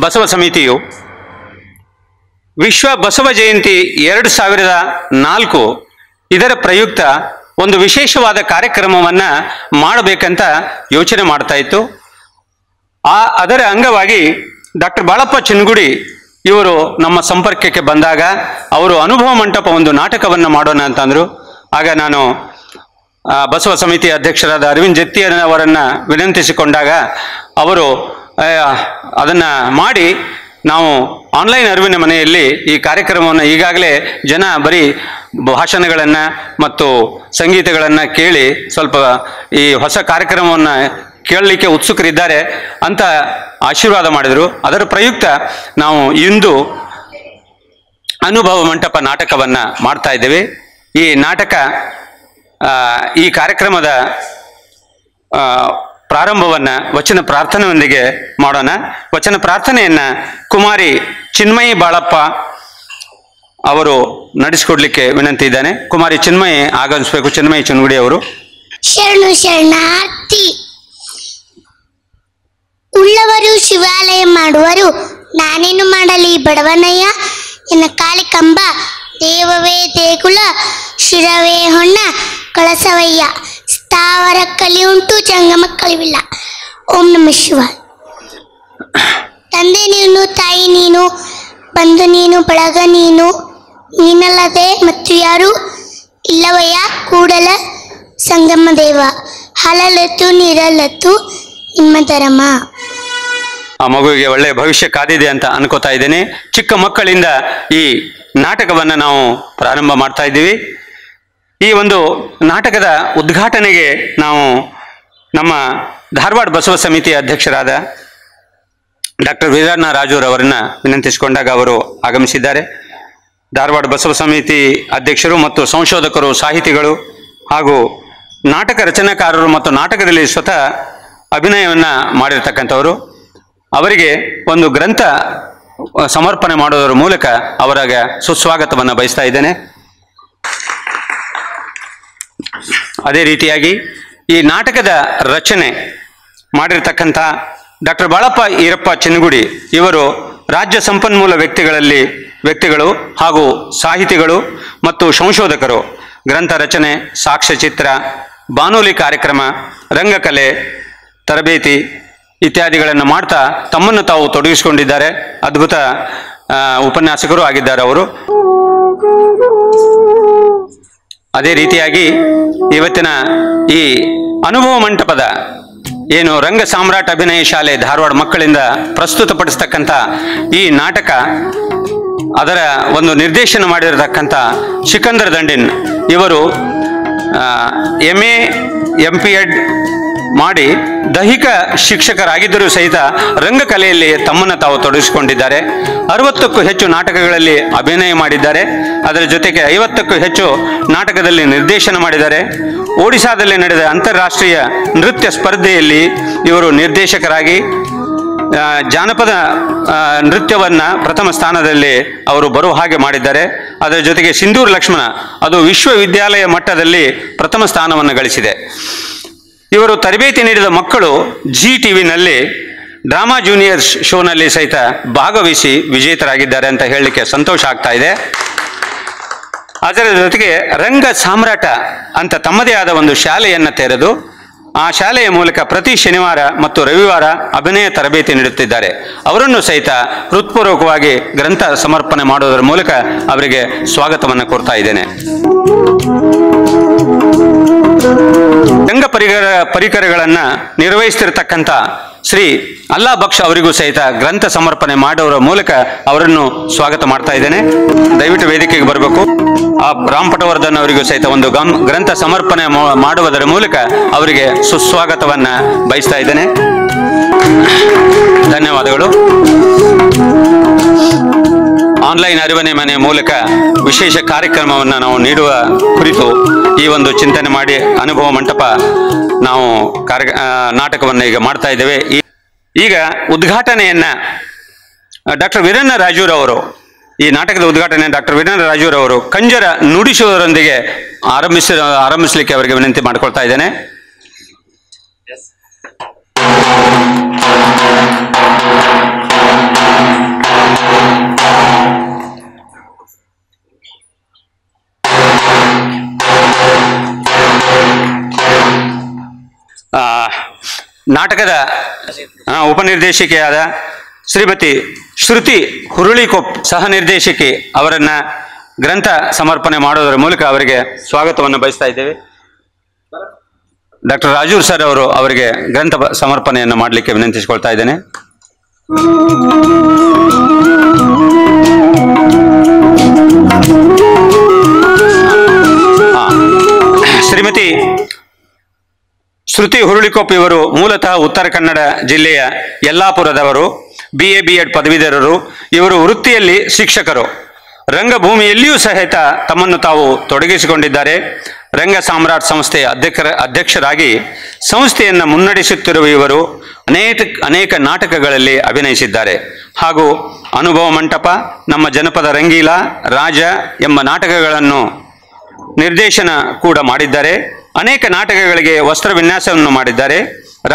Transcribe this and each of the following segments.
ಬಸವ ಸಮಿತಿಯು ವಿಶ್ವ ಬಸವ ಜಯಂತಿ 2004 ಇದರ ಪ್ರಯುಕ್ತ ಒಂದು ವಿಶೇಷವಾದ ಕಾರ್ಯಕ್ರಮವನ್ನು ಮಾಡಬೇಕಂತ ಯೋಚನೆ ಮಾಡ್ತಾ ಇತ್ತು. ಅದರ ಅಂಗವಾಗಿ ಡಾಕ್ಟರ್ ಬಾಳಪ್ಪ ಚಿನ್ಗುಡಿ ಇವರು ನಮ್ಮ ಸಂಪರ್ಕಕ್ಕೆ ಬಂದಾಗ ಅವರು ಅನುಭವ ಮಂಟಪ ಒಂದು ನಾಟಕವನ್ನು ಮಾಡೋಣ ಅಂತಂದರು. ಆಗ ನಾನು ಬಸವ ಸಮಿತಿ ಅಧ್ಯಕ್ಷರಾದ ಅರವಿಂದ್ ಜತ್ತಿಯವರನ್ನು ವಿನಂತಿಸಿಕೊಂಡಾಗ ಅವರು ಅದನ್ನು ಮಾಡಿ ನಾವು ಆನ್ಲೈನ್ ಅರಿವಿನ ಮನೆಯಲ್ಲಿ ಈ ಕಾರ್ಯಕ್ರಮವನ್ನು ಈಗಾಗಲೇ ಜನ ಬರೀ ಭಾಷಣಗಳನ್ನು ಮತ್ತು ಸಂಗೀತಗಳನ್ನು ಕೇಳಿ ಸ್ವಲ್ಪ ಈ ಹೊಸ ಕಾರ್ಯಕ್ರಮವನ್ನು ಕೇಳಲಿಕ್ಕೆ ಉತ್ಸುಕರಿದ್ದಾರೆ ಅಂತ ಆಶೀರ್ವಾದ ಮಾಡಿದರು. ಅದರ ಪ್ರಯುಕ್ತ ನಾವು ಇಂದು ಅನುಭವ ಮಂಟಪ ನಾಟಕವನ್ನು ಮಾಡ್ತಾ ಇದ್ದೇವೆ. ಈ ನಾಟಕ ಈ ಕಾರ್ಯಕ್ರಮದ ಪ್ರಾರಂಭವನ್ನು ವಚನ ಪ್ರಾರ್ಥನೆಯೊಂದಿಗೆ ಮಾಡೋಣ. ವಚನ ಪ್ರಾರ್ಥನೆಯನ್ನು ಕುಮಾರಿ ಚಿನ್ಮಯಿ ಬಾಳಪ್ಪ ಅವರು ನಡೆಸಿಕೊಡ್ಲಿಕ್ಕೆ ವಿನಂತಿ ಇದ್ದಾನೆ. ಕುಮಾರಿ ಚಿನ್ಮಯಿ ಆಗಮಿಸಬೇಕು. ಚಿನ್ಮಯಿ ಚಿನ್ಗುಡಿ ಅವರು. ಶರಣು ಶರಣಾರ್ಥಿ. ಉಳ್ಳವರು ಶಿವಾಲಯ ಮಾಡುವರು, ನಾನೇನು ಮಾಡಲಿ ಬಡವನಯ್ಯ. ಎನ್ನ ಕಾಳಿ ಕಂಬ ದೇವವೇ ದೇಗುಲ, ಶಿರವೇ ಹೊನ್ನ ಕಳಸವಯ್ಯ. ಸ್ಥಾವರ ಕಲಿಯುಂಟು ಜಂಗಮ ಕಲಿವಿಲ್ಲ. ಓಂ ನಮಃ ಶಿವಾಯ. ತಂದೆ ನೀನು, ತಾಯಿ ನೀನು, ಬಂಧು ನೀನು, ಬಳಗ ನೀನು, ನೀನಲ್ಲದೆ ಮತ್ತು ಯಾರು ಇಲ್ಲವಯ್ಯ ಕೂಡಲ ಸಂಗಮ ದೇವ. ಹಾಲಲ್ಲತ್ತು ನೀರಲ್ಲತ್ತು ನಿಮ್ಮ ಧರ್ಮ. ಆ ಮಗುವಿಗೆ ಒಳ್ಳೆಯ ಭವಿಷ್ಯ ಕಾದಿದೆ ಅಂತ ಅನ್ಕೋತಾ ಇದ್ದೇನೆ. ಚಿಕ್ಕ ಮಕ್ಕಳಿಂದ ಈ ನಾಟಕವನ್ನು ನಾವು ಪ್ರಾರಂಭ ಮಾಡ್ತಾ ಇದ್ದೀವಿ. ಈ ಒಂದು ನಾಟಕದ ಉದ್ಘಾಟನೆಗೆ ನಾವು ನಮ್ಮ ಧಾರವಾಡ ಬಸವ ಸಮಿತಿಯ ಅಧ್ಯಕ್ಷರಾದ ಡಾಕ್ಟರ್ ವೀರಣ್ಣ ರಾಜೂರವರನ್ನು ವಿನಂತಿಸಿಕೊಂಡಾಗ ಅವರು ಆಗಮಿಸಿದ್ದಾರೆ. ಧಾರವಾಡ ಬಸವ ಸಮಿತಿ ಅಧ್ಯಕ್ಷರು ಮತ್ತು ಸಂಶೋಧಕರು, ಸಾಹಿತಿಗಳು ಹಾಗೂ ನಾಟಕ ರಚನಾಕಾರರು ಮತ್ತು ನಾಟಕದಲ್ಲಿ ಸ್ವತಃ ಅಭಿನಯವನ್ನು ಮಾಡಿರ್ತಕ್ಕಂಥವರು. ಅವರಿಗೆ ಒಂದು ಗ್ರಂಥ ಸಮರ್ಪಣೆ ಮಾಡೋದರ ಮೂಲಕ ಅವರಿಗೆ ಸುಸ್ವಾಗತವನ್ನು ಬಯಸ್ತಾ ಇದ್ದೇನೆ. ಅದೇ ರೀತಿಯಾಗಿ ಈ ನಾಟಕದ ರಚನೆ ಮಾಡಿರ್ತಕ್ಕಂಥ ಡಾಕ್ಟರ್ ಬಾಳಪ್ಪ ಈರಪ್ಪ ಚಿನ್ಗುಡಿ ಇವರು ರಾಜ್ಯ ಸಂಪನ್ಮೂಲ ವ್ಯಕ್ತಿಗಳು ಹಾಗೂ ಸಾಹಿತಿಗಳು ಮತ್ತು ಸಂಶೋಧಕರು. ಗ್ರಂಥ ರಚನೆ, ಸಾಕ್ಷ್ಯಚಿತ್ರ, ಬಾನುಲಿ ಕಾರ್ಯಕ್ರಮ, ರಂಗಕಲೆ, ತರಬೇತಿ ಇತ್ಯಾದಿಗಳನ್ನು ಮಾಡ್ತಾ ತಮ್ಮನ್ನು ತಾವು ತೊಡಗಿಸಿಕೊಂಡಿದ್ದಾರೆ. ಅದ್ಭುತ ಉಪನ್ಯಾಸಕರು ಆಗಿದ್ದಾರೆ ಅವರು. ಅದೇ ರೀತಿಯಾಗಿ ಇವತ್ತಿನ ಈ ಅನುಭವ ಮಂಟಪದ ಏನು ರಂಗ ಸಾಮ್ರಾಟ್ ಅಭಿನಯ ಶಾಲೆ ಧಾರವಾಡ ಮಕ್ಕಳಿಂದ ಪ್ರಸ್ತುತಪಡಿಸ್ತಕ್ಕಂಥ ಈ ನಾಟಕ, ಅದರ ಒಂದು ನಿರ್ದೇಶನ ಮಾಡಿರತಕ್ಕಂಥ ಸಿಕಂದರ್ ದಂಡಿನ್ ಇವರು MA MPEd ಮಾಡಿ ದೈಹಿಕ ಶಿಕ್ಷಕರಾಗಿದ್ದರೂ ಸಹಿತ ರಂಗಕಲೆಯಲ್ಲಿ ತಮ್ಮನ್ನು ತಾವು ತೊಡಗಿಸಿಕೊಂಡಿದ್ದಾರೆ. 60ಕ್ಕೂ ಹೆಚ್ಚು ನಾಟಕಗಳಲ್ಲಿ ಅಭಿನಯ ಮಾಡಿದ್ದಾರೆ. ಅದರ ಜೊತೆಗೆ 50ಕ್ಕೂ ಹೆಚ್ಚು ನಾಟಕದಲ್ಲಿ ನಿರ್ದೇಶನ ಮಾಡಿದ್ದಾರೆ. ಒಡಿಶಾದಲ್ಲಿ ನಡೆದ ಅಂತಾರಾಷ್ಟ್ರೀಯ ನೃತ್ಯ ಸ್ಪರ್ಧೆಯಲ್ಲಿ ಇವರು ನಿರ್ದೇಶಕರಾಗಿ ಜಾನಪದ ನೃತ್ಯವನ್ನು ಪ್ರಥಮ ಸ್ಥಾನದಲ್ಲಿ ಅವರು ಬರುವ ಹಾಗೆ ಮಾಡಿದ್ದಾರೆ. ಅದರ ಜೊತೆಗೆ ಸಿಂಧೂರು ಲಕ್ಷ್ಮಣ ಅದು ವಿಶ್ವವಿದ್ಯಾಲಯ ಮಟ್ಟದಲ್ಲಿ ಪ್ರಥಮ ಸ್ಥಾನವನ್ನು ಗಳಿಸಿದೆ. ಇವರು ತರಬೇತಿ ನೀಡಿದ ಮಕ್ಕಳು GTVನಲ್ಲಿ ಡ್ರಾಮಾ ಜೂನಿಯರ್ಸ್ ಶೋನಲ್ಲಿ ಸಹಿತ ಭಾಗವಹಿಸಿ ವಿಜೇತರಾಗಿದ್ದಾರೆ ಅಂತ ಹೇಳಲಿಕ್ಕೆ ಸಂತೋಷ ಆಗ್ತಾ ಇದೆ. ಅದರ ಜೊತೆಗೆ ರಂಗ ಸಾಮ್ರಾಟ ಅಂತ ತಮ್ಮದೇ ಆದ ಒಂದು ಶಾಲೆಯನ್ನು ತೆರೆದು ಆ ಶಾಲೆಯ ಮೂಲಕ ಪ್ರತಿ ಶನಿವಾರ ಮತ್ತು ರವಿವಾರ ಅಭಿನಯ ತರಬೇತಿ ನೀಡುತ್ತಿದ್ದಾರೆ. ಅವರನ್ನು ಸಹಿತ ಹೃತ್ಪೂರ್ವಕವಾಗಿ ಗ್ರಂಥ ಸಮರ್ಪಣೆ ಮಾಡೋದರ ಮೂಲಕ ಅವರಿಗೆ ಸ್ವಾಗತವನ್ನು ಕೋರ್ತಾ ಇದ್ದೇನೆ. ರಂಗ ಪರಿಕರಗಳನ್ನು ನಿರ್ವಹಿಸ್ತಿರತಕ್ಕಂಥ ಶ್ರೀ ಅಲ್ಲಾ ಬಕ್ಷ ಅವರಿಗೂ ಸಹಿತ ಗ್ರಂಥ ಸಮರ್ಪಣೆ ಮಾಡೋರ ಮೂಲಕ ಅವರನ್ನು ಸ್ವಾಗತ ಮಾಡ್ತಾ ಇದ್ದೇನೆ. ದಯವಿಟ್ಟು ವೇದಿಕೆಗೆ ಬರಬೇಕು. ಆ ರಾಮ್ ಪಟವರ್ಧನ್ ಅವರಿಗೂ ಸಹಿತ ಒಂದು ಗ್ರಂಥ ಸಮರ್ಪಣೆ ಮಾಡುವುದರ ಮೂಲಕ ಅವರಿಗೆ ಸುಸ್ವಾಗತವನ್ನ ಬಯಸ್ತಾ ಇದ್ದೇನೆ. ಧನ್ಯವಾದಗಳು. ಆನ್ಲೈನ್ ಅರಿವನೆ ಮನೆ ಮೂಲಕ ವಿಶೇಷ ಕಾರ್ಯಕ್ರಮವನ್ನು ನಾವು ನೀಡುವ ಕುರಿತು ಈ ಒಂದು ಚಿಂತನೆ ಮಾಡಿ ಅನುಭವ ಮಂಟಪ ನಾವು ನಾಟಕವನ್ನು ಈಗ ಮಾಡ್ತಾ ಇದ್ದೇವೆ. ಈಗ ಉದ್ಘಾಟನೆಯನ್ನ ಡಾಕ್ಟರ್ ವೀರಣ್ಣ ರಾಜೂರವರು, ಈ ನಾಟಕದ ಉದ್ಘಾಟನೆ ಡಾಕ್ಟರ್ ವೀರಣ್ಣ ರಾಜೂರವರು ಕಂಜರ ನುಡಿಸುವುದರೊಂದಿಗೆ ಆರಂಭಿಸಲಿಕ್ಕೆ ಅವರಿಗೆ ವಿನಂತಿ ಮಾಡಿಕೊಳ್ತಾ ಇದ್ದೇನೆ. ನಾಟಕದ ಉಪನಿರ್ದೇಶಕಿಯಾದ ಶ್ರೀಮತಿ ಶ್ರುತಿ ಹುರುಳಿಕೊಪ್ ಸಹ ನಿರ್ದೇಶಕಿ ಅವರನ್ನ ಗ್ರಂಥ ಸಮರ್ಪಣೆ ಮಾಡೋದರ ಮೂಲಕ ಅವರಿಗೆ ಸ್ವಾಗತವನ್ನು ಬಯಸ್ತಾ ಇದ್ದೇವೆ. ಡಾಕ್ಟರ್ ರಾಜೂರ್ ಸರ್ ಅವರು ಅವರಿಗೆ ಗ್ರಂಥ ಸಮರ್ಪಣೆಯನ್ನು ಮಾಡಲಿಕ್ಕೆ ವಿನಂತಿಸಿಕೊಳ್ತಾ ಇದ್ದೇನೆ. ಶ್ರೀಮತಿ ಶ್ರುತಿ ಹುರುಳಿಕೊಪ್ ಇವರು ಮೂಲತಃ ಉತ್ತರ ಕನ್ನಡ ಜಿಲ್ಲೆಯ ಯಲ್ಲಾಪುರದವರು. BA B.Ed ಪದವೀಧರರು. ಇವರು ವೃತ್ತಿಯಲ್ಲಿ ಶಿಕ್ಷಕರು. ರಂಗಭೂಮಿಯಲ್ಲಿಯೂ ಸಹಿತ ತಮ್ಮನ್ನು ತಾವು ತೊಡಗಿಸಿಕೊಂಡಿದ್ದಾರೆ. ರಂಗ ಸಾಮ್ರಾಟ್ ಸಂಸ್ಥೆಯ ಅಧ್ಯಕ್ಷರಾಗಿ ಸಂಸ್ಥೆಯನ್ನು ಮುನ್ನಡೆಸುತ್ತಿರುವ ಇವರು ಅನೇಕ ನಾಟಕಗಳಲ್ಲಿ ಅಭಿನಯಿಸಿದ್ದಾರೆ. ಹಾಗೂ ಅನುಭವ ಮಂಟಪ, ನಮ್ಮ ಜನಪದ ರಂಗೀಲಾ, ರಾಜ ಎಂಬ ನಾಟಕಗಳನ್ನು ನಿರ್ದೇಶನ ಕೂಡ ಮಾಡಿದ್ದಾರೆ. ಅನೇಕ ನಾಟಕಗಳಿಗೆ ವಸ್ತ್ರ ವಿನ್ಯಾಸವನ್ನು ಮಾಡಿದ್ದಾರೆ.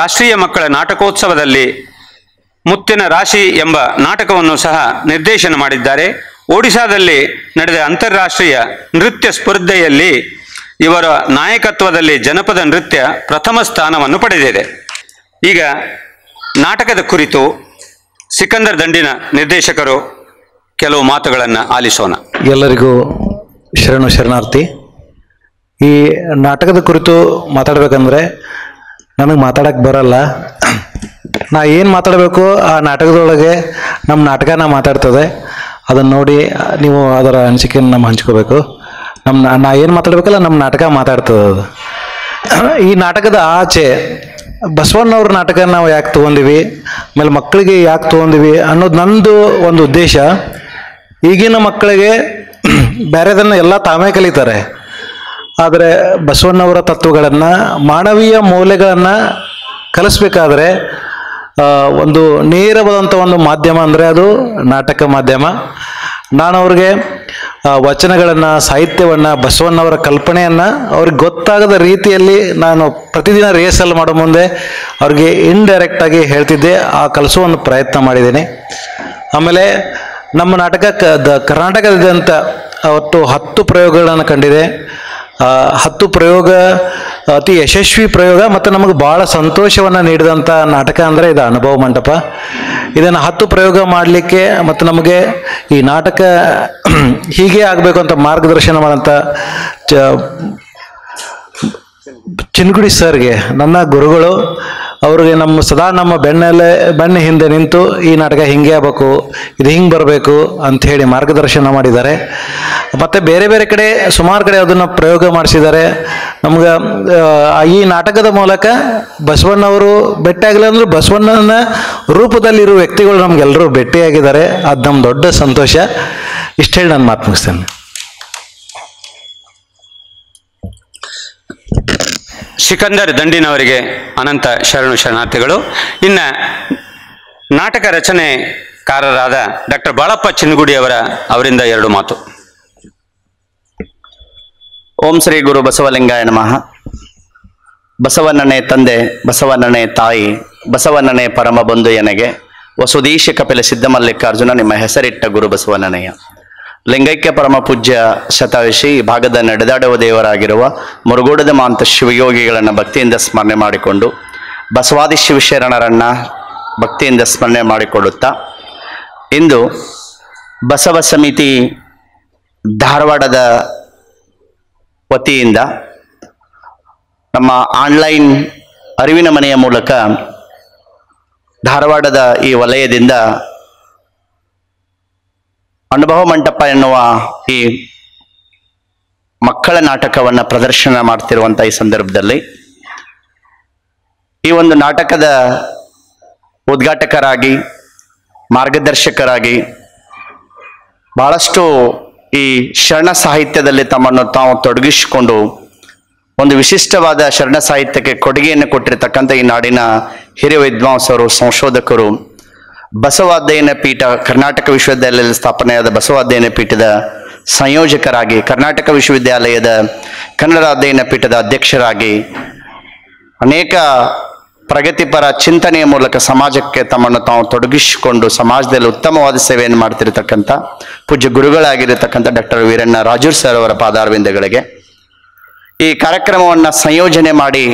ರಾಷ್ಟ್ರೀಯ ಮಕ್ಕಳ ನಾಟಕೋತ್ಸವದಲ್ಲಿ ಮುತ್ತಿನ ರಾಶಿ ಎಂಬ ನಾಟಕವನ್ನು ಸಹ ನಿರ್ದೇಶನ ಮಾಡಿದ್ದಾರೆ. ಒಡಿಶಾದಲ್ಲಿ ನಡೆದ ಅಂತಾರಾಷ್ಟ್ರೀಯ ನೃತ್ಯ ಸ್ಪರ್ಧೆಯಲ್ಲಿ ಇವರ ನಾಯಕತ್ವದಲ್ಲಿ ಜನಪದ ನೃತ್ಯ ಪ್ರಥಮ ಸ್ಥಾನವನ್ನು ಪಡೆದಿದೆ. ಈಗ ನಾಟಕದ ಕುರಿತು ಸಿಕಂದರ್ ದಂಡಿನ ನಿರ್ದೇಶಕರು ಕೆಲವು ಮಾತುಗಳನ್ನು ಆಲಿಸೋಣ. ಎಲ್ಲರಿಗೂ ಶರಣಾರ್ಥಿ. ಈ ನಾಟಕದ ಕುರಿತು ಮಾತಾಡಬೇಕಂದ್ರೆ ನನಗೆ ಮಾತಾಡಕ್ಕೆ ಬರಲ್ಲ. ನಾ ಏನು ಮಾತಾಡಬೇಕು ಆ ನಾಟಕದೊಳಗೆ ನಮ್ಮ ನಾಟಕನ ಮಾತಾಡ್ತದೆ. ಅದನ್ನು ನೋಡಿ ನೀವು ಅದರ ಅನಿಸಿಕೆಯನ್ನು ನಮ್ಮ ಹಂಚ್ಕೋಬೇಕು. ನಾ ಏನು ಮಾತಾಡ್ಬೇಕಲ್ಲ ನಮ್ಮ ನಾಟಕ ಮಾತಾಡ್ತದೆ ಅದು. ಈ ನಾಟಕದ ಆಚೆ ಬಸವಣ್ಣವ್ರ ನಾಟಕ ನಾವು ಯಾಕೆ ತೊಗೊಂಡಿವಿ, ಆಮೇಲೆ ಮಕ್ಕಳಿಗೆ ಯಾಕೆ ತೊಗೊಂಡಿವಿ ಅನ್ನೋದು ನಂದು ಒಂದು ಉದ್ದೇಶ. ಈಗಿನ ಮಕ್ಕಳಿಗೆ ಬೇರೆದನ್ನು ಎಲ್ಲ ತಾವೇ ಕಲಿತಾರೆ. ಆದರೆ ಬಸವಣ್ಣವರ ತತ್ವಗಳನ್ನು, ಮಾನವೀಯ ಮೌಲ್ಯಗಳನ್ನು ಕಲಿಸ್ಬೇಕಾದ್ರೆ ಒಂದು ನೇರವಾದಂಥ ಒಂದು ಮಾಧ್ಯಮ ಅಂದರೆ ಅದು ನಾಟಕ ಮಾಧ್ಯಮ. ನಾನು ಅವ್ರಿಗೆ ವಚನಗಳನ್ನು, ಸಾಹಿತ್ಯವನ್ನು, ಬಸವಣ್ಣವರ ಕಲ್ಪನೆಯನ್ನು ಅವ್ರಿಗೆ ಗೊತ್ತಾಗದ ರೀತಿಯಲ್ಲಿ ನಾನು ಪ್ರತಿದಿನ ರಿಹರ್ಸಲ್ ಮಾಡೋ ಮುಂದೆ ಅವ್ರಿಗೆ ಇಂಡೈರೆಕ್ಟಾಗಿ ಹೇಳ್ತಿದ್ದೆ. ಆ ಕಲಿಸೋ ಒಂದು ಪ್ರಯತ್ನ ಮಾಡಿದ್ದೀನಿ. ಆಮೇಲೆ ನಮ್ಮ ನಾಟಕ ಕರ್ನಾಟಕದಾದ್ಯಂತ ಅವತ್ತು 10 ಪ್ರಯೋಗಗಳನ್ನು ಕಂಡಿದೆ. 10 ಪ್ರಯೋಗ ಅತಿ ಯಶಸ್ವಿ ಪ್ರಯೋಗ ಮತ್ತು ನಮಗೆ ಭಾಳ ಸಂತೋಷವನ್ನು ನೀಡಿದಂಥ ನಾಟಕ ಅಂದರೆ ಇದು ಅನುಭವ ಮಂಟಪ. ಇದನ್ನು 10 ಪ್ರಯೋಗ ಮಾಡಲಿಕ್ಕೆ ಮತ್ತು ನಮಗೆ ಈ ನಾಟಕ ಹೀಗೆ ಆಗಬೇಕು ಅಂತ ಮಾರ್ಗದರ್ಶನ ಮಾಡೋಂಥ ಚಿನ್ಗುಡಿ ಸರ್ಗೆ, ನನ್ನ ಗುರುಗಳು, ಅವ್ರಿಗೆ ಸದಾ ನಮ್ಮ ಬೆನ್ನ ಹಿಂದೆ ನಿಂತು ಈ ನಾಟಕ ಹಿಂಗೆ ಆಗಬೇಕು, ಇದು ಹಿಂಗೆ ಬರಬೇಕು ಅಂಥೇಳಿ ಮಾರ್ಗದರ್ಶನ ಮಾಡಿದ್ದಾರೆ. ಮತ್ತು ಬೇರೆ ಬೇರೆ ಕಡೆ ಸುಮಾರು ಕಡೆ ಅದನ್ನು ಪ್ರಯೋಗ ಮಾಡಿಸಿದ್ದಾರೆ. ನಮ್ಗೆ ಈ ನಾಟಕದ ಮೂಲಕ ಬಸವಣ್ಣವರು ಭೇಟಿಯಾಗಲಿಲ್ಲ ಅಂದರೂ ಬಸವಣ್ಣನ ರೂಪದಲ್ಲಿರುವ ವ್ಯಕ್ತಿಗಳು ನಮಗೆಲ್ಲರೂ ಭೇಟಿಯಾಗಿದ್ದಾರೆ. ಅದು ನಮ್ಮ ದೊಡ್ಡ ಸಂತೋಷ. ಇಷ್ಟು ಹೇಳಿ ನಾನು ಮಾತು ಮುಗಿಸ್ತೇನೆ. ಸಿಕಂದರ್ ದಂಡಿನವರಿಗೆ ಅನಂತ ಶರಣಾರ್ಥಿಗಳು. ಇನ್ನು ನಾಟಕ ರಚನೆಕಾರರಾದ ಡಾಕ್ಟರ್ ಬಾಳಪ್ಪ ಚಿನ್ಗುಡಿ ಅವರಿಂದ 2 ಮಾತು. ಓಂ ಶ್ರೀ ಗುರು ಬಸವಲಿಂಗಾಯ ನಮಃ. ಬಸವಣ್ಣನೇ ತಂದೆ, ಬಸವಣ್ಣನೇ ತಾಯಿ, ಬಸವಣ್ಣನೇ ಪರಮ ಬಂಧು ಎನಗೆ, ವಸುದೀಶ ಕಪಿಲ ಸಿದ್ಧಮಲ್ಲಿಕಾರ್ಜುನ ನಿಮ್ಮ ಹೆಸರಿಟ್ಟ ಗುರು ಬಸವಣ್ಣನಯ್ಯ. ಲಿಂಗೈಕ್ಯ ಪರಮ ಪೂಜ್ಯ ಶತಾಯುಷಿ ಈ ಭಾಗದ ನಡೆದಾಡುವ ದೇವರಾಗಿರುವ ಮುರುಗೋಡದ ಮಾಂತ ಶಿವಯೋಗಿಗಳನ್ನು ಭಕ್ತಿಯಿಂದ ಸ್ಮರಣೆ ಮಾಡಿಕೊಂಡು ಬಸವಾದಿ ಶಿವಶರಣರನ್ನ ಭಕ್ತಿಯಿಂದ ಸ್ಮರಣೆ ಮಾಡಿಕೊಳ್ಳುತ್ತಾ, ಇಂದು ಬಸವ ಸಮಿತಿ ಧಾರವಾಡದ ವತಿಯಿಂದ ನಮ್ಮ ಆನ್ಲೈನ್ ಅರಿವಿನ ಮನೆಯ ಮೂಲಕ ಧಾರವಾಡದ ಈ ವಲಯದಿಂದ ಅನುಭವ ಮಂಟಪ ಎನ್ನುವ ಈ ಮಕ್ಕಳ ನಾಟಕವನ್ನು ಪ್ರದರ್ಶನ ಮಾಡ್ತಿರುವಂಥ ಈ ಸಂದರ್ಭದಲ್ಲಿ ಈ ಒಂದು ನಾಟಕದ ಉದ್ಘಾಟಕರಾಗಿ, ಮಾರ್ಗದರ್ಶಕರಾಗಿ ಬಹಳಷ್ಟು ಈ ಶರಣ ಸಾಹಿತ್ಯದಲ್ಲಿ ತಮ್ಮನ್ನು ತಾವು ತೊಡಗಿಸಿಕೊಂಡು ಒಂದು ವಿಶಿಷ್ಟವಾದ ಶರಣ ಸಾಹಿತ್ಯಕ್ಕೆ ಕೊಡುಗೆಯನ್ನು ಕೊಟ್ಟಿರತಕ್ಕಂಥ ಈ ನಾಡಿನ ಹಿರಿಯ ವಿದ್ವಾಂಸರು, ಸಂಶೋಧಕರು, ಬಸವ ಅಧ್ಯಯನ ಪೀಠ ಕರ್ನಾಟಕ ವಿಶ್ವವಿದ್ಯಾಲಯದಲ್ಲಿ ಸ್ಥಾಪನೆಯಾದ ಬಸವ ಅಧ್ಯಯನ ಪೀಠದ ಸಂಯೋಜಕರಾಗಿ, ಕರ್ನಾಟಕ ವಿಶ್ವವಿದ್ಯಾಲಯದ ಕನ್ನಡ ಅಧ್ಯಯನ ಪೀಠದ ಅಧ್ಯಕ್ಷರಾಗಿ, ಅನೇಕ ಪ್ರಗತಿಪರ ಚಿಂತನೆಯ ಮೂಲಕ ಸಮಾಜಕ್ಕೆ ತಮ್ಮನ್ನು ತಾವು ತೊಡಗಿಸಿಕೊಂಡು ಸಮಾಜದಲ್ಲಿ ಉತ್ತಮವಾದ ಸೇವೆಯನ್ನು ಮಾಡ್ತಿರತಕ್ಕಂಥ ಪೂಜ್ಯ ಗುರುಗಳಾಗಿರತಕ್ಕಂಥ ಡಾಕ್ಟರ್ ವೀರಣ್ಣ ರಾಜೂರ್ ಸರ್ ಅವರ ಪಾದಾರವಿಂದಗಳಿಗೆ ಈ ಕಾರ್ಯಕ್ರಮವನ್ನು ಸಂಯೋಜನೆ ಮಾಡಿ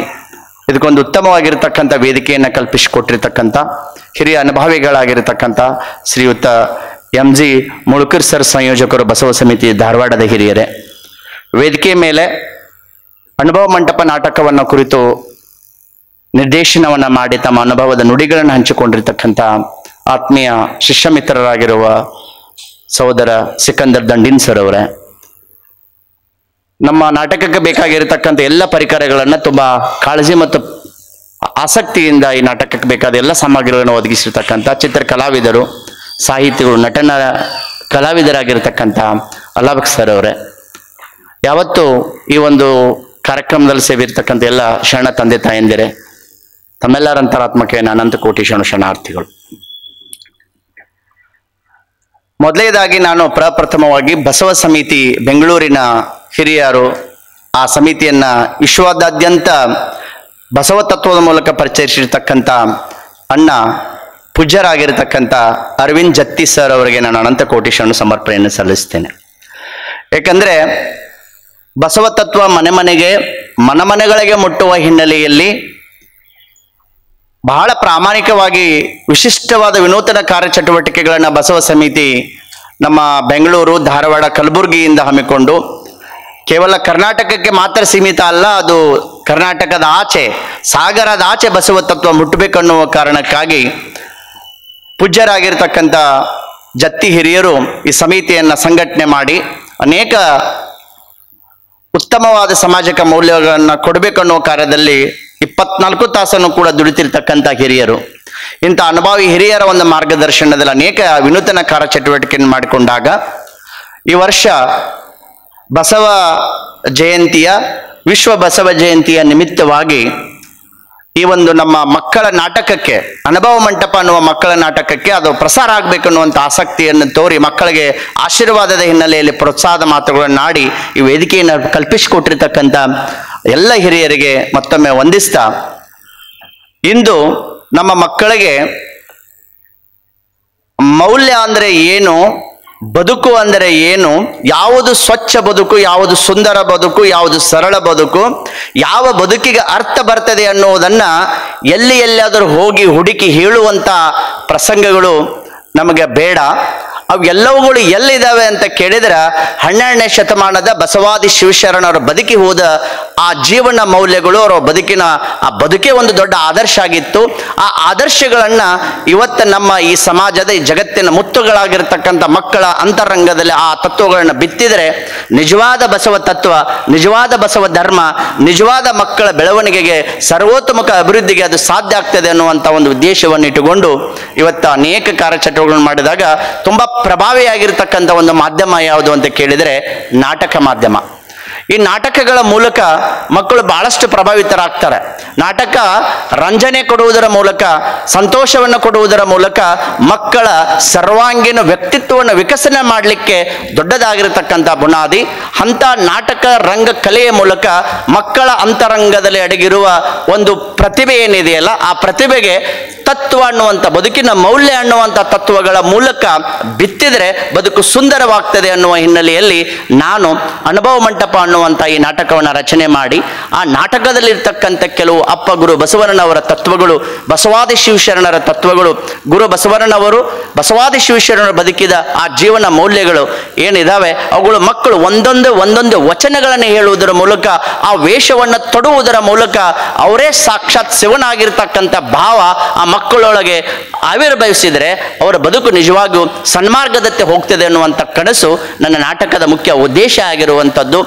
ಇದಕ್ಕೊಂದು ಉತ್ತಮವಾಗಿರ್ತಕ್ಕಂಥ ವೇದಿಕೆಯನ್ನು ಕಲ್ಪಿಸಿಕೊಟ್ಟಿರ್ತಕ್ಕಂಥ ಹಿರಿಯ ಅನುಭವಿಗಳಾಗಿರ್ತಕ್ಕಂಥ ಶ್ರೀಯುತ MG ಮುಳುಕರ್ ಸರ್ ಸಂಯೋಜಕರು ಬಸವ ಸಮಿತಿ ಧಾರವಾಡದ ಹಿರಿಯರೇ, ವೇದಿಕೆ ಮೇಲೆ ಅನುಭವ ಮಂಟಪ ನಾಟಕವನ್ನು ಕುರಿತು ನಿರ್ದೇಶನವನ್ನು ಮಾಡಿ ತಮ್ಮ ಅನುಭವದ ನುಡಿಗಳನ್ನು ಹಂಚಿಕೊಂಡಿರ್ತಕ್ಕಂಥ ಆತ್ಮೀಯ ಶಿಷ್ಯ ಮಿತ್ರರಾಗಿರುವ ಸಹೋದರ ಸಿಕಂದರ್ ದಂಡಿನ್ ಸರ್ ಅವರೇ, ನಮ್ಮ ನಾಟಕಕ್ಕೆ ಬೇಕಾಗಿರತಕ್ಕಂಥ ಎಲ್ಲ ಪರಿಕರಗಳನ್ನು ತುಂಬಾ ಕಾಳಜಿ ಮತ್ತು ಆಸಕ್ತಿಯಿಂದ ಈ ನಾಟಕಕ್ಕೆ ಬೇಕಾದ ಎಲ್ಲ ಸಾಮಗ್ರಿಗಳನ್ನು ಒದಗಿಸಿರ್ತಕ್ಕಂಥ ಚಿತ್ರ ಕಲಾವಿದರು, ಸಾಹಿತಿಗಳು, ನಟನ ಕಲಾವಿದರಾಗಿರ್ತಕ್ಕಂಥ ಅಲ್ಲಾಬಕ್ ಸರ್ ಅವರೇ, ಯಾವತ್ತು ಈ ಒಂದು ಕಾರ್ಯಕ್ರಮದಲ್ಲಿ ಸೇರಿರ್ತಕ್ಕಂಥ ಎಲ್ಲ ಶರಣ ತಂದೆ ತಾಯಂದಿರೇ, ತಮ್ಮೆಲ್ಲರ ಅಂತರಾತ್ಮಕ್ಕೆ ಅನಂತ ಕೋಟಿ ಶರಣಾರ್ಥಿಗಳು. ಮೊದಲನೇದಾಗಿ ನಾನು ಪ್ರಪ್ರಥಮವಾಗಿ ಬಸವ ಸಮಿತಿ ಬೆಂಗಳೂರಿನ ಹಿರಿಯರು, ಆ ಸಮಿತಿಯನ್ನ ವಿಶ್ವದಾದ್ಯಂತ ಬಸವ ತತ್ವದ ಮೂಲಕ ಪರಿಚಯಿಸಿರ್ತಕ್ಕಂಥ ಅಣ್ಣ ಪೂಜ್ಯರಾಗಿರ್ತಕ್ಕಂಥ ಅರವಿಂದ್ ಜತ್ತಿ ಸರ್ ಅವರಿಗೆ ನಾನು ಅನಂತ ಕೋಟಿ ಶರಣ ಸಮರ್ಪಣೆಯನ್ನು ಸಲ್ಲಿಸ್ತೇನೆ. ಯಾಕಂದ್ರೆ ಬಸವ ತತ್ವ ಮನೆ ಮನೆಗೆ ಮನೆಗಳಿಗೆ ಮುಟ್ಟುವ ಹಿನ್ನೆಲೆಯಲ್ಲಿ ಬಹಳ ಪ್ರಾಮಾಣಿಕವಾಗಿ ವಿಶಿಷ್ಟವಾದ ವಿನೂತನ ಕಾರ್ಯಚಟುವಟಿಕೆಗಳನ್ನು ಬಸವ ಸಮಿತಿ ನಮ್ಮ ಬೆಂಗಳೂರು, ಧಾರವಾಡ, ಕಲಬುರಗಿಯಿಂದ ಹಮ್ಮಿಕೊಂಡು ಕೇವಲ ಕರ್ನಾಟಕಕ್ಕೆ ಮಾತ್ರ ಸೀಮಿತ ಅಲ್ಲ, ಅದು ಕರ್ನಾಟಕದ ಆಚೆ, ಸಾಗರದ ಆಚೆ ಬಸವ ತತ್ವ ಮುಟ್ಟಬೇಕನ್ನುವ ಕಾರಣಕ್ಕಾಗಿ ಪೂಜ್ಯರಾಗಿರ್ತಕ್ಕಂಥ ಜತ್ತಿ ಹಿರಿಯರು ಈ ಸಮಿತಿಯನ್ನು ಸಂಘಟನೆ ಮಾಡಿ ಅನೇಕ ಉತ್ತಮವಾದ ಸಾಮಾಜಿಕ ಮೌಲ್ಯಗಳನ್ನು ಕೊಡಬೇಕನ್ನುವ ಕಾರ್ಯದಲ್ಲಿ 24 ತಾಸನ್ನು ಕೂಡ ದುಡಿತಿರ್ತಕ್ಕಂಥ ಹಿರಿಯರು. ಇಂಥ ಅನುಭವಿ ಹಿರಿಯರ ಒಂದು ಮಾರ್ಗದರ್ಶನದಲ್ಲಿ ಅನೇಕ ವಿನೂತನ ಕಾರ್ಯಚಟುವಟಿಕೆಯನ್ನು ಮಾಡಿಕೊಂಡಾಗ ಈ ವರ್ಷ ಬಸವ ಜಯಂತಿಯ ವಿಶ್ವ ಬಸವ ಜಯಂತಿಯ ನಿಮಿತ್ತವಾಗಿ ಈ ಒಂದು ನಮ್ಮ ಮಕ್ಕಳ ನಾಟಕಕ್ಕೆ, ಅನುಭವ ಮಂಟಪ ಅನ್ನುವ ಮಕ್ಕಳ ನಾಟಕಕ್ಕೆ ಅದು ಪ್ರಸಾರ ಆಗಬೇಕನ್ನುವಂಥ ಆಸಕ್ತಿಯನ್ನು ತೋರಿ ಮಕ್ಕಳಿಗೆ ಆಶೀರ್ವಾದದ ಹಿನ್ನೆಲೆಯಲ್ಲಿ ಪ್ರೋತ್ಸಾಹದ ಮಾತುಗಳನ್ನು ಆಡಿ ಈ ವೇದಿಕೆಯನ್ನು ಕಲ್ಪಿಸಿಕೊಟ್ಟಿರ್ತಕ್ಕಂಥ ಎಲ್ಲ ಹಿರಿಯರಿಗೆ ಮತ್ತೊಮ್ಮೆ ವಂದಿಸ್ತಾ, ಇಂದು ನಮ್ಮ ಮಕ್ಕಳಿಗೆ ಮೌಲ್ಯ ಅಂದರೆ ಏನು, ಬದುಕು ಅಂದರೆ ಏನು, ಯಾವುದು ಸ್ವಚ್ಛ ಬದುಕು, ಯಾವುದು ಸುಂದರ ಬದುಕು, ಯಾವುದು ಸರಳ ಬದುಕು, ಯಾವ ಬದುಕಿಗೆ ಅರ್ಥ ಬರ್ತದೆ ಅನ್ನುವುದನ್ನ ಎಲ್ಲಾದರೂ ಹೋಗಿ ಹುಡುಕಿ ಹೇಳುವಂತ ಪ್ರಸಂಗಗಳು ನಮಗೆ ಬೇಡ. ಅವು ಎಲ್ಲವುಗಳು ಎಲ್ಲಿದ್ದಾವೆ ಅಂತ ಕೇಳಿದ್ರೆ 12ನೇ ಶತಮಾನದ ಬಸವಾದಿ ಶಿವಶರಣರು ಬದುಕಿ ಹೋದ ಆ ಜೀವನ ಮೌಲ್ಯಗಳು, ಅವರ ಬದುಕಿನ ಆ ಬದುಕೇ ಒಂದು ದೊಡ್ಡ ಆದರ್ಶ ಆಗಿತ್ತು. ಆ ಆದರ್ಶಗಳನ್ನ ಇವತ್ತು ನಮ್ಮ ಈ ಸಮಾಜದ, ಈ ಜಗತ್ತಿನ ಮುತ್ತುಗಳಾಗಿರ್ತಕ್ಕಂಥ ಮಕ್ಕಳ ಅಂತರಂಗದಲ್ಲಿ ಆ ತತ್ವಗಳನ್ನು ಬಿತ್ತಿದರೆ ನಿಜವಾದ ಬಸವ ತತ್ವ, ನಿಜವಾದ ಬಸವ ಧರ್ಮ, ನಿಜವಾದ ಮಕ್ಕಳ ಬೆಳವಣಿಗೆಗೆ, ಸರ್ವೋತ್ತಮಕ ಅಭಿವೃದ್ಧಿಗೆ ಅದು ಸಾಧ್ಯ ಆಗ್ತದೆ ಅನ್ನುವಂಥ ಒಂದು ಉದ್ದೇಶವನ್ನು ಇಟ್ಟುಕೊಂಡು ಇವತ್ತು ಅನೇಕ ಕಾರ್ಯಚಟುವಟಿಕೆಗಳನ್ನು ಮಾಡಿದಾಗ ತುಂಬಾ ಪ್ರಭಾವಿಯಾಗಿರ್ತಕ್ಕಂಥ ಒಂದು ಮಾಧ್ಯಮ ಯಾವುದು ಅಂತ ಕೇಳಿದರೆ ನಾಟಕ ಮಾಧ್ಯಮ. ಈ ನಾಟಕಗಳ ಮೂಲಕ ಮಕ್ಕಳು ಬಹಳಷ್ಟು ಪ್ರಭಾವಿತರಾಗ್ತಾರೆ. ನಾಟಕ ರಂಜನೆ ಕೊಡುವುದರ ಮೂಲಕ, ಸಂತೋಷವನ್ನು ಕೊಡುವುದರ ಮೂಲಕ ಮಕ್ಕಳ ಸರ್ವಾಂಗೀಣ ವ್ಯಕ್ತಿತ್ವವನ್ನು ವಿಕಸನ ಮಾಡಲಿಕ್ಕೆ ದೊಡ್ಡದಾಗಿರತಕ್ಕಂಥ ಬುನಾದಿ. ಅಂಥ ನಾಟಕ ರಂಗ ಕಲೆಯ ಮೂಲಕ ಮಕ್ಕಳ ಅಂತರಂಗದಲ್ಲಿ ಅಡಗಿರುವ ಒಂದು ಪ್ರತಿಭೆ ಏನಿದೆಯಲ್ಲ, ಆ ಪ್ರತಿಭೆಗೆ ತತ್ವ ಅನ್ನುವಂಥ, ಬದುಕಿನ ಮೌಲ್ಯ ಅನ್ನುವಂಥ ತತ್ವಗಳ ಮೂಲಕ ಬಿತ್ತಿದರೆ ಬದುಕು ಸುಂದರವಾಗ್ತದೆ ಅನ್ನುವ ಹಿನ್ನೆಲೆಯಲ್ಲಿ ನಾನು ಅನುಭವ ಮಂಟಪ ಅನ್ನುವಂಥ ಈ ನಾಟಕವನ್ನು ರಚನೆ ಮಾಡಿ, ಆ ನಾಟಕದಲ್ಲಿರ್ತಕ್ಕಂಥ ಕೆಲವು ಅಪ್ಪ ಗುರು ಬಸವಣ್ಣನವರ ತತ್ವಗಳು, ಬಸವಾದಿ ಶಿವಶರಣರ ತತ್ವಗಳು, ಗುರು ಬಸವಣ್ಣನವರು ಬಸವಾದಿ ಶಿವಶರಣರು ಬದುಕಿದ ಆ ಜೀವನ ಮೌಲ್ಯಗಳು ಏನಿದಾವೆ ಅವುಗಳು ಮಕ್ಕಳು ಒಂದೊಂದು ವಚನಗಳನ್ನು ಹೇಳುವುದರ ಮೂಲಕ, ಆ ವೇಷವನ್ನು ತೊಡುವುದರ ಮೂಲಕ ಅವರೇ ಸಾಕ್ಷಾತ್ ಶಿವನಾಗಿರ್ತಕ್ಕಂಥ ಭಾವ ಆ ಮಕ್ಕಳೊಳಗೆ ಆವಿರ್ಭವಿಸಿದರೆ ಅವರ ಬದುಕು ನಿಜವಾಗಿಯೂ ಸನ್ಮಾರ್ಗದತ್ತೆ ಹೋಗ್ತದೆ ಅನ್ನುವಂಥ ಕನಸು ನನ್ನ ನಾಟಕದ ಮುಖ್ಯ ಉದ್ದೇಶ ಆಗಿರುವಂಥದ್ದು.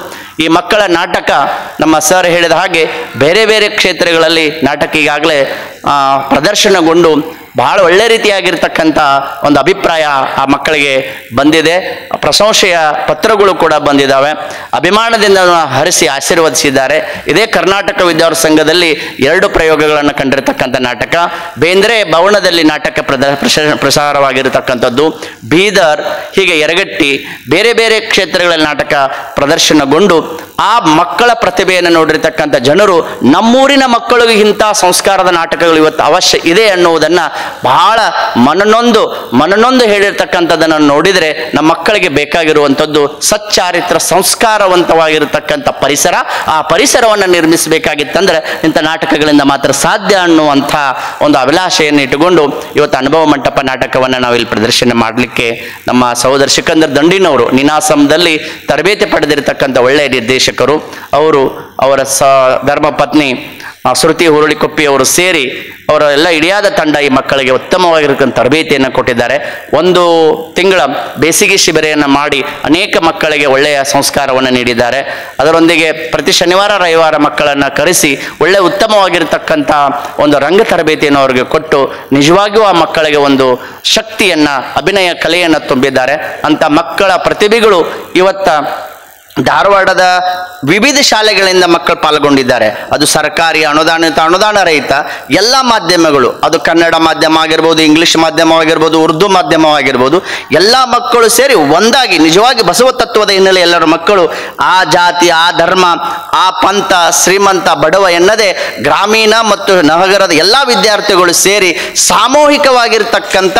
ಈ ಮಕ್ಕಳ ನಾಟಕ ನಮ್ಮ ಸರ್ ಹೇಳಿದ ಹಾಗೆ ಬೇರೆ ಬೇರೆ ಕ್ಷೇತ್ರಗಳಲ್ಲಿ ನಾಟಕ ಈಗಾಗಲೇ ಪ್ರದರ್ಶನಗೊಂಡು ಬಹಳ ಒಳ್ಳೆ ರೀತಿಯಾಗಿರ್ತಕ್ಕಂಥ ಒಂದು ಅಭಿಪ್ರಾಯ ಆ ಮಕ್ಕಳಿಗೆ ಬಂದಿದೆ. ಪ್ರಶಂಸೆಯ ಪತ್ರಗಳು ಕೂಡ ಬಂದಿದ್ದಾವೆ. ಅಭಿಮಾನದಿಂದ ಹರಿಸಿ ಆಶೀರ್ವದಿಸಿದ್ದಾರೆ. ಇದೇ ಕರ್ನಾಟಕ ವಿದ್ಯಾರ್ಥಿ ಸಂಘದಲ್ಲಿ 2 ಪ್ರಯೋಗಗಳನ್ನು ಕಂಡಿರತಕ್ಕಂಥ ನಾಟಕ, ಬೇಂದ್ರೆ ಭವನದಲ್ಲಿ ನಾಟಕ ಪ್ರಸಾರವಾಗಿರತಕ್ಕಂಥದ್ದು, ಬೀದರ್, ಹೀಗೆ ಯರಗಟ್ಟಿ, ಬೇರೆ ಬೇರೆ ಕ್ಷೇತ್ರಗಳಲ್ಲಿ ನಾಟಕ ಪ್ರದರ್ಶನಗೊಂಡು ಆ ಮಕ್ಕಳ ಪ್ರತಿಭೆಯನ್ನು ನೋಡಿರ್ತಕ್ಕಂಥ ಜನರು ನಮ್ಮೂರಿನ ಮಕ್ಕಳಿಗೆ ಇಂಥ ಸಂಸ್ಕಾರದ ನಾಟಕಗಳು ಇವತ್ತು ಅವಶ್ಯ ಇದೆ ಅನ್ನುವುದನ್ನು ಬಹಳ ಮನನೊಂದು ಹೇಳಿರ್ತಕ್ಕಂಥದ್ದನ್ನು ನೋಡಿದರೆ ನಮ್ಮ ಮಕ್ಕಳಿಗೆ ಬೇಕಾಗಿರುವಂಥದ್ದು ಸಚ್ಚಾರಿತ್ರ ಸಂಸ್ಕಾರವಂತವಾಗಿರತಕ್ಕಂಥ ಪರಿಸರ. ಆ ಪರಿಸರವನ್ನು ನಿರ್ಮಿಸಬೇಕಾಗಿತ್ತಂದ್ರೆ ಇಂಥ ನಾಟಕಗಳಿಂದ ಮಾತ್ರ ಸಾಧ್ಯ ಅನ್ನುವಂಥ ಒಂದು ಅಭಿಲಾಷೆಯನ್ನು ಇಟ್ಟುಕೊಂಡು ಇವತ್ತು ಅನುಭವ ಮಂಟಪ ನಾಟಕವನ್ನು ನಾವು ಇಲ್ಲಿ ಪ್ರದರ್ಶನ ಮಾಡಲಿಕ್ಕೆ ನಮ್ಮ ಸಹೋದರ ಸಿಕಂದರ್ ದಂಡಿನವರು ನೀನಾಸಂದಲ್ಲಿ ತರಬೇತಿ ಪಡೆದಿರತಕ್ಕಂಥ ಒಳ್ಳೆಯ ನಿರ್ದೇಶಕರು, ಅವರು ಅವರ ಧರ್ಮಪತ್ನಿ ಶ್ರುತಿ ಹುರುಳಿಕೊಪ್ಪಿ ಅವರು ಸೇರಿ ಅವರ ಎಲ್ಲ ಇಡಿಯಾದ ತಂಡ ಈ ಮಕ್ಕಳಿಗೆ ಉತ್ತಮವಾಗಿರತಕ್ಕಂಥ ತರಬೇತಿಯನ್ನು ಕೊಟ್ಟಿದ್ದಾರೆ. 1 ತಿಂಗಳ ಬೇಸಿಗೆ ಶಿಬಿರೆಯನ್ನು ಮಾಡಿ ಅನೇಕ ಮಕ್ಕಳಿಗೆ ಒಳ್ಳೆಯ ಸಂಸ್ಕಾರವನ್ನು ನೀಡಿದ್ದಾರೆ. ಅದರೊಂದಿಗೆ ಪ್ರತಿ ಶನಿವಾರ ರವಿವಾರ ಮಕ್ಕಳನ್ನು ಕರೆಸಿ ಒಳ್ಳೆಯ ಉತ್ತಮವಾಗಿರತಕ್ಕಂಥ ಒಂದು ರಂಗ ತರಬೇತಿಯನ್ನು ಅವರಿಗೆ ಕೊಟ್ಟು ನಿಜವಾಗಿಯೂ ಆ ಮಕ್ಕಳಿಗೆ ಒಂದು ಶಕ್ತಿಯನ್ನು, ಅಭಿನಯ ಕಲೆಯನ್ನು ತುಂಬಿದ್ದಾರೆ. ಅಂಥ ಮಕ್ಕಳ ಪ್ರತಿಭೆಗಳು ಇವತ್ತ ಧಾರವಾಡದ ವಿವಿಧ ಶಾಲೆಗಳಿಂದ ಮಕ್ಕಳು ಪಾಲ್ಗೊಂಡಿದ್ದಾರೆ. ಅದು ಸರ್ಕಾರಿ, ಅನುದಾನಿತ, ಅನುದಾನ ರಹಿತ ಎಲ್ಲ ಮಾಧ್ಯಮಗಳು, ಅದು ಕನ್ನಡ ಮಾಧ್ಯಮ ಆಗಿರ್ಬೋದು, ಇಂಗ್ಲಿಷ್ ಮಾಧ್ಯಮವಾಗಿರ್ಬೋದು, ಉರ್ದು ಮಾಧ್ಯಮವಾಗಿರ್ಬೋದು, ಎಲ್ಲ ಮಕ್ಕಳು ಸೇರಿ ಒಂದಾಗಿ ನಿಜವಾಗಿ ಬಸವ ತತ್ವದ ಹಿನ್ನೆಲೆ ಎಲ್ಲರ ಮಕ್ಕಳು ಆ ಜಾತಿ, ಆ ಧರ್ಮ, ಆ ಪಂಥ, ಶ್ರೀಮಂತ ಬಡವ ಎನ್ನದೇ ಗ್ರಾಮೀಣ ಮತ್ತು ನಗರದ ಎಲ್ಲ ವಿದ್ಯಾರ್ಥಿಗಳು ಸೇರಿ ಸಾಮೂಹಿಕವಾಗಿರ್ತಕ್ಕಂಥ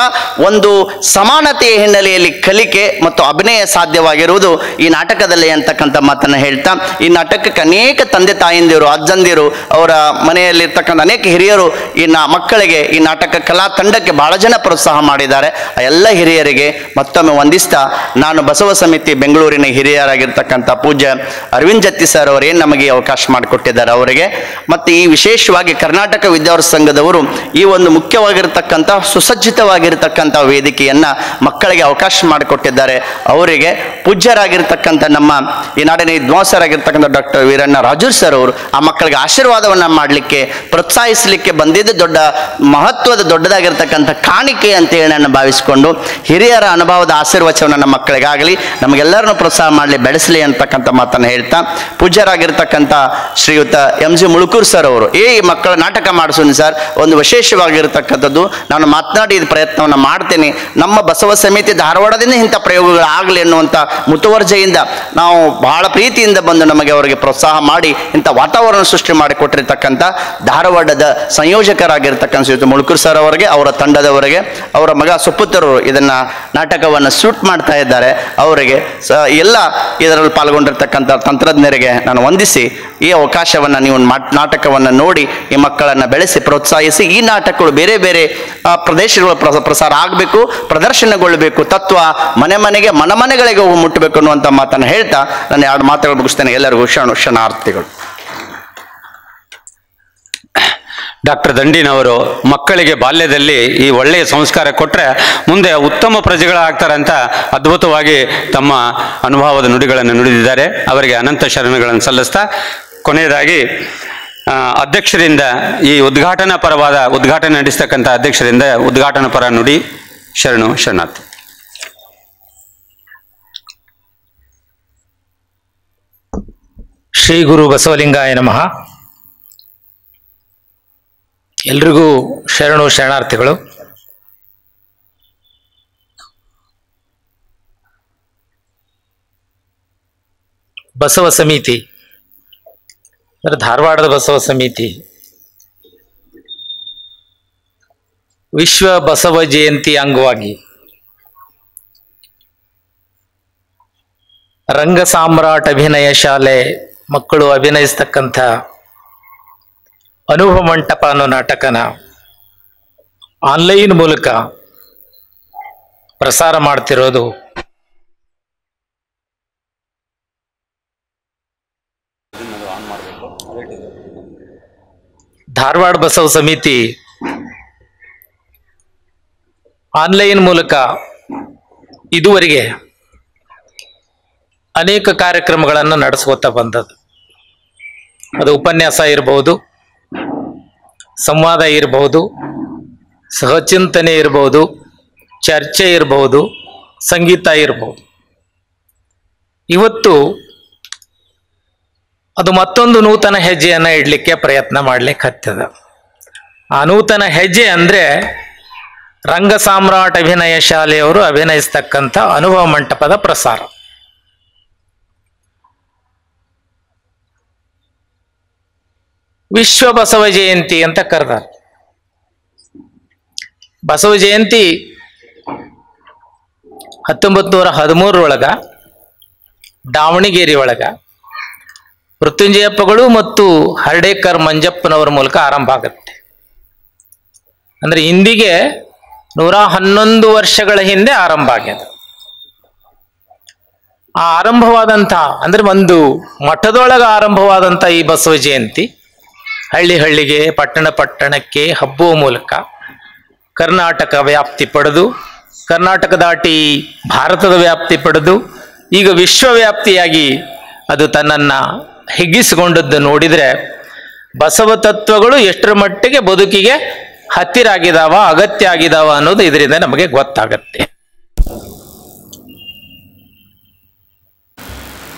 ಒಂದು ಸಮಾನತೆಯ ಹಿನ್ನೆಲೆಯಲ್ಲಿ ಕಲಿಕೆ ಮತ್ತು ಅಭಿನಯ ಸಾಧ್ಯವಾಗಿರುವುದು ಈ ನಾಟಕದಲ್ಲಿ ಅಂತಕ್ಕಂಥ ಮಾತನ್ನು ಹೇಳ್ತಾ, ಈ ನಾಟಕಕ್ಕೆ ಅನೇಕ ತಂದೆ ತಾಯಿಂದಿರು, ಅಜ್ಜಂದಿರು, ಅವರ ಮನೆಯಲ್ಲಿರ್ತಕ್ಕಂಥ ಅನೇಕ ಹಿರಿಯರು ಈ ಮಕ್ಕಳಿಗೆ, ಈ ನಾಟಕ ಕಲಾ ತಂಡಕ್ಕೆ ಬಹಳ ಜನ ಪ್ರೋತ್ಸಾಹ ಮಾಡಿದ್ದಾರೆ. ಆ ಎಲ್ಲ ಹಿರಿಯರಿಗೆ ಮತ್ತೊಮ್ಮೆ ವಂದಿಸ್ತಾ, ನಾನು ಬಸವ ಸಮಿತಿ ಬೆಂಗಳೂರಿನ ಹಿರಿಯರಾಗಿರ್ತಕ್ಕಂಥ ಪೂಜ್ಯ ಅರವಿಂದ್ ಜತ್ತಿ ಸರ್ ಅವರು ಏನು ನಮಗೆ ಅವಕಾಶ ಮಾಡಿಕೊಟ್ಟಿದ್ದಾರೆ ಅವರಿಗೆ, ಮತ್ತು ಈ ವಿಶೇಷವಾಗಿ ಕರ್ನಾಟಕ ವಿದ್ಯಾರ್ಥಿ ಸಂಘದವರು ಈ ಒಂದು ಮುಖ್ಯವಾಗಿರ್ತಕ್ಕಂಥ ಸುಸಜ್ಜಿತವಾಗಿರ್ತಕ್ಕಂಥ ವೇದಿಕೆಯನ್ನು ಮಕ್ಕಳಿಗೆ ಅವಕಾಶ ಮಾಡಿಕೊಟ್ಟಿದ್ದಾರೆ. ಅವರಿಗೆ ಪೂಜ್ಯರಾಗಿರ್ತಕ್ಕಂಥ ನಮ್ಮ ಈ ನಾಡಿನ ವಿದ್ವಾಂಸರಾಗಿರ್ತಕ್ಕಂಥ ಡಾಕ್ಟರ್ ವೀರಣ್ಣ ರಾಜೂರ್ ಸರ್ ಅವರು ಆ ಮಕ್ಕಳಿಗೆ ಆಶೀರ್ವಾದವನ್ನು ಮಾಡಲಿಕ್ಕೆ, ಪ್ರೋತ್ಸಾಹಿಸಲಿಕ್ಕೆ ಬಂದಿದ್ದು ದೊಡ್ಡದಾಗಿರ್ತಕ್ಕಂಥ ಕಾಣಿಕೆ ಅಂತ ಹೇಳಿ ನಾನು ಭಾವಿಸಿಕೊಂಡು, ಹಿರಿಯರ ಅನುಭವದ ಆಶೀರ್ವಚನ ನಮ್ಮ ಮಕ್ಕಳಿಗಾಗಲಿ, ನಮಗೆಲ್ಲರನ್ನು ಪ್ರೋತ್ಸಾಹ ಮಾಡಲಿ, ಬೆಳೆಸಲಿ ಅಂತಕ್ಕಂಥ ಮಾತನ್ನು ಹೇಳ್ತಾ, ಪೂಜ್ಯರಾಗಿರ್ತಕ್ಕಂಥ ಶ್ರೀಯುತ MG ಮುಳುಕೂರ್ ಸರ್ ಅವರು ಈ ಮಕ್ಕಳ ನಾಟಕ ಮಾಡಿಸೋಣ ಸರ್, ಒಂದು ವಿಶೇಷವಾಗಿರ್ತಕ್ಕಂಥದ್ದು ನಾನು ಮಾತನಾಡಿ ಪ್ರಯತ್ನವನ್ನು ಮಾಡ್ತೇನೆ, ನಮ್ಮ ಬಸವ ಸಮಿತಿ ಧಾರವಾಡದಿಂದ ಇಂಥ ಪ್ರಯೋಗಗಳಾಗಲಿ ಅನ್ನುವಂಥ ಮುತುವರ್ಜೆಯಿಂದ ನಾವು ಬಹಳ ಪ್ರೀತಿಯಿಂದ ಬಂದು ನಮಗೆ ಅವರಿಗೆ ಪ್ರೋತ್ಸಾಹ ಮಾಡಿ ಇಂಥ ವಾತಾವರಣ ಸೃಷ್ಟಿ ಮಾಡಿಕೊಟ್ಟಿರ್ತಕ್ಕಂಥ ಧಾರವಾಡದ ಸಂಯೋಜಕರಾಗಿರ್ತಕ್ಕಂಥ ಶ್ರೀಯುತ ಮುಳುಕೂರ್ ಸರ್ ಅವರಿಗೆ, ಅವರ ತಂಡದವರಿಗೆ, ಅವರ ಮಗ ಸುಪುತ್ರರು ಇದನ್ನು ನಾಟಕವನ್ನು ಶೂಟ್ ಮಾಡ್ತಾ ಇದ್ದಾರೆ, ಅವರಿಗೆ ಎಲ್ಲ ಇದರಲ್ಲಿ ಪಾಲ್ಗೊಂಡಿರ್ತಕ್ಕಂಥ ತಂತ್ರಜ್ಞರಿಗೆ ನಾನು ವಂದಿಸಿ, ಈ ಅವಕಾಶವನ್ನು ನೀವು ನಾಟಕವನ್ನು ನೋಡಿ ಈ ಮಕ್ಕಳನ್ನು ಬೆಳೆಸಿ ಪ್ರೋತ್ಸಾಹಿಸಿ, ಈ ನಾಟಕಗಳು ಬೇರೆ ಬೇರೆ ಪ್ರದೇಶಗಳು ಪ್ರಸಾರ ಆಗಬೇಕು, ಪ್ರದರ್ಶನಗೊಳ್ಳಬೇಕು, ತತ್ವ ಮನೆ ಮನೆಗೆ ಮನೆಗಳಿಗೆ ಹೋಗಿ ಮುಟ್ಟಬೇಕು ಅನ್ನುವಂಥ ಮಾತನ್ನು ಹೇಳ್ತಾ ನಾನು 2 ಮಾತುಗಳು ಮುಗಿಸ್ತೇನೆ. ಎಲ್ಲರಿಗೂ ಶರಣಾರ್ಥಿಗಳು. ಡಾಕ್ಟರ್ ದಂಡಿನವರು ಮಕ್ಕಳಿಗೆ ಬಾಲ್ಯದಲ್ಲಿ ಈ ಒಳ್ಳೆಯ ಸಂಸ್ಕಾರ ಕೊಟ್ಟರೆ ಮುಂದೆ ಉತ್ತಮ ಪ್ರಜೆಗಳಾಗ್ತಾರಂತ ಅದ್ಭುತವಾಗಿ ತಮ್ಮ ಅನುಭವದ ನುಡಿಗಳನ್ನು ನುಡಿದಿದ್ದಾರೆ. ಅವರಿಗೆ ಅನಂತ ಶರಣಗಳನ್ನು ಸಲ್ಲಿಸ್ತಾ, ಕೊನೆಯದಾಗಿ ಅಧ್ಯಕ್ಷರಿಂದ ಈ ಉದ್ಘಾಟನೆ ನಡೆಸ್ತಕ್ಕಂಥ ಅಧ್ಯಕ್ಷರಿಂದ ಉದ್ಘಾಟನಾ ಪರ ನುಡಿ. ಶರಣಾರ್ಥಿ. ಶ್ರೀ ಗುರು ಬಸವಲಿಂಗಾಯ ನಮಃ. ಎಲ್ರಿಗೂ ಶರಣಾರ್ಥಿಗಳು. ಬಸವ ಸಮಿತಿ, ಧಾರವಾಡದ ಬಸವ ಸಮಿತಿ ವಿಶ್ವ ಬಸವ ಜಯಂತಿ ಅಂಗವಾಗಿ ರಂಗ ಸಾಮ್ರಾಟ್ ಅಭಿನಯ ಶಾಲೆ ಮಕ್ಕಳು ಅಭಿನಯಿಸ್ತಕ್ಕಂಥ ಅನುಭವ ಮಂಟಪ ಅನ್ನೋ ನಾಟಕನ ಆನ್ಲೈನ್ ಮೂಲಕ ಪ್ರಸಾರ ಮಾಡ್ತಿರೋದು ಧಾರವಾಡ ಬಸವ ಸಮಿತಿ ಆನ್ಲೈನ್ ಮೂಲಕ ಇದುವರೆಗೆ ಅನೇಕ ಕಾರ್ಯಕ್ರಮಗಳನ್ನು ನಡೆಸ್ಕೊತಾ ಬಂದದ್ದು. ಅದು ಉಪನ್ಯಾಸ ಇರಬಹುದು, ಸಂವಾದ ಇರಬಹುದು, ಸಹಚಿಂತನೆ ಇರಬಹುದು, ಚರ್ಚೆ ಇರಬಹುದು, ಸಂಗೀತ ಇರಬಹುದು. ಇವತ್ತು ಅದು ಮತ್ತೊಂದು ನೂತನ ಹೆಜ್ಜೆಯನ್ನು ಇಡಲಿಕ್ಕೆ ಪ್ರಯತ್ನ ಮಾಡ್ಲಿಕ್ಕೆ ಹತ್ತದ. ಆ ನೂತನ ಹೆಜ್ಜೆ ಅಂದ್ರೆ ರಂಗ ಸಾಮ್ರಾಟ್ ಅಭಿನಯ ಶಾಲೆಯವರು ಅಭಿನಯಿಸ್ತಕ್ಕಂಥ ಅನುಭವ ಮಂಟಪದ ಪ್ರಸಾರ. ವಿಶ್ವ ಬಸವ ಜಯಂತಿ ಅಂತ ಕರೆದಾರ. ಬಸವ ಜಯಂತಿ 1913 ದಾವಣಗೆರೆ ಒಳಗ ಮೃತ್ಯುಂಜಯಪ್ಪಗಳು ಮತ್ತು ಹರ್ಡೇಕರ್ ಮಂಜಪ್ಪನವರ ಮೂಲಕ ಆರಂಭ ಆಗುತ್ತೆ. ಅಂದ್ರೆ ಇಂದಿಗೆ 111 ವರ್ಷಗಳ ಹಿಂದೆ ಆರಂಭ ಆಗಿದೆ. ಆ ಆರಂಭವಾದಂಥ ಅಂದ್ರೆ ಒಂದು ಮಠದೊಳಗ ಆರಂಭವಾದಂಥ ಈ ಬಸವ ಜಯಂತಿ ಹಳ್ಳಿ ಹಳ್ಳಿಗೆ, ಪಟ್ಟಣ ಪಟ್ಟಣಕ್ಕೆ ಹಬ್ಬುವ ಮೂಲಕ ಕರ್ನಾಟಕ ವ್ಯಾಪ್ತಿ ಪಡೆದು, ಕರ್ನಾಟಕ ದಾಟಿ ಭಾರತದ ವ್ಯಾಪ್ತಿ ಪಡೆದು, ಈಗ ವಿಶ್ವವ್ಯಾಪ್ತಿಯಾಗಿ ಅದು ತನ್ನನ್ನು ಹಿಗ್ಗಿಸಿಕೊಂಡದ್ದು ನೋಡಿದರೆ ಬಸವ ತತ್ವಗಳು ಎಷ್ಟರ ಮಟ್ಟಿಗೆ ಬದುಕಿಗೆ ಹತ್ತಿರ ಆಗಿದಾವ, ಅಗತ್ಯ ಆಗಿದಾವ ಅನ್ನೋದು ಇದರಿಂದ ನಮಗೆ ಗೊತ್ತಾಗತ್ತೆ.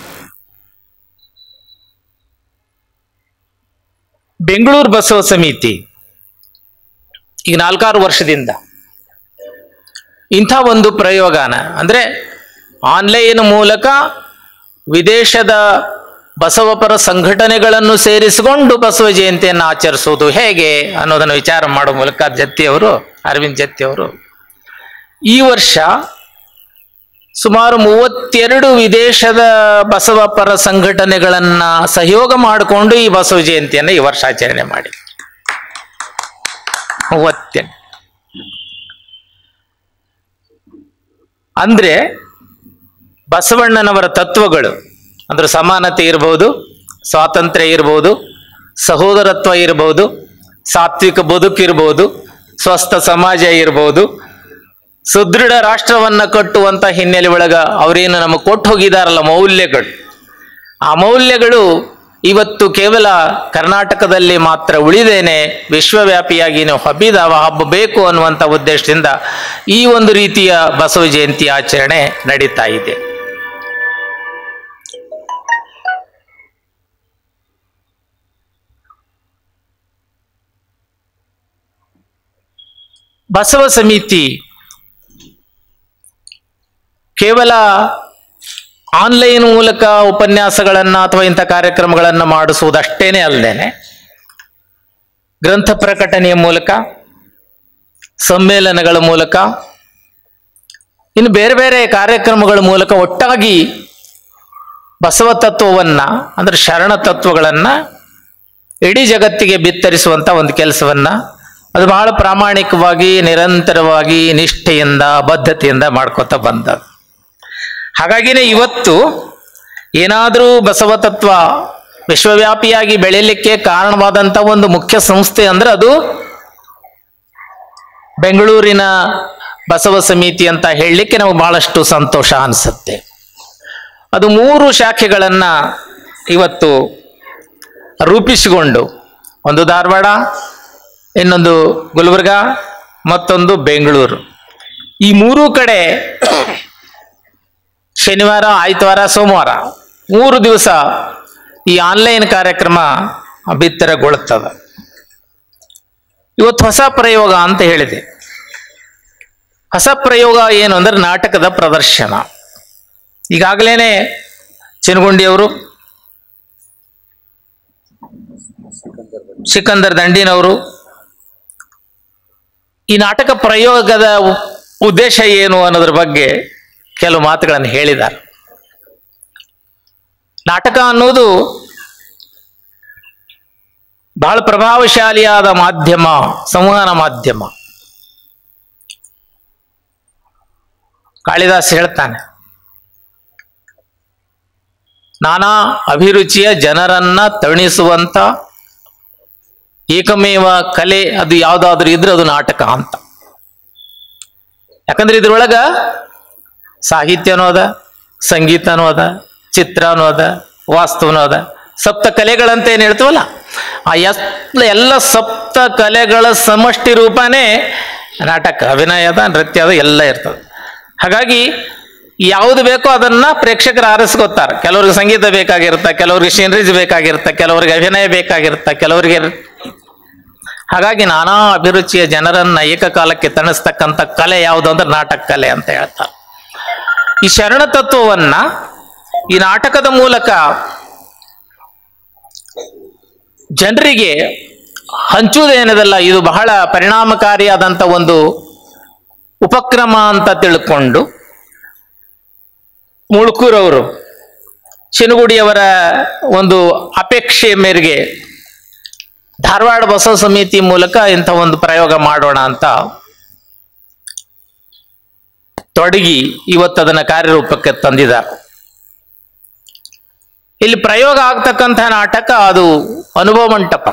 ಬೆಂಗಳೂರು ಬಸವ ಸಮಿತಿ ಈಗ 4-6 ವರ್ಷದಿಂದ ಇಂಥ ಒಂದು ಪ್ರಯೋಗನ ಅಂದ್ರೆ ಆನ್ಲೈನ್ ಮೂಲಕ ವಿದೇಶದ ಬಸವಪರ ಸಂಘಟನೆಗಳನ್ನು ಸೇರಿಸಿಕೊಂಡು ಬಸವ ಜಯಂತಿಯನ್ನು ಆಚರಿಸುವುದು ಹೇಗೆ ಅನ್ನೋದನ್ನು ವಿಚಾರ ಮಾಡುವ ಮೂಲಕ ಅರವಿಂದ್ ಜತ್ತಿಯವರು ಈ ವರ್ಷ ಸುಮಾರು 32 ವಿದೇಶದ ಬಸವಪರ ಸಂಘಟನೆಗಳನ್ನ ಸಹಯೋಗ ಮಾಡಿಕೊಂಡು ಈ ಬಸವ ಜಯಂತಿಯನ್ನು ಈ ವರ್ಷ ಆಚರಣೆ ಮಾಡಿ 38 ಅಂದ್ರೆ ಬಸವಣ್ಣನವರ ತತ್ವಗಳು ಅಂದ್ರೆ ಸಮಾನತೆ ಇರಬಹುದು, ಸ್ವಾತಂತ್ರ್ಯ ಇರಬಹುದು, ಸಹೋದರತ್ವ ಇರಬಹುದು, ಸಾತ್ವಿಕ ಬದುಕಿರಬಹುದು, ಸ್ವಸ್ಥ ಸಮಾಜ ಇರಬಹುದು, ಸುದೃಢ ರಾಷ್ಟ್ರವನ್ನ ಕಟ್ಟುವಂತ ಹಿನ್ನೆಲೆ ಒಳಗ ಅವರೇನು ನಮಗೆ ಕೊಟ್ಟು ಹೋಗಿದಾರಲ್ಲ ಮೌಲ್ಯಗಳು, ಆ ಮೌಲ್ಯಗಳು ಇವತ್ತು ಕೇವಲ ಕರ್ನಾಟಕದಲ್ಲಿ ಮಾತ್ರ ಉಳಿದೇನೆ ವಿಶ್ವವ್ಯಾಪಿಯಾಗಿ ನಾವು ಹಬ್ಬಬೇಕು ಅನ್ನುವಂಥ ಉದ್ದೇಶದಿಂದ ಈ ಒಂದು ರೀತಿಯ ಬಸವ ಜಯಂತಿ ಆಚರಣೆ ನಡೀತಾ ಇದೆ. ಬಸವ ಸಮಿತಿ ಕೇವಲ ಆನ್ಲೈನ್ ಮೂಲಕ ಉಪನ್ಯಾಸಗಳನ್ನು ಅಥವಾ ಇಂಥ ಕಾರ್ಯಕ್ರಮಗಳನ್ನು ಮಾಡಿಸುವುದಷ್ಟೇನೆ ಅಲ್ಲದೇನೆ ಗ್ರಂಥ ಪ್ರಕಟಣೆಯ ಮೂಲಕ, ಸಮ್ಮೇಳನಗಳ ಮೂಲಕ, ಇನ್ನು ಬೇರೆ ಬೇರೆ ಕಾರ್ಯಕ್ರಮಗಳ ಮೂಲಕ ಒಟ್ಟಾಗಿ ಬಸವ ತತ್ವವನ್ನು ಅಂದ್ರೆ ಶರಣ ತತ್ವಗಳನ್ನು ಇಡೀ ಜಗತ್ತಿಗೆ ಬಿತ್ತರಿಸುವಂಥ ಒಂದು ಕೆಲಸವನ್ನು ಅದು ಬಹಳ ಪ್ರಾಮಾಣಿಕವಾಗಿ, ನಿರಂತರವಾಗಿ, ನಿಷ್ಠೆಯಿಂದ, ಬದ್ಧತೆಯಿಂದ ಮಾಡ್ಕೋತಾ ಬಂದದ್ದು. ಹಾಗಾಗಿನೇ ಇವತ್ತು ಏನಾದರೂ ಬಸವ ತತ್ವ ವಿಶ್ವವ್ಯಾಪಿಯಾಗಿ ಬೆಳೆಯಲಿಕ್ಕೆ ಕಾರಣವಾದಂಥ ಒಂದು ಮುಖ್ಯ ಸಂಸ್ಥೆ ಅಂದ್ರೆ ಅದು ಬೆಂಗಳೂರಿನ ಬಸವ ಸಮಿತಿ ಅಂತ ಹೇಳಲಿಕ್ಕೆ ನಮಗೆ ಬಹಳಷ್ಟು ಸಂತೋಷ ಅನಿಸುತ್ತೆ. ಅದು 3 ಶಾಖೆಗಳನ್ನು ಇವತ್ತು ರೂಪಿಸಿಕೊಂಡು, ಒಂದು ಧಾರವಾಡ, ಇನ್ನೊಂದು ಗುಲ್ಬರ್ಗ, ಮತ್ತೊಂದು ಬೆಂಗಳೂರು, ಈ 3 ಕಡೆ ಶನಿವಾರ, ಆಯ್ತವಾರ, ಸೋಮವಾರ 3 ದಿವಸ ಈ ಆನ್ಲೈನ್ ಕಾರ್ಯಕ್ರಮ ಬಿತ್ತರಗೊಳ್ಳುತ್ತದೆ. ಇವತ್ತು ಹೊಸ ಪ್ರಯೋಗ ಅಂತ ಹೇಳಿದೆ. ಹೊಸ ಪ್ರಯೋಗ ಏನು ಅಂದ್ರೆ ನಾಟಕದ ಪ್ರದರ್ಶನ. ಈಗಾಗಲೇ ಚಿನಗುಂಡಿಯವರು, ಸಿಕಂದರ್ ದಂಡಿನವರು ಈ ನಾಟಕ ಪ್ರಯೋಗದ ಉದ್ದೇಶ ಏನು ಅನ್ನೋದ್ರ ಬಗ್ಗೆ ಕೆಲವು ಮಾತುಗಳನ್ನು ಹೇಳಿದ್ದಾರೆ. ನಾಟಕ ಅನ್ನೋದು ಬಹಳ ಪ್ರಭಾವಶಾಲಿಯಾದ ಮಾಧ್ಯಮ, ಸಂವಹನ ಮಾಧ್ಯಮ. ಕಾಳಿದಾಸ ಹೇಳ್ತಾನೆ, ನಾನಾ ಅಭಿರುಚಿಯ ಜನರನ್ನ ತಣಿಸುವಂತ ಏಕಮೇವ ಕಲೆ ಅದು ಯಾವುದಾದ್ರೂ ಇದ್ರೆ ಅದು ನಾಟಕ ಅಂತ. ಯಾಕಂದ್ರೆ ಇದ್ರೊಳಗ ಸಾಹಿತ್ಯನೂ ಅದ, ಸಂಗೀತನೂ ಅದ, ಚಿತ್ರನೂ ಅದ, ವಾಸ್ತವನೂ ಅದ, ಸಪ್ತ ಕಲೆಗಳಂತ ಏನು ಹೇಳ್ತೀವಲ್ಲ, ಆ ಎಲ್ಲ ಸಪ್ತ ಕಲೆಗಳ ಸಮಷ್ಟಿ ರೂಪನೇ ನಾಟಕ. ಅಭಿನಯದ, ನೃತ್ಯದ ಎಲ್ಲ ಇರ್ತದೆ. ಹಾಗಾಗಿ ಯಾವುದು ಬೇಕೋ ಅದನ್ನ ಪ್ರೇಕ್ಷಕರು ಆರಿಸ್ಕೊತಾರೆ. ಕೆಲವ್ರಿಗೆ ಸಂಗೀತ ಬೇಕಾಗಿರುತ್ತೆ, ಕೆಲವ್ರಿಗೆ ಸೀನರೀಸ್ ಬೇಕಾಗಿರುತ್ತೆ, ಕೆಲವರಿಗೆ ಅಭಿನಯ ಬೇಕಾಗಿರುತ್ತೆ, ಕೆಲವರಿಗೆ. ಹಾಗಾಗಿ ನಾನಾ ಅಭಿರುಚಿಯ ಜನರನ್ನ ಏಕಕಾಲಕ್ಕೆ ತಣಿಸ್ತಕ್ಕಂಥ ಕಲೆ ಯಾವುದು ಅಂದ್ರೆ ನಾಟಕ ಕಲೆ ಅಂತ ಹೇಳ್ತಾರೆ. ಈ ಶರಣ ತತ್ವವನ್ನ ಈ ನಾಟಕದ ಮೂಲಕ ಜನರಿಗೆ ಹಂಚುವುದೇನದಲ್ಲ, ಇದು ಬಹಳ ಪರಿಣಾಮಕಾರಿಯಾದಂಥ ಒಂದು ಉಪಕ್ರಮ ಅಂತ ತಿಳ್ಕೊಂಡು ಮುಳ್ಕೂರವರು ಚಿನುಗುಡಿಯವರ ಒಂದು ಅಪೇಕ್ಷೆಯ ಮೇರೆಗೆ ಧಾರವಾಡ ಬಸವ ಸಮಿತಿ ಮೂಲಕ ಇಂಥ ಒಂದು ಪ್ರಯೋಗ ಮಾಡೋಣ ಅಂತ ತೊಡಗಿ ಇವತ್ತು ಅದನ್ನ ಕಾರ್ಯರೂಪಕ್ಕೆ ತಂದಿದ್ದಾರೆ. ಇಲ್ಲಿ ಪ್ರಯೋಗ ಆಗ್ತಕ್ಕಂಥ ನಾಟಕ ಅದು ಅನುಭವ ಮಂಟಪ.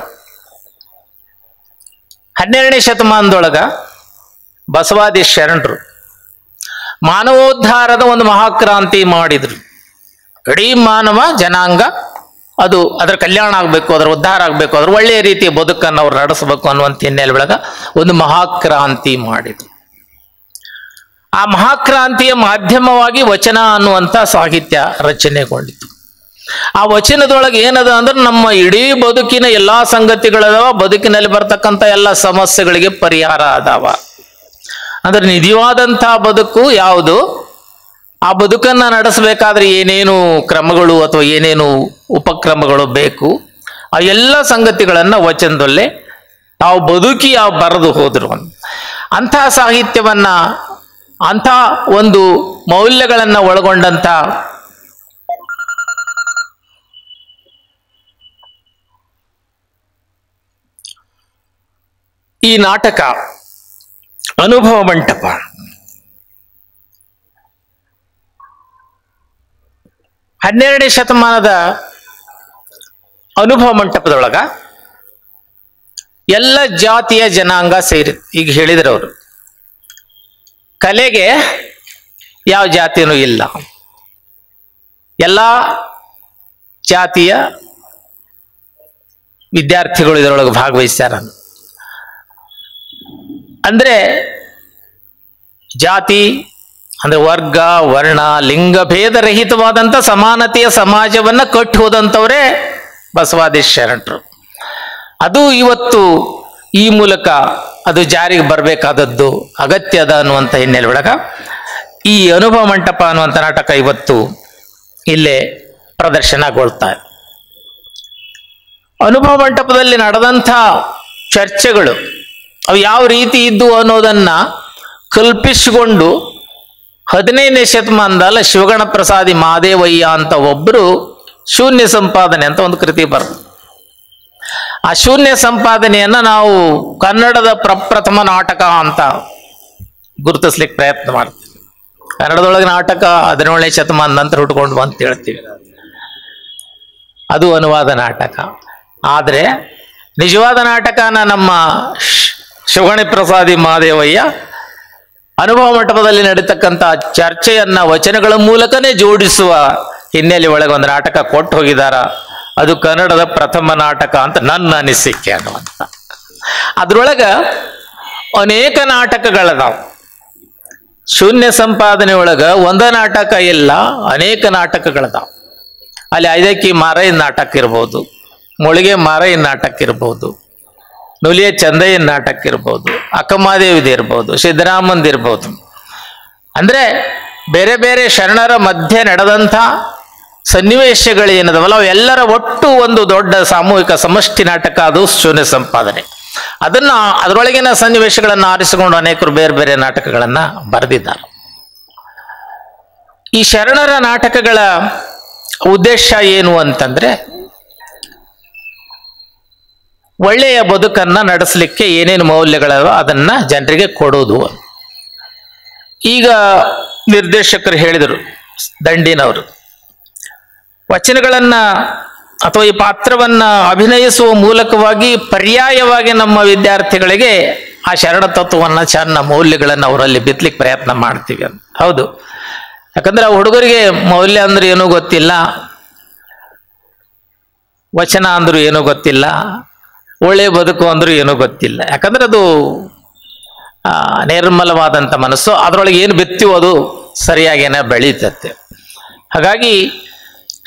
12ನೇ ಶತಮಾನದೊಳಗ ಬಸವಾದಿ ಶರಣರು ಮಾನವೋದ್ಧಾರದ ಒಂದು ಮಹಾಕ್ರಾಂತಿ ಮಾಡಿದ್ರು. ಇಡೀ ಮಾನವ ಜನಾಂಗ ಅದು ಅದರ ಕಲ್ಯಾಣ ಆಗಬೇಕು, ಅದರ ಉದ್ಧಾರ ಆಗಬೇಕು, ಅದರ ಒಳ್ಳೆಯ ರೀತಿಯ ಬದುಕನ್ನು ಅವ್ರು ನಡೆಸಬೇಕು ಅನ್ನುವಂಥ ಹಿನ್ನೆಲೆ ಒಳಗ ಒಂದು ಮಹಾಕ್ರಾಂತಿ ಮಾಡಿದ್ರು. ಆ ಮಹಾಕ್ರಾಂತಿಯ ಮಾಧ್ಯಮವಾಗಿ ವಚನ ಅನ್ನುವಂಥ ಸಾಹಿತ್ಯ ರಚನೆಗೊಂಡಿತು. ಆ ವಚನದೊಳಗೆ ಏನದ ಅಂದ್ರೆ ನಮ್ಮ ಇಡೀ ಬದುಕಿನ ಎಲ್ಲಾ ಸಂಗತಿಗಳದಾವ, ಬದುಕಿನಲ್ಲಿ ಬರ್ತಕ್ಕಂಥ ಎಲ್ಲ ಸಮಸ್ಯೆಗಳಿಗೆ ಪರಿಹಾರ ಅದಾವ. ಅಂದ್ರೆ ನಿಜವಾದಂಥ ಬದುಕು ಯಾವುದು, ಆ ಬದುಕನ್ನ ನಡೆಸಬೇಕಾದ್ರೆ ಏನೇನು ಕ್ರಮಗಳು ಅಥವಾ ಏನೇನು ಉಪಕ್ರಮಗಳು ಬೇಕು, ಆ ಎಲ್ಲ ಸಂಗತಿಗಳನ್ನ ವಚನದಲ್ಲೇ ತಾವು ಬದುಕಿ ಬರೆದು ಹೋದ್ರು. ಅಂಥ ಸಾಹಿತ್ಯವನ್ನ, ಅಂಥ ಒಂದು ಮೌಲ್ಯಗಳನ್ನ ಒಳಗೊಂಡಂಥ ಈ ನಾಟಕ ಅನುಭವ ಮಂಟಪ ಹನ್ನೆರಡನೇ ಶತಮಾನದ ಅನುಭವ ಮಂಟಪದೊಳಗ ಎಲ್ಲ ಜಾತಿಯ ಜನಾಂಗ ಸೇರಿ. ಈಗ ಹೇಳಿದ್ರು ಅವರು, ಕಲೆಗೆ ಯಾವ ಜಾತಿನೂ ಇಲ್ಲ, ಎಲ್ಲ ಜಾತಿಯ ವಿದ್ಯಾರ್ಥಿಗಳು ಇದರೊಳಗೆ ಭಾಗವಹಿಸ್ಯಾರ. ಅಂದ್ರೆ ಜಾತಿ ಅಂದ್ರೆ ವರ್ಗ ವರ್ಣ ಲಿಂಗ ಭೇದ ರಹಿತವಾದಂಥ ಸಮಾನತೆಯ ಸಮಾಜವನ್ನ ಕಟ್ಟಿ ಹೋದಂಥವರೇ ಬಸವಾದಿ ಶರಣರು. ಅದು ಇವತ್ತು ಈ ಮೂಲಕ ಅದು ಜಾರಿಗೆ ಬರಬೇಕಾದದ್ದು ಅಗತ್ಯದ ಅನ್ನುವಂಥ ಹಿನ್ನೆಲೆ ಒಳಗ ಈ ಅನುಭವ ಮಂಟಪ ಅನ್ನುವಂಥ ನಾಟಕ ಇವತ್ತು ಇಲ್ಲೇ ಪ್ರದರ್ಶನಗೊಳ್ತಾ ಇದೆ. ಅನುಭವ ಮಂಟಪದಲ್ಲಿ ನಡೆದಂಥ ಚರ್ಚೆಗಳು ಅವು ಯಾವ ರೀತಿ ಇದ್ದು ಅನ್ನೋದನ್ನ ಕಲ್ಪಿಸಿಕೊಂಡು 15ನೇ ಶತಮಾನದಲ್ಲ ಶಿವಗಣ ಪ್ರಸಾದಿ ಮಾದೇವಯ್ಯ ಅಂತ ಒಬ್ಬರು ಶೂನ್ಯ ಸಂಪಾದನೆ ಅಂತ ಒಂದು ಕೃತಿ ಬರ್ತದೆ. ಆ ಶೂನ್ಯ ಸಂಪಾದನೆಯನ್ನ ನಾವು ಕನ್ನಡದ ಪ್ರಪ್ರಥಮ ನಾಟಕ ಅಂತ ಗುರುತಿಸ್ಲಿಕ್ಕೆ ಪ್ರಯತ್ನ ಮಾಡ್ತೀವಿ. ಕನ್ನಡದೊಳಗೆ ನಾಟಕ 17ನೇ ಶತಮಾನ ನಂತರ ಹುಟ್ಕೊಂಡು ಅಂತ ಹೇಳ್ತೀವಿ, ಅದು ಅನುವಾದ ನಾಟಕ. ಆದರೆ ನಿಜವಾದ ನಾಟಕನ ನಮ್ಮ ಶಿವಗಣ ಪ್ರಸಾದಿ ಮಾದೇವಯ್ಯ ಅನುಭವ ಮಂಟಪದಲ್ಲಿ ನಡೀತಕ್ಕಂಥ ಚರ್ಚೆಯನ್ನ ವಚನಗಳ ಮೂಲಕನೇ ಜೋಡಿಸುವ ಹಿನ್ನೆಲೆ ಒಳಗೆ ಒಂದು ನಾಟಕ ಕೊಟ್ಟು ಹೋಗಿದಾರ. ಅದು ಕನ್ನಡದ ಪ್ರಥಮ ನಾಟಕ ಅಂತ ನನ್ನ ಅನಿಸಿಕೆ ಅನ್ನುವಂಥ. ಅದ್ರೊಳಗ ಅನೇಕ ನಾಟಕಗಳದಾವ. ಶೂನ್ಯ ಸಂಪಾದನೆ ಒಳಗ ಒಂದ ನಾಟಕ ಇಲ್ಲ, ಅನೇಕ ನಾಟಕಗಳದಾವ. ಅಲ್ಲಿ ಐದಕ್ಕಿ ಮಾರಯ್ಯನ ನಾಟಕ ಇರ್ಬೋದು, ಮುಳಿಗೆ ಮಾರಯ್ಯನ ನಾಟಕ ಇರ್ಬೋದು, ನುಲಿಯ ಚಂದಯ್ಯನ ನಾಟಕ ಇರ್ಬೋದು, ಅಕ್ಕಮಾದೇವಿದು ಇರ್ಬೋದು, ಸಿದ್ದರಾಮಂದ್ ಇರ್ಬೋದು. ಅಂದ್ರೆ ಬೇರೆ ಬೇರೆ ಶರಣರ ಮಧ್ಯೆ ನಡೆದಂಥ ಸನ್ನಿವೇಶಗಳೇನದವಲ್ಲ ಅವೆಲ್ಲರ ಒಟ್ಟು ಒಂದು ದೊಡ್ಡ ಸಾಮೂಹಿಕ ಸಮಷ್ಟಿ ನಾಟಕ ಅದು ಶೂನ್ಯ ಸಂಪಾದನೆ. ಅದನ್ನ ಅದರೊಳಗಿನ ಸನ್ನಿವೇಶಗಳನ್ನು ಆರಿಸಿಕೊಂಡು ಅನೇಕರು ಬೇರೆ ಬೇರೆ ನಾಟಕಗಳನ್ನ ಬರೆದಿದ್ದಾರೆ. ಈ ಶರಣರ ನಾಟಕಗಳ ಉದ್ದೇಶ ಏನು ಅಂತಂದ್ರೆ ಒಳ್ಳೆಯ ಬದುಕನ್ನ ನಡೆಸಲಿಕ್ಕೆ ಏನೇನು ಮೌಲ್ಯಗಳವ ಅದನ್ನ ಜನರಿಗೆ ಕೊಡೋದು. ಈಗ ನಿರ್ದೇಶಕರು ಹೇಳಿದರು, ದಂಡಿನವರು ವಚನಗಳನ್ನ ಅಥವಾ ಈ ಪಾತ್ರವನ್ನ ಅಭಿನಯಿಸುವ ಮೂಲಕವಾಗಿ ಪರ್ಯಾಯವಾಗಿ ನಮ್ಮ ವಿದ್ಯಾರ್ಥಿಗಳಿಗೆ ಆ ಶರಣ ತತ್ವವನ್ನ ಚೆನ್ನ ಮೌಲ್ಯಗಳನ್ನು ಅವರಲ್ಲಿ ಬಿತ್ತಲಿಕ್ಕೆ ಪ್ರಯತ್ನ ಮಾಡ್ತೀವಿ ಅಂತ. ಹೌದು, ಯಾಕಂದ್ರೆ ಆ ಹುಡುಗರಿಗೆ ಮೌಲ್ಯ ಅಂದ್ರೆ ಏನೂ ಗೊತ್ತಿಲ್ಲ, ವಚನ ಅಂದ್ರೂ ಏನೂ ಗೊತ್ತಿಲ್ಲ, ಒಳ್ಳೆಯ ಬದುಕು ಅಂದ್ರೂ ಏನೂ ಗೊತ್ತಿಲ್ಲ. ಯಾಕಂದ್ರೆ ಅದು ನಿರ್ಮಲವಾದಂಥ ಮನಸ್ಸು, ಅದರೊಳಗೆ ಏನು ಬಿತ್ತೀವೋ ಅದು ಸರಿಯಾಗೇನೆ ಬೆಳೀತತ್ತೆ. ಹಾಗಾಗಿ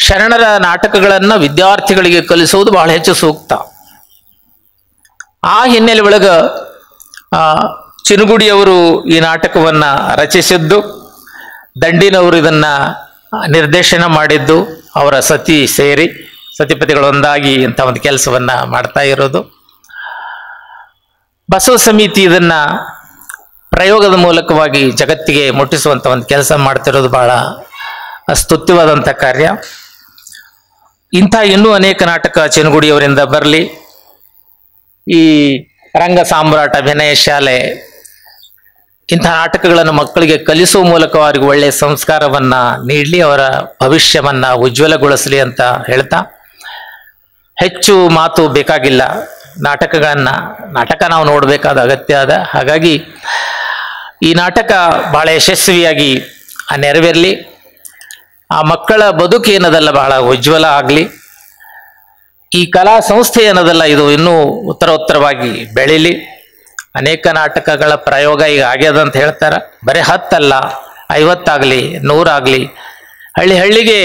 ಶರಣರ ನಾಟಕಗಳನ್ನು ವಿದ್ಯಾರ್ಥಿಗಳಿಗೆ ಕಲಿಸುವುದು ಬಹಳ ಹೆಚ್ಚು ಸೂಕ್ತ. ಆ ಹಿನ್ನೆಲೆ ಒಳಗ ಚಿನುಗುಡಿಯವರು ಈ ನಾಟಕವನ್ನ ರಚಿಸಿದ್ದು, ದಂಡಿನವರು ಇದನ್ನ ನಿರ್ದೇಶನ ಮಾಡಿದ್ದು, ಅವರ ಸತಿ ಸೇರಿ ಸತಿಪತಿಗಳೊಂದಾಗಿ ಇಂಥ ಒಂದು ಕೆಲಸವನ್ನ ಮಾಡ್ತಾ ಇರೋದು. ಬಸವ ಸಮಿತಿ ಇದನ್ನ ಪ್ರಯೋಗದ ಮೂಲಕವಾಗಿ ಜಗತ್ತಿಗೆ ಮುಟ್ಟಿಸುವಂಥ ಒಂದು ಕೆಲಸ ಮಾಡ್ತಿರೋದು ಬಹಳ ಸ್ತುತ್ಯವಾದಂಥ ಕಾರ್ಯ. ಇಂಥ ಇನ್ನೂ ಅನೇಕ ನಾಟಕ ಚೆನ್ಗುಡಿಯವರಿಂದ ಬರಲಿ. ಈ ರಂಗ ಸಾಮ್ರಾಟ್ ಅಭಿನಯ ಶಾಲೆ ಇಂಥ ನಾಟಕಗಳನ್ನು ಮಕ್ಕಳಿಗೆ ಕಲಿಸುವ ಮೂಲಕ ಅವರಿಗೆ ಒಳ್ಳೆಯ ಸಂಸ್ಕಾರವನ್ನ ನೀಡಲಿ, ಅವರ ಭವಿಷ್ಯವನ್ನ ಉಜ್ವಲಗೊಳಿಸಲಿ ಅಂತ ಹೇಳ್ತಾ, ಹೆಚ್ಚು ಮಾತು ಬೇಕಾಗಿಲ್ಲ. ನಾಟಕ ನಾವು ನೋಡಬೇಕಾದ ಅಗತ್ಯ ಅದ. ಹಾಗಾಗಿ ಈ ನಾಟಕ ಬಹಳ ಯಶಸ್ವಿಯಾಗಿ ನೆರವೇರಲಿ. ಆ ಮಕ್ಕಳ ಬದುಕು ಏನದಲ್ಲ ಬಹಳ ಉಜ್ವಲ ಆಗಲಿ. ಈ ಕಲಾ ಸಂಸ್ಥೆ ಏನದಲ್ಲ ಇದು ಇನ್ನೂ ಉತ್ತರೋತ್ತರವಾಗಿ ಬೆಳೀಲಿ. ಅನೇಕ ನಾಟಕಗಳ ಪ್ರಯೋಗ ಈಗ ಆಗ್ಯದ ಅಂತ ಹೇಳ್ತಾರೆ. ಬರೀ 10 ಅಲ್ಲ, 50 ಆಗಲಿ, 100 ಆಗಲಿ, ಹಳ್ಳಿಗೆ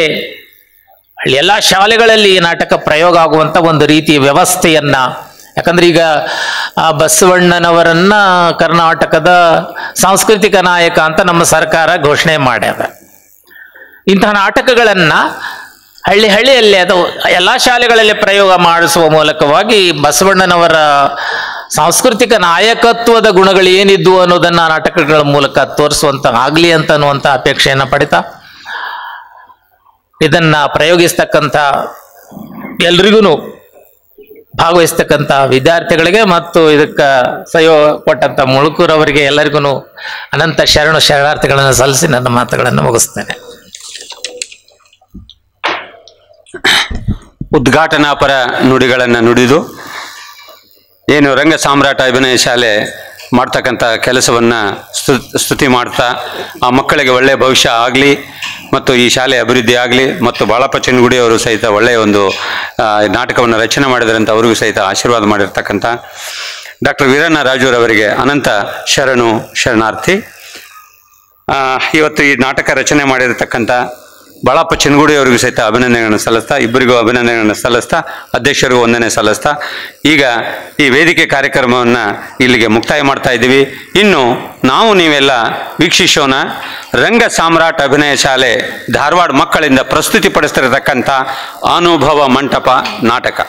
ಎಲ್ಲ ಶಾಲೆಗಳಲ್ಲಿ ಈ ನಾಟಕ ಪ್ರಯೋಗ ಆಗುವಂಥ ಒಂದು ರೀತಿಯ ವ್ಯವಸ್ಥೆಯನ್ನ, ಯಾಕಂದ್ರೆ ಈಗ ಬಸವಣ್ಣನವರನ್ನ ಕರ್ನಾಟಕದ ಸಾಂಸ್ಕೃತಿಕ ನಾಯಕ ಅಂತ ನಮ್ಮ ಸರ್ಕಾರ ಘೋಷಣೆ ಮಾಡ್ಯಾದ. ಇಂತಹ ನಾಟಕಗಳನ್ನ ಹಳ್ಳಿಯಲ್ಲಿ ಅದು ಎಲ್ಲ ಶಾಲೆಗಳಲ್ಲಿ ಪ್ರಯೋಗ ಮಾಡಿಸುವ ಮೂಲಕವಾಗಿ ಬಸವಣ್ಣನವರ ಸಾಂಸ್ಕೃತಿಕ ನಾಯಕತ್ವದ ಗುಣಗಳು ಏನಿದ್ವು ಅನ್ನೋದನ್ನ ನಾಟಕಗಳ ಮೂಲಕ ತೋರಿಸುವಂತ ಆಗ್ಲಿ ಅಂತ ಅನ್ನುವಂಥ ಅಪೇಕ್ಷೆಯನ್ನು ಪಡಿತಾ, ಇದನ್ನ ಪ್ರಯೋಗಿಸ್ತಕ್ಕಂಥ ಎಲ್ರಿಗೂ ಭಾಗವಹಿಸ್ತಕ್ಕಂಥ ವಿದ್ಯಾರ್ಥಿಗಳಿಗೆ ಮತ್ತು ಇದಕ್ಕೆ ಸಹಯೋಗ ಕೊಟ್ಟಂಥ ಮುಳುಕೂರವರಿಗೆ ಎಲ್ಲರಿಗೂ ಅನಂತ ಶರಣಾರ್ಥಿಗಳನ್ನು ಸಲ್ಲಿಸಿ ನನ್ನ ಮಾತುಗಳನ್ನು ಮುಗಿಸ್ತೇನೆ. ಉದ್ಘಾಟನಾಪರ ನುಡಿಗಳನ್ನು ನುಡಿದು ಏನು ರಂಗ ಸಾಮ್ರಾಟ ಅಭಿನಯ ಶಾಲೆ ಮಾಡ್ತಕ್ಕಂಥ ಕೆಲಸವನ್ನು ಸ್ತುತಿ ಮಾಡ್ತಾ, ಆ ಮಕ್ಕಳಿಗೆ ಒಳ್ಳೆಯ ಭವಿಷ್ಯ ಆಗಲಿ ಮತ್ತು ಈ ಶಾಲೆ ಅಭಿವೃದ್ಧಿ ಆಗಲಿ ಮತ್ತು ಬಾಳಪ್ಪ ಚೆನ್ಗುಡಿ ಅವರು ಸಹಿತ ಒಳ್ಳೆಯ ಒಂದು ನಾಟಕವನ್ನು ರಚನೆ ಮಾಡಿದ್ರಂತ ಅವರಿಗೂ ಸಹಿತ ಆಶೀರ್ವಾದ ಮಾಡಿರ್ತಕ್ಕಂಥ ಡಾಕ್ಟರ್ ವೀರಣ್ಣ ರಾಜೂರವರಿಗೆ ಅನಂತ ಶರಣಾರ್ಥಿ. ಇವತ್ತು ಈ ನಾಟಕ ರಚನೆ ಮಾಡಿರತಕ್ಕಂಥ ಬಾಳಪ್ಪ ಚೆನ್ಗುಡಿ ಅವರಿಗೂ ಸಹಿತ ಅಭಿನಂದನೆಗಳನ್ನು ಸಲ್ಲಿಸ್ತಾ, ಇಬ್ಬರಿಗೂ ಅಭಿನಂದನೆಗಳನ್ನು ಸಲ್ಲಿಸ್ತಾ, ಅಧ್ಯಕ್ಷರಿಗೂ ವಂದನೆ ಸಲ್ಲಿಸ್ತಾ, ಈಗ ಈ ವೇದಿಕೆ ಕಾರ್ಯಕ್ರಮವನ್ನು ಇಲ್ಲಿಗೆ ಮುಕ್ತಾಯ ಮಾಡ್ತಾ ಇದ್ದೀವಿ. ಇನ್ನು ನಾವು ನೀವೆಲ್ಲ ವೀಕ್ಷಿಸೋಣ ರಂಗ ಸಾಮ್ರಾಟ್ ಅಭಿನಯ ಶಾಲೆ ಧಾರವಾಡ ಮಕ್ಕಳಿಂದ ಪ್ರಸ್ತುತಿಪಡಿಸ್ತಿರತಕ್ಕಂಥ ಅನುಭವ ಮಂಟಪ ನಾಟಕ.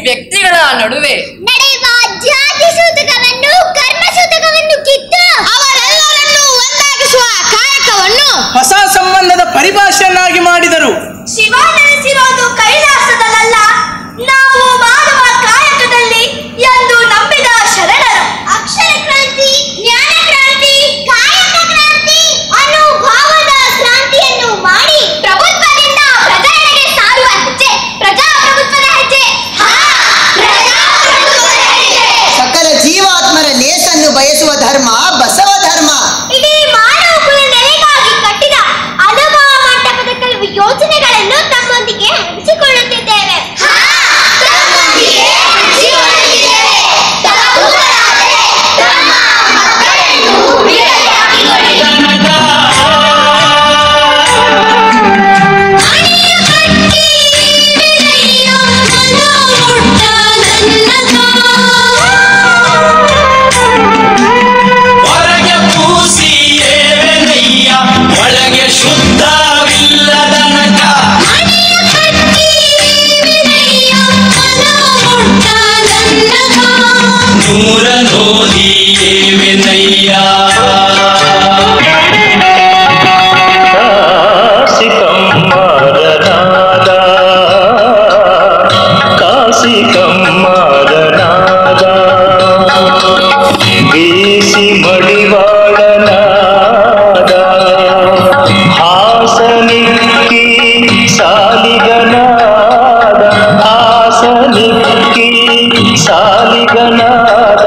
ವ್ಯಕ್ತಿಗಳ ನಡುವೆ ನಡೆಯುವ ಜಾತಿ ಸೂತಕವನ್ನು ಕರ್ಮ ಸೂತಕವನ್ನು ಕಿತ್ತು ಅವರೆಲ್ಲರನ್ನೂ ಒಂದಾಗಿಸುವ ಕಾಯಕವನ್ನು ಹೊಸ ಸಂಬಂಧದ ಪರಿಭಾಷೆಯನ್ನಾಗಿ ಮಾಡಿದರು. ಶಿವ ನೆಲೆಸಿರೋದು ಕೈಲಾಸದಲ್ಲ, ನಾವು ಮಾಡುವ ಕಾಯಕದಲ್ಲಿ ಎಂದು ನಂಬಿದ ಶರಣರು ಅಕ್ಷರ ಕ್ರಾಂತಿ, ಜ್ಞಾನ ಕ್ರಾಂತಿ, ಕಾಯಕ ಕ್ರಾಂತಿ ಅನುಭವದ ಕ್ರಾಂತಿಯನ್ನು ಮಾಡಿ ಪ್ರಭುತ್ವದಿಂದ ಪ್ರಜೆಗಳಿಗೆ ಸಾರುವ ಹೆಜ್ಜೆ ಪ್ರಜಾಪ್ರಭುತ್ವದ ಹೆಜ್ಜೆ. ಸಕಲ ಜೀವಾತ್ಮರ ಲೇಸನ್ನು ಬಯಸುವ ಧರ್ಮ ಬಸವ ಧರ್ಮ. ಇಡೀ ಮಾನವ ಕುಲ ನೆಲೆಗಾಗಿ ಕಟ್ಟಿದ ಅನುಭವ ಮಂಟಪದ ಕೆಲವು ಯೋಜನೆಗಳನ್ನು ತಮ್ಮೊಂದಿಗೆ ಹಂಚಿಕೊಳ್ಳುತ್ತಿದ್ದೇವೆ. ಹೊರಗೆ ಪೂಸಿಯೇವೆನಯ್ಯ ಒಳಗೆ ಶುದ್ಧವಿಲ್ಲದ ನಟ ನೂರ ನೋದಿಯೇವೆನಯ್ಯ ಕಾಸಿ ಕಮ್ಮರನಾದ ಬೀಸಿ ಮಡಿವಾಳನಾದ ಹಾಸನಿಕ್ಕಿ ಸಾಲಿಗನಾದ ಹಾಸನಿಕ್ಕಿ ಸಾಲಿಗನಾದ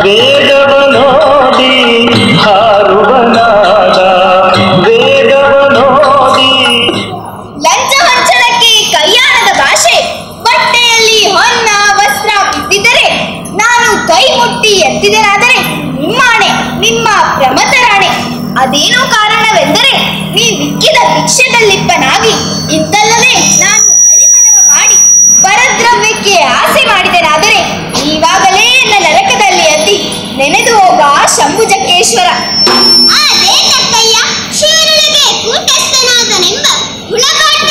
ವೇದವನೋದಿ ಹಾರುವನಾದ ವೇದವನೋದಿ ಲಂಚ ವಂಚನಕ್ಕೆ ಕೈಯಾಣದ ಭಾಷೆ, ಬಟ್ಟೆಯಲ್ಲಿ ಹೊನ್ನ ವಸ್ತ್ರ ಬಿದ್ದಿದ್ದರೆ ನಾನು ಕೈ ಮುಟ್ಟಿ ಎತ್ತಿದೆನಾದರೆ ನಿಮ್ಮಾಣೆ, ನಿಮ್ಮ ಪ್ರಮತರಾಣೆ. ಅದೇನೋ ಕಾರಣವೆಂದರೆ ನೀವಿಕ್ಕಿದ ಭಿಕ್ಷೆದಲ್ಲಿಪ್ಪನಾಗಿ ಇಂತಲ್ಲದೆ ನಾನು ಅಳಿಮನವ ಮಾಡಿ ಪರದ್ರವ್ಯಕ್ಕೆ ಆಸೆ ಮಾಡಿದೆನಾದರೆ ಈವಾಗಲೇ ನನ್ನ ನರಕದಲ್ಲಿ ಅದ್ದಿ ನೆನೆದು ಹೋಗ ಶಂಭುಜಕ್ಕೇಶ್ವರ. ಶಿವನೊಳಗೆ ಕೂಟಸ್ಥನಾದನೆಂಬ ಹುಳಕಾಟ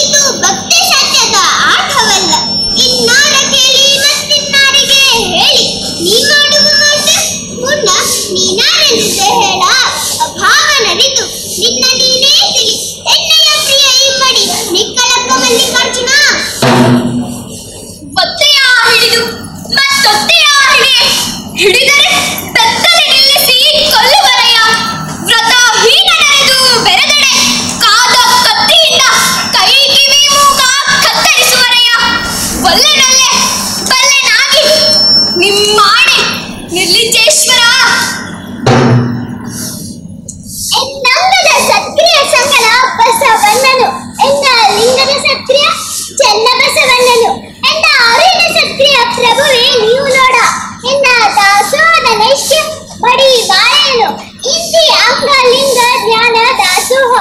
ಇದು ಭಕ್ತಿ ಸತ್ಯದ ಆಟವಲ್ಲ. ಇನ್ನಾರ ಕೇಳಿ ಮತ್ತಿನ್ನಾರಿಗೆ ಹೇಳಿ ನೀ ಮಾಡುವ ಮಾಟ ಮುನ್ನ ನೀನಾರೆಂದಿದ್ದೆ ಹೇಳ ಅಭಾವನರಿತು ನಿನ್ನ ನೀನೇ ತಿಳಿ ಎಣ್ಣೆಯ ಪ್ರಿಯ ಇಮ್ಮಡಿ ನಿಕ್ಕಳಪ್ಪ ಮಲ್ಲಿಕಾರ್ಜುನ. ಒತ್ತೆಯ ಹಿಡಿದು ಮತ್ತೊತ್ತೆಯ ಹಿಡಿದರೆ ಬೆತ್ತಲೆ ನಿಲ್ಲಿಸಿ ಕೊಲ್ಲುವರಯ್ಯ. ವ್ರತ ಹೀನನೆದು ಬೆರೆದಡೆ ಕಾದ ಕತ್ತಿಯಿಂದ ಕೈ ಕಿವಿ ಮೂಗ ಕತ್ತರಿಸುವರಯ್ಯ. ಒಲ್ಲೆನಲ್ಲೆ ಬಲ್ಲೆನಾಗಿ ನಿಮ್ಮಾಣೆ ನಿರ್ಲಿಜೇಶ್ವರ. ಎನ್ನಂಗದ ಸಕ್ರಿಯ ಸಂಗನ ಬಸವಣ್ಣನು, ಎನ್ನ ಲಿಂಗದ ಸಕ್ರಿಯ ಚೆನ್ನ ಬಸವಣ್ಣನು, ಎನ್ನ ಅರಿನ ಸಕ್ರಿಯ ಪ್ರಭುವೇ ನೀವು ನೋಡ. ಎನ್ನ ದಾಸೋಹ ನೈಷ್ಠ್ಯ ಬಡಿ ಬಾಳೆನು ಇಂತಿ ಅಂಗಲಿಂಗ ಜ್ಞಾನ ದಾಸೋಹ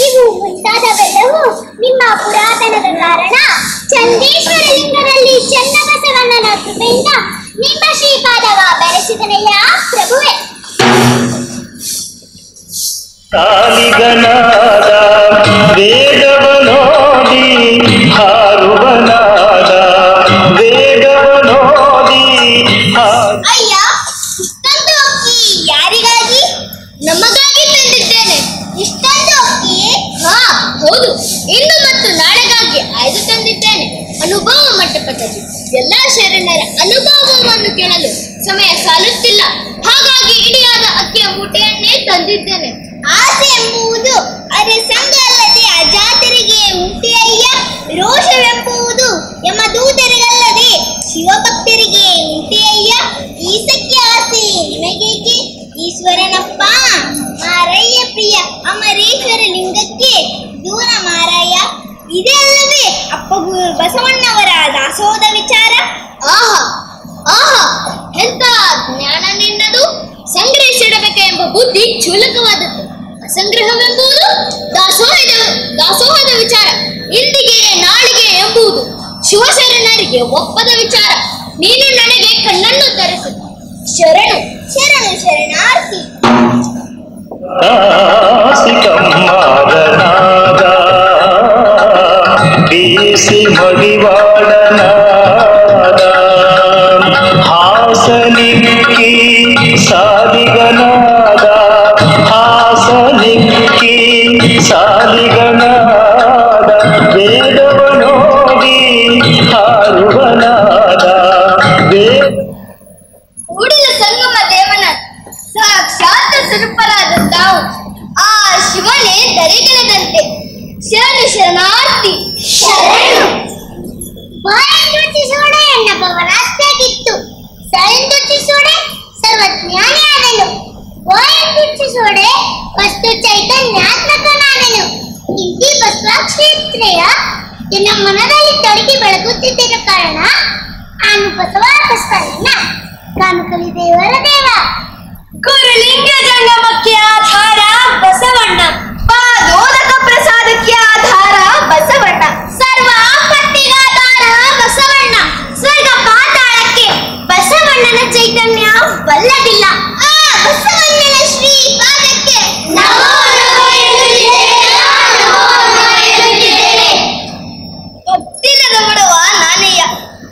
ಇವು ಮುಂತಾದವೆಲ್ಲವೂ ನಿಮ್ಮ ಪುರಾತನದ ಕಾರಣ. ಚಂದೇಶ್ವರ ಲಿಂಗದಲ್ಲಿ ಚೆನ್ನ ಬಸವಣ್ಣನ ಕೃಪೆಯಿಂದ ನಿಮ್ಮ ಶ್ರೀಪಾದವ ಬೆರೆಸಿದನೆಯ ಪ್ರಭುವೆ. ಸಾಲಿಗನಾದ ವೇದವನೋದಿ ಹಾರುವನಾದ ವೇದವನೋದಿ ಅಯ್ಯ, ಇಷ್ಟೊಂದು ಅಕ್ಕಿ ಯಾರಿಗಾಗಿ? ನಮಗಾಗಿ ತಂದಿದ್ದೇನೆ. ಇಷ್ಟೊಂದು ಅಕ್ಕಿ? ಹಾ ಹೌದು, ಇಂದು ಮತ್ತು ನಾಳೆಗಾಗಿ ಆಯ್ದು ತಂದಿದ್ದೇನೆ. ಅನುಭವ ಮಂಟಪದಲ್ಲಿ ಎಲ್ಲ ಶರಣರ ಅನುಭವವನ್ನು ಕೇಳಲು ಸಮಯ ಸಾಲುತ್ತಿಲ್ಲ. ಹಾಗಾಗಿ ಇಡಿಯಾದ ಅಕ್ಕಿಯ ಮೂಟೆಯನ್ನೇ ತಂದಿದ್ದೇನೆ. ಆಸೆ ಎಂಬುವುದು ಅರಸಂಗ ಅಲ್ಲದೆ ಅಜಾತರಿಗೆ ಉಂಟೆಯಯ್ಯ. ರೋಷವೆಂಬುವುದು ಯಮದೂತರಿಗಲ್ಲದೆ ಶಿವಭಕ್ತರಿಗೆ ಉಂಟೆಯಯ್ಯ. ಈ ಸಖ್ಯ ಆಸೆ ನಿಮಗೇಕೆ ಈಶ್ವರನಪ್ಪ? ಮಾರಯ್ಯ ಪ್ರಿಯ ಅಮರೇಶ್ವರ ಲಿಂಗಕ್ಕೆ ದೂರ ಮಾರಯ್ಯ. ಇದೇ ಅಲ್ಲವೇ ಅಪ್ಪ ಬಸವಣ್ಣವರ ದಾಸೋಹದ ವಿಚಾರ? ಆಹಾ ಆಹಾ, ಎಂತ ಜ್ಞಾನ ನಿನ್ನದು! ಸಂಗ್ರಹಿಸಿಡಬೇಕೆಂಬ ಬುದ್ಧಿ ಕ್ಷುಲ್ಲಕವಾದದ್ದು. ಅಸಂಗ್ರಹವೆಂಬುದು ದಾಸೋಹದ ವಿಚಾರ. ಇಂದಿಗೆ ನಾಳಿಗೆ ಎಂಬುದು ಶಿವಶರಣರಿಗೆ ಒಪ್ಪದ ವಿಚಾರ. ನೀನು ನನಗೆ ಕಣ್ಣನ್ನು ತರಿಸು. ಶರಣು ಶರಣು ಶರಣಾರ್ಥಿ. ಕಾಸಿ ಕಮ್ಮರನಾದ ಬೀಸಿ ಮಡಿವಾಳನಾದ ಸಾಲಿಗನಾದ ಹಾಸನಿಕ್ಕಿ ಸಾಲಿಗನಾದ ವೇದವನೋದಿ ಹಾರುವನಾದ ಕೂಡಲ ಸಂಗಮ ದೇವನ ಸಾಕ್ಷಾತ್ ಸ್ವರೂಪರಾದ ತಾವು ಆ ಶಿವನೇ ದರೆಗಿಳದಂತೆ ಶರಣು ಶರಣಾರ್ಥಿ ಶರಣು ಬಾಯಿಂದುಚಿಸೋಡೆ ಎನ್ನಬವರಾಸ್ತಾಗಿತ್ತು ಸರಿಂದುಚಿಸೋಡೆ ಸರ್ವಜ್ಞಾನಿ ಆದನು ಬಾಯಿಂದುಚಿಸೋಡೆ ವಸ್ತು ಚೈತನ್ಯಾತ್ಮಕನಾದನು ಇಂತಿ ಬಸವಾಕ್ಷೇತ್ರೆಯ ನನ್ನ ಮನದಲ್ಲಿ ತೊಡಗಿ ಬೆಳಗುತ್ತಿದ್ದ ಕಾರಣ ಆನು ಬಸವ ಬಸವಣ್ಣ ಕಾನುಕಲಿ ದೇವರ ದೇವ ಗುರುಲಿಂಗ ಜಂಗಮಕ್ಕೆ ಆಧಾರ ಬಸವಣ್ಣ ಪಾದೋದಕ ಪ್ರಸಾದಕ್ಕೆ ಆಧಾರ ಬಸವಣ್ಣ ಸರ್ವ ಆಪತ್ತಿಗಾಧಾರ ಬಸವಣ್ಣ ಸ್ವರ್ಗ ಪಾತಾಳಕ್ಕೆ ಬಸವಣ್ಣನ ಚೈತನ್ಯ ಬಲ್ಲದಿಲ್ಲ ಆ ಬಸವಣ್ಣನ ಶ್ರೀ ಪಾದಕ್ಕೆ ನಮೋ ನಮೋ ಎನ್ನುತ್ತಿದ್ದೇನೆ. ಭಕ್ತಿರದ ಮಡವ ನಾನಯ್ಯ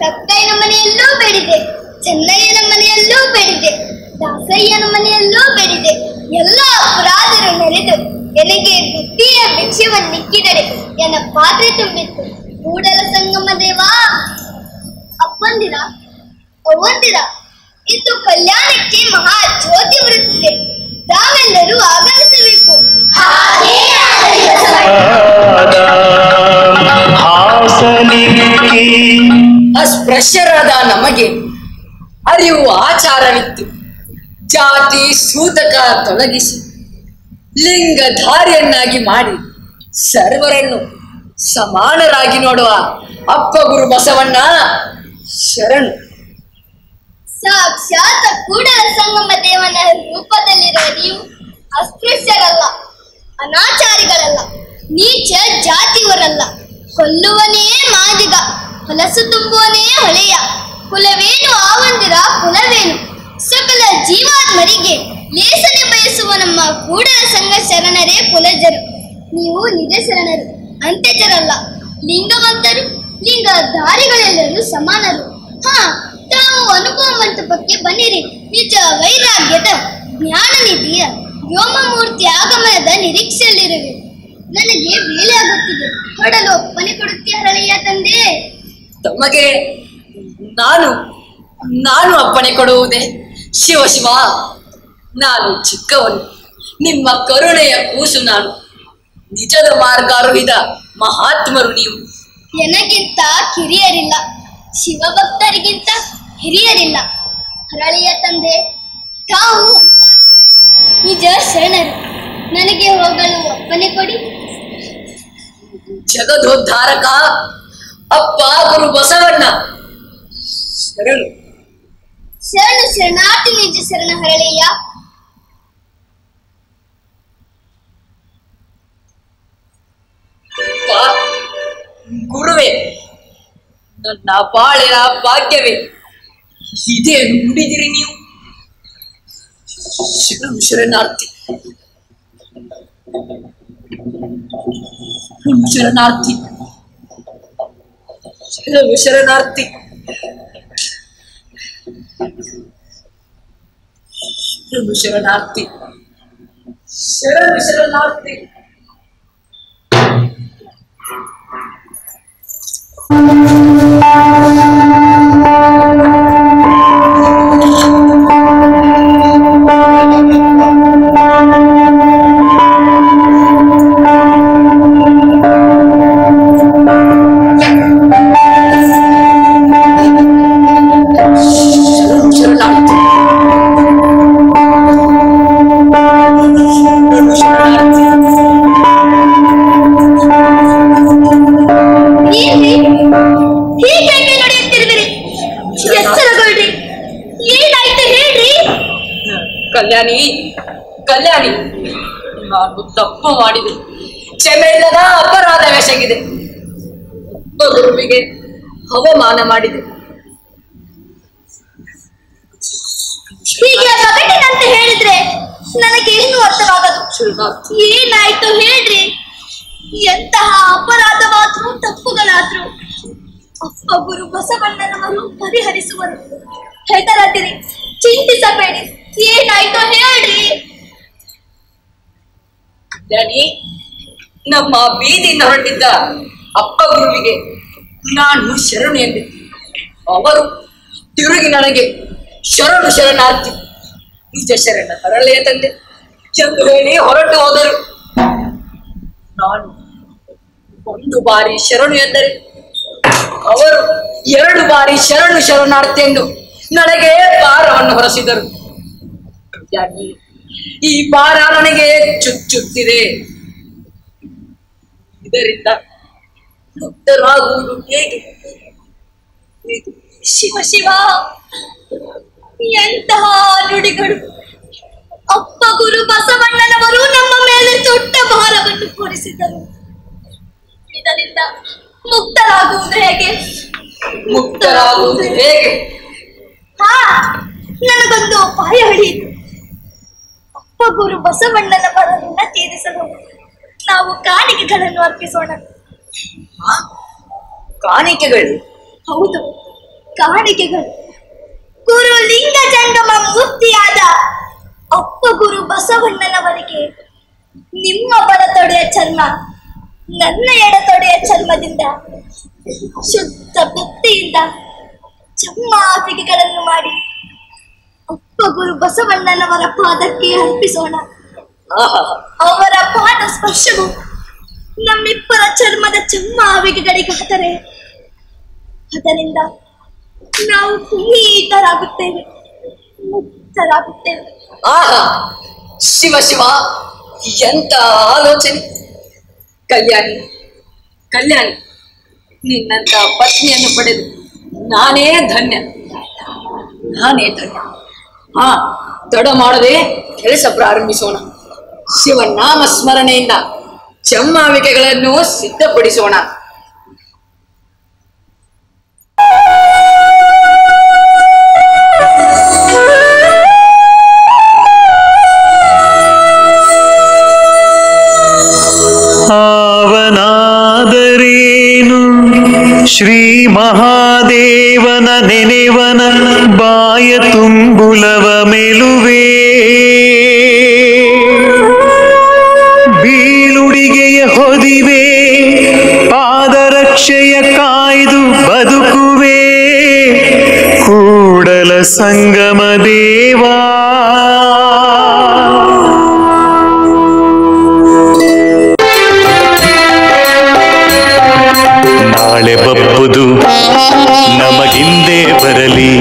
ಕಕ್ಕಯ್ಯನ ಮನೆಯಲ್ಲೂ ಬೇಡಿದೆ, ಚೆನ್ನಯ್ಯನ ಮನೆಯಲ್ಲೂ ಬೇಡಿದೆ, ದಾಸಯ್ಯನ ಮನೆಯಲ್ಲೂ ಬೇಡಿದೆ. ಎಲ್ಲ ಅಪರಾಧರು ನೆರೆದು ಎನಗೆ ಬುದ್ಧಿಯ ಭಿಕ್ಷವನ್ನಿಕ್ಕಿದರೆ ಎನ್ನ ಪಾತ್ರೆ ತುಂಬಿತ್ತು. ಕೂಡಲ ಸಂಗಮ ದೇವ ಅಪ್ಪಂದಿರ ಅವ್ವಂದಿರ ಇಂದು ಕಲ್ಯಾಣಕ್ಕೆ ಮಹಾ ಜ್ಯೋತಿ ಬರುತ್ತಿದೆ. ತಾವೆಲ್ಲರೂ ಆಗಮಿಸಬೇಕು. ಹಾಸನಿಕ್ಕಿ ಅಸ್ಪೃಶ್ಯರಾದ ನಮಗೆ ಅರಿವು ಆಚಾರವಿತ್ತು. ಜಾತಿ ಸೂತಕ ತೊಲಗಿಸಿ ಲಿಂಗಧಾರಿಯನ್ನಾಗಿ ಮಾಡಿ ಸರ್ವರನ್ನು ಸಮಾನರಾಗಿ ನೋಡುವ ಅಪ್ಪ ಗುರು ಬಸವಣ್ಣ ಶರಣು. ಸಾಕ್ಷಾತ್ ಕೂಡಲ ಸಂಗಮ ದೇವನ ರೂಪದಲ್ಲಿರುವ ನೀವು ಅಸ್ಪೃಶ್ಯರಲ್ಲ, ಅನಾಚಾರಿಗಳಲ್ಲ, ನೀಚ ಜಾತಿಯವರಲ್ಲ. ಕೊಲ್ಲುವನೇ ಮಾದಿಗ, ಹೊಲಸು ತುಂಬುವನೇ ಹೊಳೆಯ. ಕುಲವೇನು ಆವಂದಿರ ಕುಲವೇನು, ಸಕಲ ಜೀವಾತ್ಮರಿಗೆ ಲೇಸನೆ ಬಯಸುವ ನಮ್ಮ ಕೂಡಲ ಸಂಘ ಶರಣರೇ ಕುಲಜರು. ನೀವು ನಿಜ ಶರಣರು, ಅಂತ್ಯಜರಲ್ಲ. ಲಿಂಗವಂತರು ಲಿಂಗಧಾರಿಗಳೆಲ್ಲರೂ ಸಮಾನರು. ತಾವು ಅನುಭವ ಮಂಟಪಕ್ಕೆ ಬನ್ನಿರಿ. ನಿಜ ವೈರಾಗ್ಯದ ಜ್ಞಾನ ನಿಧಿಯ ವ್ಯೋಮಮೂರ್ತಿ ಆಗಮನದ ನಿರೀಕ್ಷೆಯಲ್ಲಿರುವೆ. ನನಗೆ ವೇಳೆ ಆಗುತ್ತಿದೆ, ಹೊಡಲು ಒಪ್ಪನೆ ಕೊಡುತ್ತೀಯ ಹರಳೆಯ ತಂದೆ? ತಮಗೆ ನಾನು ಅಪ್ಪಣೆ ಕೊಡುವುದೇ? ಶಿವ ಶಿವ, ನಾನು ಚಿಕ್ಕವನು, ನಿಮ್ಮ ಕರುಣೆಯ ಕೂಸು ನಾನು. ನಿಜದ ಮಾರ್ಗಾರೋಹಿದ ಮಹಾತ್ಮರು ನೀವು. ನನಗಿಂತ ಕಿರಿಯರಿಲ್ಲ, ಶಿವಭಕ್ತರಿಗಿಂತ ಹಿರಿಯರಿಲ್ಲ. ಹರಳೆಯ ತಂದೆ, ತಾವು ನಿಜ ಶರಣರು. ನನಗೆ ಹೋಗಲು ಒಪ್ಪನೆ ಕೊಡಿ. ಜಗದೋದ್ಧಾರಕ ಅಪ್ಪ ಗುರು ಬಸವಣ್ಣ ಶರಣು. ಶರಣು ಶರಣಾರ್ಥಿ ನಿಜ ಶರಣ ಹರಳೆಯ. ಗುರುವೇ, ನನ್ನ ಬಾಳಿನ ಭಾಗ್ಯವೇ, ಇದೇ ನುಡಿದಿರಿ ನೀವು. ಶರಣು ಶರಣಾರ್ಥಿ, ಶರಣಾರ್ಥಿ, ಶರಣು ಶರಣಾರ್ಥಿ, ಶರಣು ಶರಣಾರ್ಥಿ, ಶರಣು ಶರಣಾರ್ಥಿ. ಕಲ್ಯಾಣಿ, ನಾನು ತಪ್ಪು ಮಾಡಿದೆ. ಕ್ಷಮೆ ಇಲ್ಲದ ಅಪರಾಧವೆಸಗಿದೆ. ಗುರುವಿಗೆ ಅವಮಾನ ಮಾಡಿದೆ. ಹೀಗೆ ಬಗೆಟನಂತೆ ಹೇಳಿದ್ರೆ ನನಗೇನು ಅರ್ಥವಾಗದು. ಏನಾಯ್ತು ಹೇಳ್ರಿ? ಎಂತಹ ಅಪರಾಧವಾದ್ರೂ ತಪ್ಪುಗಳಾದ್ರೂ ಅಪ್ಪ ಗುರು ಬಸವಣ್ಣನವರು ಪರಿಹರಿಸುವರು. ಹೆದರದಿರಿ, ಚಿಂತಿಸಬೇಡಿ. ಏನಾಯ್ತೋ ಹೇಳ್ರಿ. ಕಲ್ಯಾಣಿ, ನಮ್ಮ ಬೀದಿಯಿಂದ ಹೊರಟಿದ್ದ ಅಪ್ಪ ಗುರುವಿಗೆ ನಾನು ಶರಣು ಎಂದೆ. ಅವರು ತಿರುಗಿ ನನಗೆ ಶರಣು ಶರಣಾರ್ಥಿ, ನಿಜ ಶರಣ ಹರಳೆಯ ತಂದೆ ಎಂದು ಹೇಳಿ ಹೊರಟು ಹೋದರು. ನಾನು ಒಂದು ಬಾರಿ ಶರಣು ಎಂದರೆ ಅವರು 2 ಬಾರಿ ಶರಣು ಶರಣಾರ್ಥಿ ಎಂದು ನನಗೆ ಭಾರವನ್ನು ಹೊರಸಿದರು. ಕಲ್ಯಾಣಿ, ಈ ಭಾರ ನನಗೆ ಚುಚ್ಚುತ್ತಿದೆ. ಇದರಿಂದ ಮುಕ್ತರಾಗುವುದು ಹೇಗೆ? ಶಿವ ಶಿವ, ಎಂತಹ ನುಡಿಗಳು! ಅಪ್ಪ ಗುರು ಬಸವಣ್ಣನವರು ನಮ್ಮ ಮೇಲೆ ದೊಡ್ಡ ಭಾರವನ್ನು ಹೊರಿಸಿದರು. ಇದರಿಂದ ಮುಕ್ತರಾಗುವುದು ಹೇಗೆ? ಮುಕ್ತರಾಗುವುದು ಹೇಗೆ? ಹಾ, ನನಗೊಂದು ಉಪಾಯ ಹಿಡಿಯಿತು. ಅಪ್ಪ ಗುರು ಬಸವಣ್ಣನವರ ಋಣ ತೀರಿಸಲು ನಾವು ಕಾಣಿಕೆಗಳನ್ನು ಅರ್ಪಿಸೋಣ. ಕಾಣಿಕೆಗಳು? ಹೌದು, ಕಾಣಿಕೆಗಳು. ಗುರು ಲಿಂಗ ಜಂಗಮ ಮೂರ್ತಿಯಾದ ಅಪ್ಪ ಗುರು ಬಸವಣ್ಣನವರಿಗೆ ನಿಮ್ಮ ಬಲತೊಡೆಯ ಚರ್ಮ, ನನ್ನ ಎಡತೊಡೆಯ ಚರ್ಮದಿಂದ ಶುದ್ಧ ಭಕ್ತಿಯಿಂದ ಚಮ್ಮಾಪಿಗೆಗಳನ್ನು ಮಾಡಿ ಅಪ್ಪ ಗುರು ಬಸವಣ್ಣನವರ ಪಾದಕ್ಕೆ ಅರ್ಪಿಸೋಣ. ಅವರ ಪಾದ ಸ್ಪರ್ಶವು ನಮ್ಮಿಬ್ಬರ ಚರ್ಮದ ಚಮ್ಮಾವಿಗೆಗಳಿಗಾದರೆ ಅದರಿಂದ ನಾವು ಪುನೀತರಾಗುತ್ತೇವೆ, ಮುಕ್ತರಾಗುತ್ತೇವೆ. ಆಹಾ, ಶಿವ ಶಿವ, ಎಂತ ಆಲೋಚನೆ! ಕಲ್ಯಾಣಿ, ಕಲ್ಯಾಣಿ, ನಿನ್ನಂತ ಪತ್ನಿಯನ್ನು ಪಡೆದು ನಾನೇ ಧನ್ಯ, ನಾನೇ ಧನ್ಯ. ಹಾ, ತಡ ಮಾಡದೆ ಕೆಲಸ ಪ್ರಾರಂಭಿಸೋಣ. ಶಿವನಾಮ ಸ್ಮರಣೆಯಿಂದ ಚಮ್ಮಾವಿಕೆಗಳನ್ನು ಸಿದ್ಧಪಡಿಸೋಣ. ಅವನಾದರೇನು ಶ್ರೀ ಮಹಾದೇವನ ನೆನೆವನ ಬಾಯ ತುಂಬುಲವ ಮೆಲುವೆ, ಬೀಳುಡಿಗೆಯ ಹೊದಿವೆ, ಪಾದರಕ್ಷೆಯ ಕಾಯ್ದು ಬದುಕುವೆ, ಕೂಡಲ ಸಂಗಮ ದೇವಾ. ನಾಳೆ ಬಪ್ಪುದು ನಮಗಿಂದೇ ಬರಲಿ,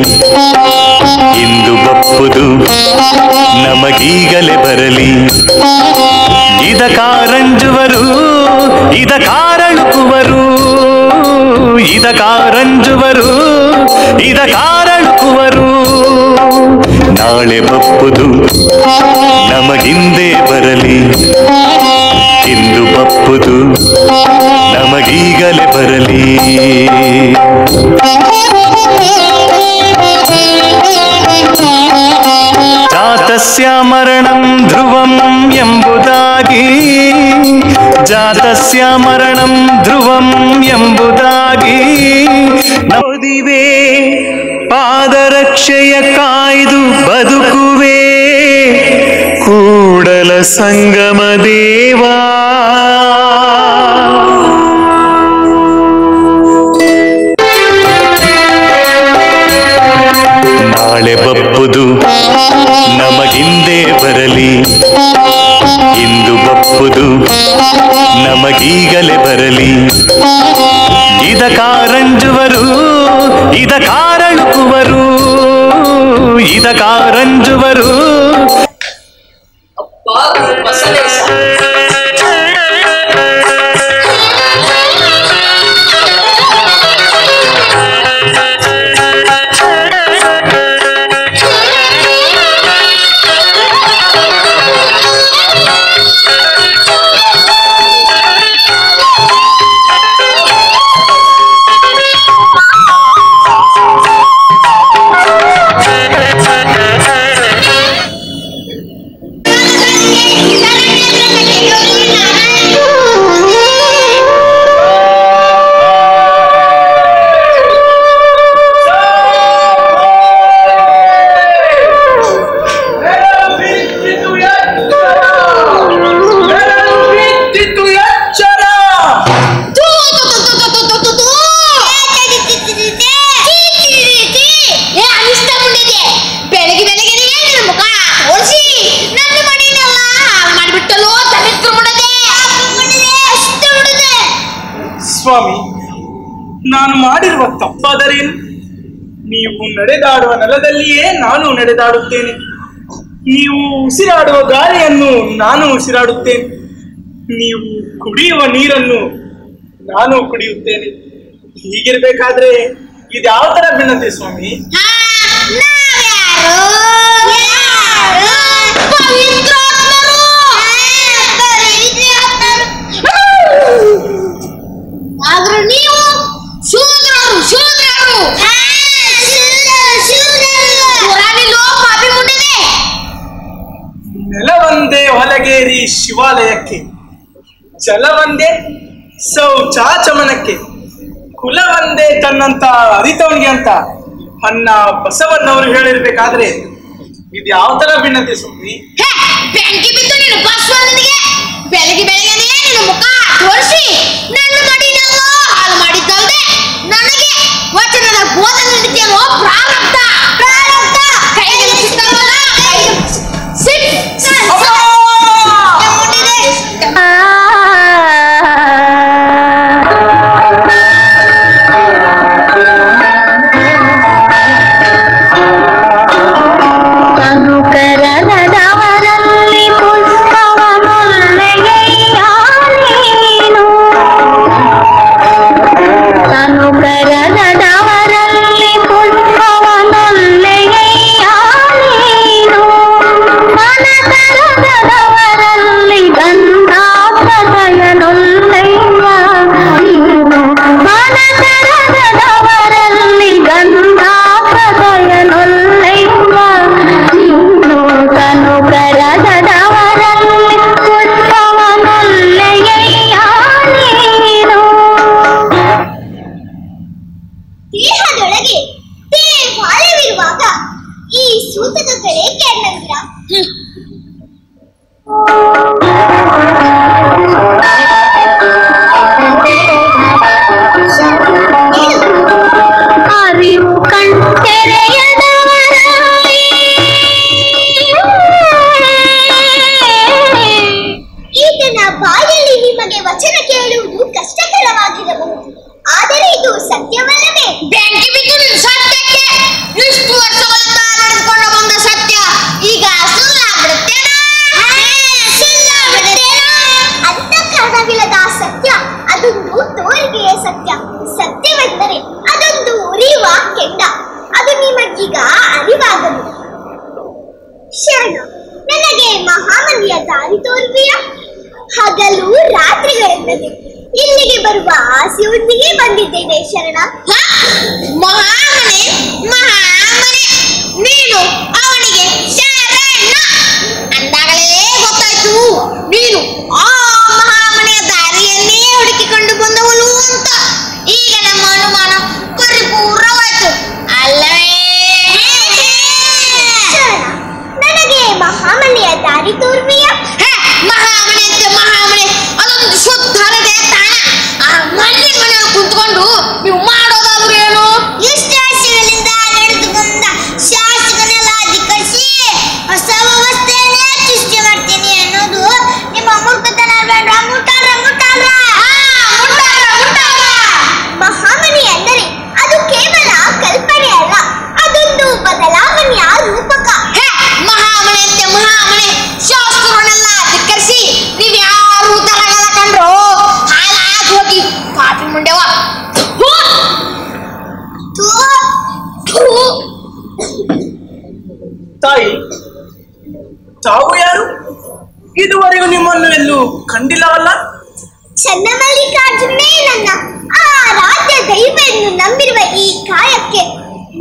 ಇಂದು ಬಪ್ಪುದು ನಮಗೀಗಲೇ ಬರಲಿ. ಇದ ಕಾರಂಜುವರು, ಇದ ಕಾರಳುಕುವರು, ಇದ ಕಾರಂಜುವರು, ಇದ ಕಾರಳುಕುವರು. ನಾಳೆ ಬಪ್ಪುದು ನಮಗಿಂದೇ ಬರಲಿ, ಇಂದು ಬಪ್ಪುದು ನಮಗೀಗಲೇ ಬರಲಿ. ಜಾತಸ್ಯ ಮರಣಂ ಧ್ರುವಂ ಎಂಬುದಾಗಿ, ಜಾತಸ್ಯ ಮರಣಂ ಧ್ರುವಂ ಎಂಬುದಾಗಿ ನೋದಿವೆ, ಪಾದರಕ್ಷೆಯ ಕಾಯ್ದು ಬದುಕುವೆ, ಕೂಡಲ ಸಂಗಮ ದೇವಾ. ನಾಳೆ ಬಪ್ಪುದು ನಮಗಿಂದೇ ಬರಲಿ, ಇಂದು ಬಪ್ಪುದು ನಮಗೀಗಲೇ ಬರಲಿ. ಇದ ಕಾರಂಜುವರು, ಇದ ಕಾರಳುಕುವರು, ಇದ ಕಾರಂಜುವರು. ಅಪ್ಪ ಗುರು ಬಸವೇಶ, ಸ್ವಾಮಿ, ನಾನು ಮಾಡಿರುವ ತಪ್ಪಾದರೇನು? ನೀವು ನಡೆದಾಡುವ ನೆಲದಲ್ಲಿಯೇ ನಾನು ನಡೆದಾಡುತ್ತೇನೆ. ನೀವು ಉಸಿರಾಡುವ ಗಾಳಿಯನ್ನು ನಾನು ಉಸಿರಾಡುತ್ತೇನೆ. ನೀವು ಕುಡಿಯುವ ನೀರನ್ನು ನಾನು ಕುಡಿಯುತ್ತೇನೆ. ಹೀಗಿರ್ಬೇಕಾದ್ರೆ ಇದ್ಯಾವ ತರ ಭಿನ್ನತೆ ಸ್ವಾಮಿ? ಆದ್ರೆ ನೀವು ನೆಲವಂದೇ ಹೊಲಗೇರಿ ಶಿವಾಲಯಕ್ಕೆ, ಜಲವಂದೇ ಶೌಚಾಚಮನಕ್ಕೆ, ಕುಲವಂದೇ ತನ್ನಂತ ಅರಿತವನಿಗೆ ಅಂತ ಅನ್ನ ಬಸವಣ್ಣವರು ಹೇಳಿರ್ಬೇಕಾದ್ರೆ ಇದು ಯಾವ ತರ ಭಿನ್ನತೆ ಸ್ವಾಮಿ? ಬೆಂಕಿ ಬಿದ್ದು ನೀನು ಬಸವಣ್ಣನಿಗೆ ಬೆಳಗ್ಗೆ ಬೆಳಗ್ಗೆ ನಿನ್ನ ಮುಖ ತೋರಿಸಿ ನನ್ನ ಮಡಿನಲ್ಲೋ ಹಾಳು ಮಾಡಿದ್ದಲ್ದೆ ನನಗೆ ವಚನದ ಬೋಧನೆ ನೀಡುತ್ತೇನೋ ಪ್ರಾರಬ್ಧ ಪ್ರಾರಬ್ಧ ಕೈಗೆ ಸಿಕ್ಕಲ್ಲ ತಾಯಿ, ತಾವು ಯಾರು? ಇದುವರೆಗೂ ನಿಮ್ಮನ್ನು ಎಲ್ಲೂ ಕಂಡಿಲ್ಲವಲ್ಲ? ಚನ್ನಮಲ್ಲಿಕಾರ್ಜುನೇ ನನ್ನ ಆರಾಧ್ಯ ದೈವ ಎಂದು ನಂಬಿರುವ ಈ ಕಾಯಕ್ಕೆ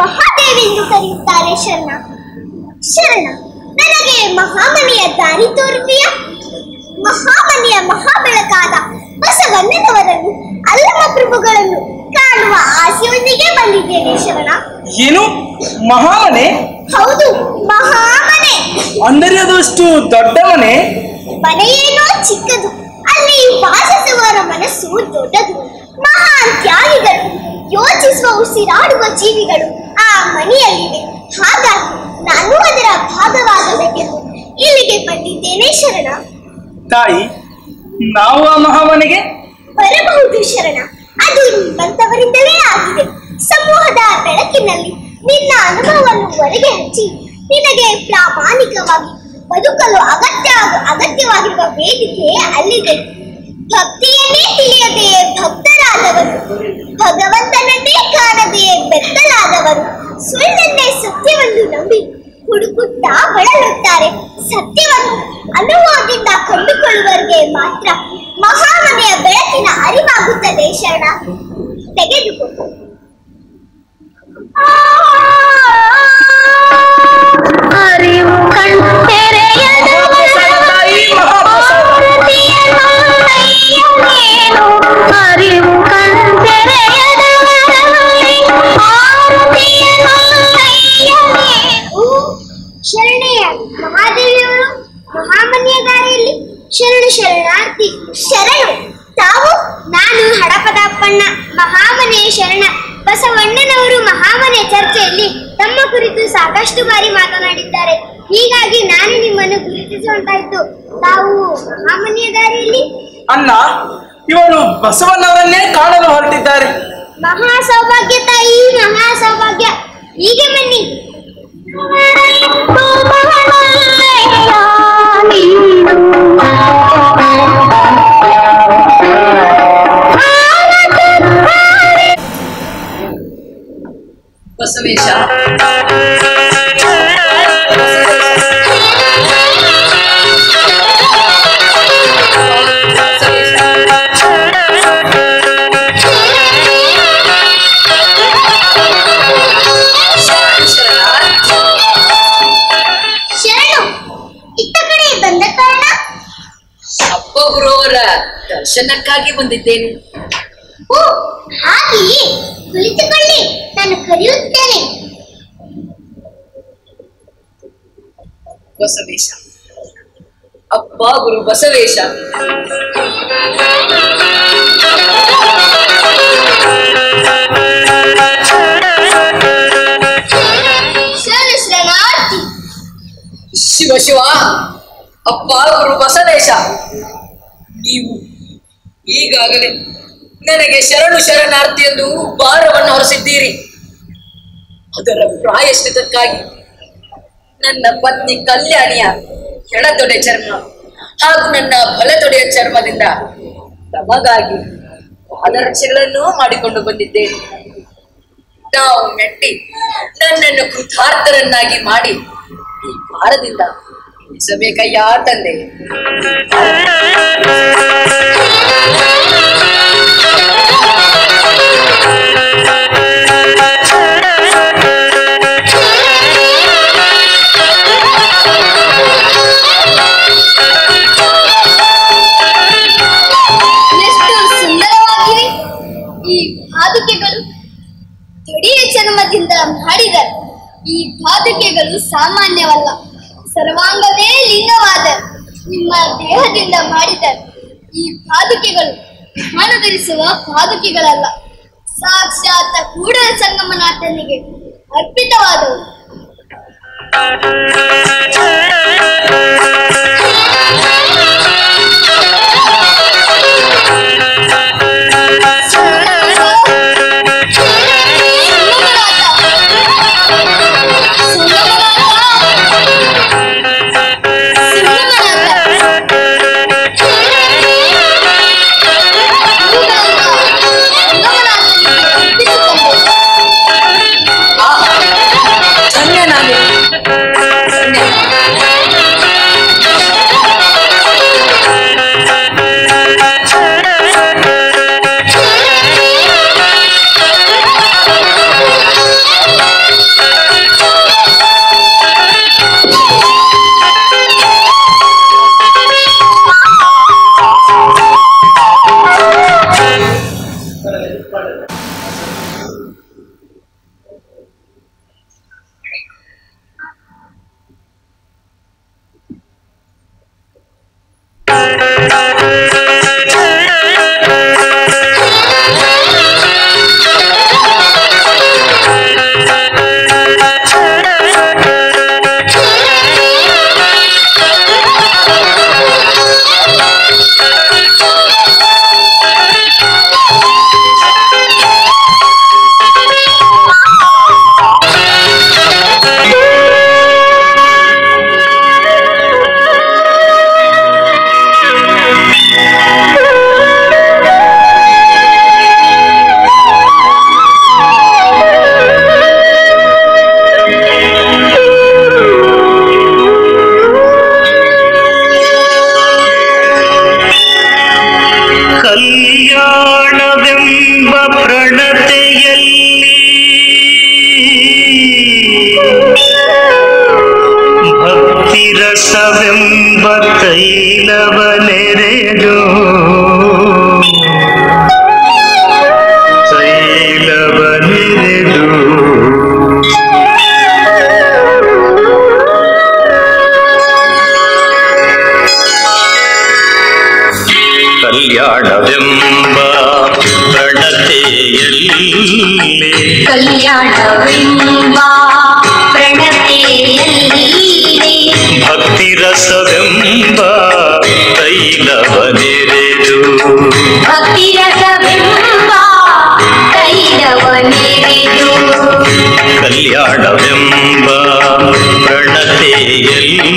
ಮಹಾದೇವೆಂದು ಕರೆಯುತ್ತಾರೆ ಶರಣ. ಶರಣ, ನನಗೆ ಮಹಾಮನಿಯ ದಾರಿ ತೋರುವಿಯ? ಮಹಾಮನಿಯ ಮಹಾಬೆಳಕಾದ ಬಸವಣ್ಣನವರನ್ನು ಅಲ್ಲಮ ಪ್ರಭುಗಳನ್ನು ಕಾಣುವ ಆಸೆಯೊಂದಿಗೆ ಬಂದಿದ್ದೇನೆ ಶರಣ. ಏನು ಮಹಾಮನೆ? ಹೌದು, ಮಹಾಮನೆ. ಅಂದರೆ ಅದು ಅಷ್ಟು ದೊಡ್ಡ ಮನೆ? ಮನೆಯೇನೋ ಚಿಕ್ಕದು, ಅಲ್ಲಿ ವಾಸಿಸುವವರ ಮನಸ್ಸು ದೊಡ್ಡದು. ಮಹಾನ್ ತ್ಯಾಗಿಗಳು, ಯೋಚಿಸುವ ಉಸಿರಾಡುವ ಜೀವಿಗಳು ಆ ಮನೆಯಲ್ಲಿವೆ. ಹಾಗಾಗಿ ನಾನು ಅದರ ಭಾಗವಾಗಬೇಕೆಂದು ಇಲ್ಲಿಗೆ ಬಂದಿದ್ದೇನೆ ಶರಣ. ತಾಯಿ, ನಾವು ಆ ಮಹಾಮನೆಗೆ ಬರಬಹುದು ಶರಣ. ಅದು ನಿಮ್ಮಂತವರಿಂದಲೇ ಆಗಿದೆ. ಸಮೂಹದ ಬೆಳಕಿನಲ್ಲಿ ನಿನ್ನ ಅನುಭವವನ್ನು ಹೊರಗೆ ಹಚ್ಚಿ ನಿನಗೆ ಪ್ರಾಮಾಣಿಕವಾಗಿ ಬದುಕಲು ಅಗತ್ಯವಾಗಿರುವ ವೇದಿಕೆ ಅಲ್ಲಿದೆ. ಭಕ್ತಿಯನ್ನೇ ತಿಳಿಯದೆ ಭಕ್ತರಾದವರು, ಭಗವಂತನನ್ನೇ ಕಾಣದೆ ಬೆತ್ತಲಾದವರು, ಸುಳ್ಳನ್ನೇ ಸತ್ಯವೆಂದು ನಂಬಿ ಹುಡುಕುತ್ತಾ ಬಳಲುತ್ತಾರೆ. ಸತ್ಯವನ್ನು ಅನುಭವದಿಂದ ಕಂಡುಕೊಳ್ಳುವವರಿಗೆ ಮಾತ್ರ ಮಹಾಮನೆಯ ಬೆಳಕಿನ ಅರಿವಾಗುತ್ತದೆ. ಶರಣ ತೆಗೆದುಕೊಂಡು ಅರಿವು ಅರಿವು ಶರಣೆಯ ಮಹಾದೇವಿಯವರು ಮಹಾಮನೆಯ ದಾರಿಯಲ್ಲಿ ಶರಣು ಶರಣಾರ್ಥಿ. ಶರಣು ತಾವು? ನಾನು ಹಡಪದ ಅಪ್ಪಣ್ಣ, ಮಹಾಮನೆಯ ಶರಣ. ಬಸವಣ್ಣನವರು ಮಹಾಮನೆಯ ಚರ್ಚೆಯಲ್ಲಿ ತಮ್ಮ ಕುರಿತು ಸಾಕಷ್ಟು ಬಾರಿ ಮಾತನಾಡಿದ್ದಾರೆ. ಹೀಗಾಗಿ ನಾನು ನಿಮ್ಮನ್ನು ಗುರುತಿಸುವಂತಾಯ್ತು. ತಾವು ಮಹಾಮನೆಯ ದಾರಿಯಲ್ಲಿ? ಅಣ್ಣ, ಇವನು ಬಸವಣ್ಣವರನ್ನೇ ಕಾಣಲು ಹೊರಟಿದ್ದಾರೆ. ಮಹಾ ಸೌಭಾಗ್ಯ ತಾಯಿ, ಮಹಾ ಸೌಭಾಗ್ಯ. ಹೀಗೆ ಬನ್ನಿ. ಬಸವೇಶ ಗುರುವರ ದರ್ಶನಕ್ಕಾಗಿ ಬಂದಿದ್ದೇನೆ. ಓ, ಹಾಗೆಯೇ ಕುಳಿತುಕೊಳ್ಳಿ, ನಾನು ಕರೆಯುತ್ತೇನೆ. ಬಸವೇಶ, ಅಪ್ಪ ಗುರು ಬಸವೇಶ. ಶಿವ ಶಿವ, ಅಪ್ಪ ಗುರು ಬಸವೇಶ, ನೀವು ಈಗಾಗಲೇ ನನಗೆ ಶರಣು ಶರಣಾರ್ಥಿ ಎಂದು ಭಾರವನ್ನು ಹೊರಿಸಿದ್ದೀರಿ. ಅದರ ಪ್ರಾಯಶ್ಚಿತಕ್ಕಾಗಿ ನನ್ನ ಪತ್ನಿ ಕಲ್ಯಾಣಿಯ ಎಡತೊಡೆ ಚರ್ಮ ಹಾಗೂ ನನ್ನ ಬಲತೊಡೆಯ ಚರ್ಮದಿಂದ ತಮಗಾಗಿ ಪಾದರಕ್ಷೆಗಳನ್ನು ಮಾಡಿಕೊಂಡು ಬಂದಿದ್ದೇನೆ. ನಾವು ಮೆಟ್ಟಿ ನನ್ನನ್ನು ಕೃತಾರ್ಥರನ್ನಾಗಿ ಮಾಡಿ ಈ ಭಾರದಿಂದ ಇಳಿಸಬೇಕಯ್ಯ ತಂದೆ. ಎಷ್ಟು ಸುಂದರವಾಗಿವೆ ಈ ಪಾದುಕೆಗಳು. ತೊಡೆಯ ಚರ್ಮದಿಂದ ಮಾಡಿದರು. ಈ ಪಾದುಕೆಗಳು ಸಾಮಾನ್ಯವಲ್ಲ, ಸರ್ವಾಂಗವೇ ಲಿಂಗವಾದ ನಿಮ್ಮ ದೇಹದಿಂದ ಮಾಡಿದರು. ಈ ಪಾದುಕೆಗಳು ಹಣ ಧರಿಸುವ ಪಾದುಕೆಗಳಲ್ಲ, ಸಾಕ್ಷಾತ್ ಕೂಡಲ ಸಂಗಮನಾಥನಿಗೆ ಅರ್ಪಿತವಾದವು. ಧನ್ಯ. ತೈಲವನೆರೆದು ತೈಲವನೆರೆದು ಕಲ್ಯಾಣವೆಂಬ ಪ್ರಣತೆಯಲ್ಲಿ ಕಲ್ಯಾಣವೆಂಬ ಪ್ರಣತೆಯಲ್ಲಿ ಭಕ್ತಿ ರಸವೆಂಬ ತೈಲವನೆರೆದು ಭಕ್ತಿ ರಸವೆಂಬ ತೈಲವನೆರೆದು ಕಲ್ಯಾಣವೆಂಬ ಪ್ರಣತೆಯಲ್ಲಿ